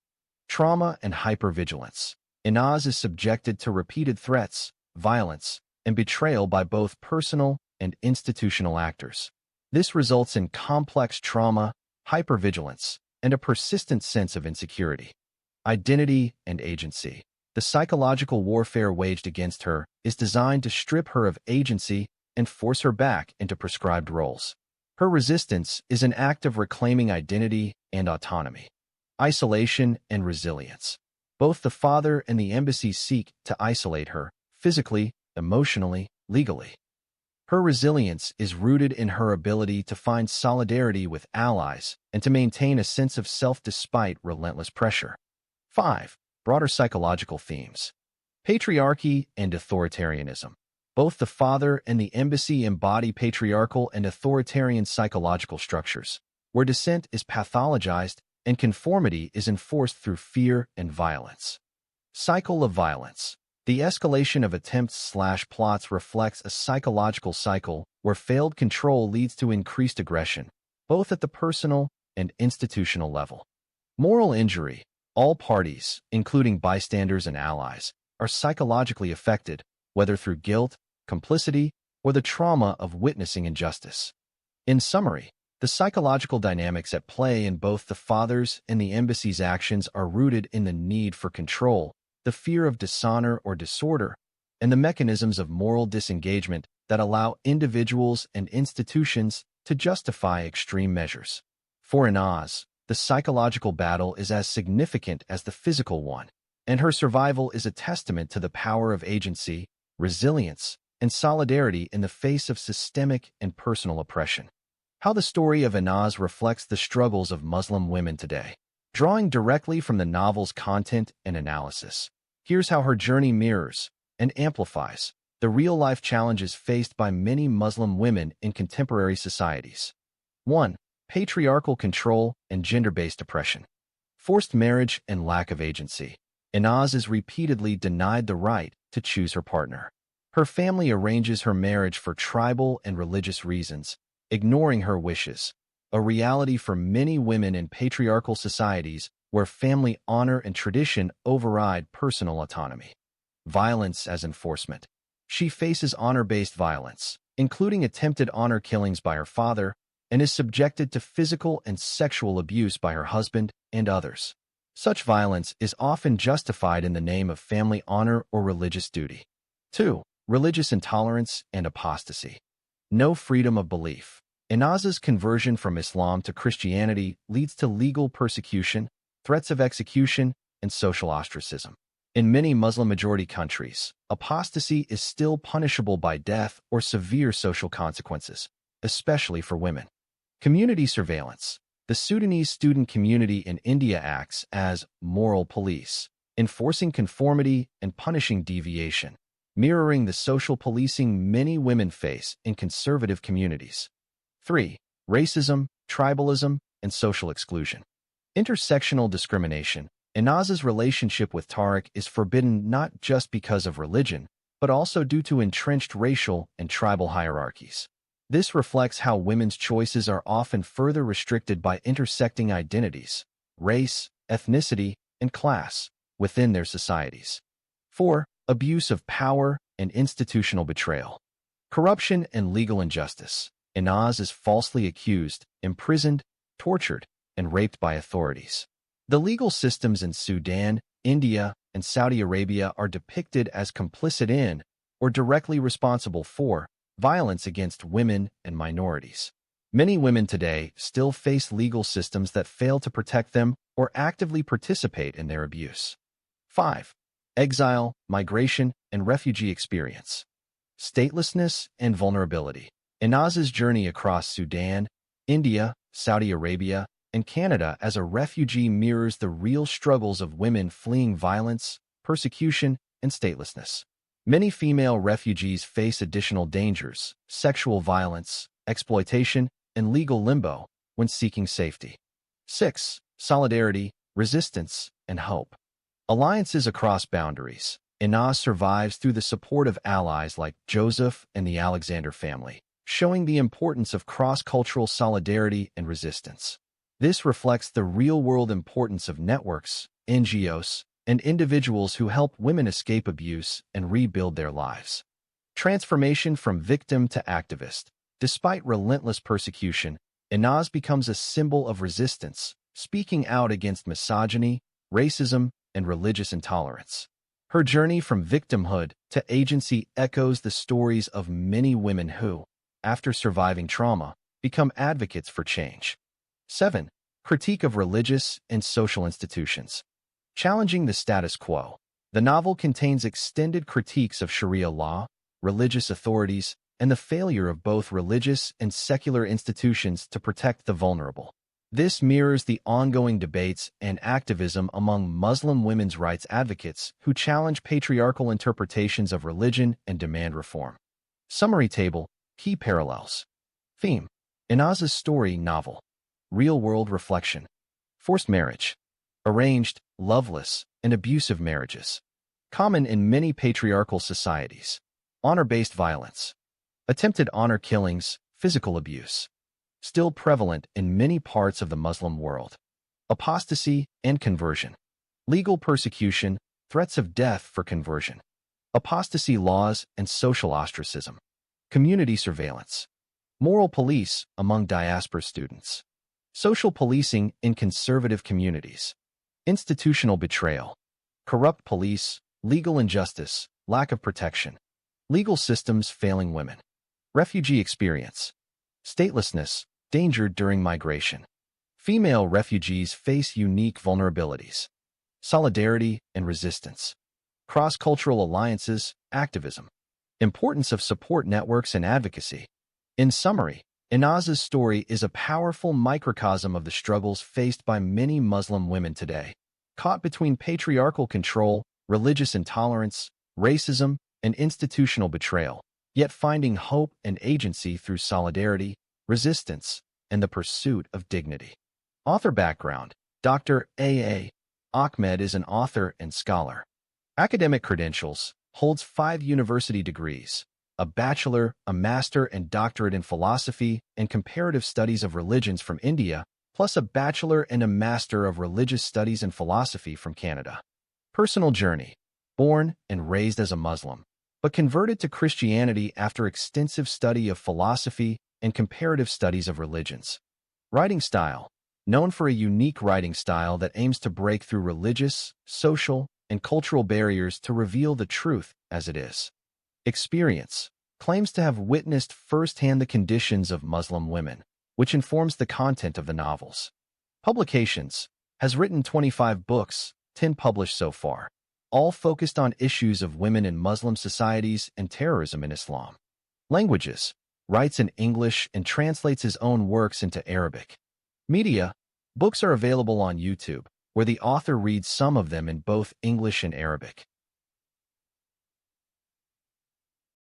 Trauma and hypervigilance. Inaz is subjected to repeated threats, violence, and betrayal by both personal and institutional actors. This results in complex trauma, hypervigilance, and a persistent sense of insecurity. Identity and agency. The psychological warfare waged against her is designed to strip her of agency and force her back into prescribed roles. Her resistance is an act of reclaiming identity and autonomy, isolation and resilience. Both the father and the embassy seek to isolate her, physically, emotionally, legally. Her resilience is rooted in her ability to find solidarity with allies and to maintain a sense of self despite relentless pressure. 5. Broader psychological themes. Patriarchy and authoritarianism. Both the father and the embassy embody patriarchal and authoritarian psychological structures, where dissent is pathologized and conformity is enforced through fear and violence. Cycle of violence. The escalation of attempts/plots reflects a psychological cycle where failed control leads to increased aggression, both at the personal and institutional level. Moral injury. All parties, including bystanders and allies, are psychologically affected, whether through guilt, complicity, or the trauma of witnessing injustice. In summary, the psychological dynamics at play in both the father's and the embassy's actions are rooted in the need for control, the fear of dishonor or disorder, and the mechanisms of moral disengagement that allow individuals and institutions to justify extreme measures. For Inaz, the psychological battle is as significant as the physical one, and her survival is a testament to the power of agency, resilience, and solidarity in the face of systemic and personal oppression. How the story of Inaz reflects the struggles of Muslim women today. Drawing directly from the novel's content and analysis, here's how her journey mirrors and amplifies the real-life challenges faced by many Muslim women in contemporary societies. 1. Patriarchal control and gender-based oppression. Forced marriage and lack of agency. Inaz is repeatedly denied the right to choose her partner. Her family arranges her marriage for tribal and religious reasons, ignoring her wishes, a reality for many women in patriarchal societies where family honor and tradition override personal autonomy. Violence as enforcement. She faces honor-based violence, including attempted honor killings by her father, and is subjected to physical and sexual abuse by her husband and others. Such violence is often justified in the name of family honor or religious duty. 2. Religious intolerance and apostasy. No freedom of belief. Inaz's conversion from Islam to Christianity leads to legal persecution, threats of execution, and social ostracism. In many Muslim-majority countries, apostasy is still punishable by death or severe social consequences, especially for women. Community surveillance. The Sudanese student community in India acts as moral police, enforcing conformity and punishing deviation, mirroring the social policing many women face in conservative communities. 3. Racism, tribalism, and social exclusion. Intersectional discrimination. Inaz's relationship with Tariq is forbidden not just because of religion, but also due to entrenched racial and tribal hierarchies. This reflects how women's choices are often further restricted by intersecting identities, race, ethnicity, and class within their societies. 4. Abuse of power and institutional betrayal. Corruption and legal injustice. Inaz is falsely accused, imprisoned, tortured, and raped by authorities. The legal systems in Sudan, India, and Saudi Arabia are depicted as complicit in, or directly responsible for, violence against women and minorities. Many women today still face legal systems that fail to protect them or actively participate in their abuse. 5. Exile, migration, and refugee experience. Statelessness and vulnerability. Inaz's journey across Sudan, India, Saudi Arabia, and Canada as a refugee mirrors the real struggles of women fleeing violence, persecution, and statelessness. Many female refugees face additional dangers, sexual violence, exploitation, and legal limbo when seeking safety. 6. Solidarity, resistance, and hope. Alliances across boundaries. Inaz survives through the support of allies like Joseph and the Alexander family, showing the importance of cross-cultural solidarity and resistance. This reflects the real-world importance of networks, NGOs, and individuals who help women escape abuse and rebuild their lives. Transformation from victim to activist. Despite relentless persecution, Inaz becomes a symbol of resistance, speaking out against misogyny, racism, and religious intolerance. Her journey from victimhood to agency echoes the stories of many women who, after surviving trauma, become advocates for change. 7. Critique of religious and social institutions. Challenging the status quo. The novel contains extended critiques of Sharia law, religious authorities, and the failure of both religious and secular institutions to protect the vulnerable. This mirrors the ongoing debates and activism among Muslim women's rights advocates who challenge patriarchal interpretations of religion and demand reform. Summary table, key parallels. Theme: Inaz's story novel. Real-world reflection. Forced marriage. Arranged, loveless, and abusive marriages. Common in many patriarchal societies. Honor-based violence. Attempted honor killings, physical abuse. Still prevalent in many parts of the Muslim world. Apostasy and conversion. Legal persecution, threats of death for conversion. Apostasy laws and social ostracism. Community surveillance. Moral police among diaspora students. Social policing in conservative communities. Institutional betrayal. Corrupt police, legal injustice, lack of protection. Legal systems failing women. Refugee experience. Statelessness, danger during migration. Female refugees face unique vulnerabilities. Solidarity and resistance. Cross-cultural alliances, activism. Importance of support networks and advocacy. In summary, Inaz's story is a powerful microcosm of the struggles faced by many Muslim women today, caught between patriarchal control, religious intolerance, racism, and institutional betrayal, yet finding hope and agency through solidarity, resistance, and the pursuit of dignity. Author background: Dr. A. Ahmed is an author and scholar. Academic credentials: holds 5 university degrees, a bachelor, a master, and doctorate in philosophy and comparative studies of religions from India, plus a bachelor and a master of religious studies and philosophy from Canada. Personal journey: born and raised as a Muslim, but converted to Christianity after extensive study of philosophy and comparative studies of religions. Writing style: known for a unique writing style that aims to break through religious, social, and cultural barriers to reveal the truth as it is. Experience: claims to have witnessed firsthand the conditions of Muslim women, which informs the content of the novels. Publications: has written 25 books, 10 published so far, all focused on issues of women in Muslim societies and terrorism in Islam. Languages: writes in English and translates his own works into Arabic. Media: books are available on YouTube, where the author reads some of them in both English and Arabic.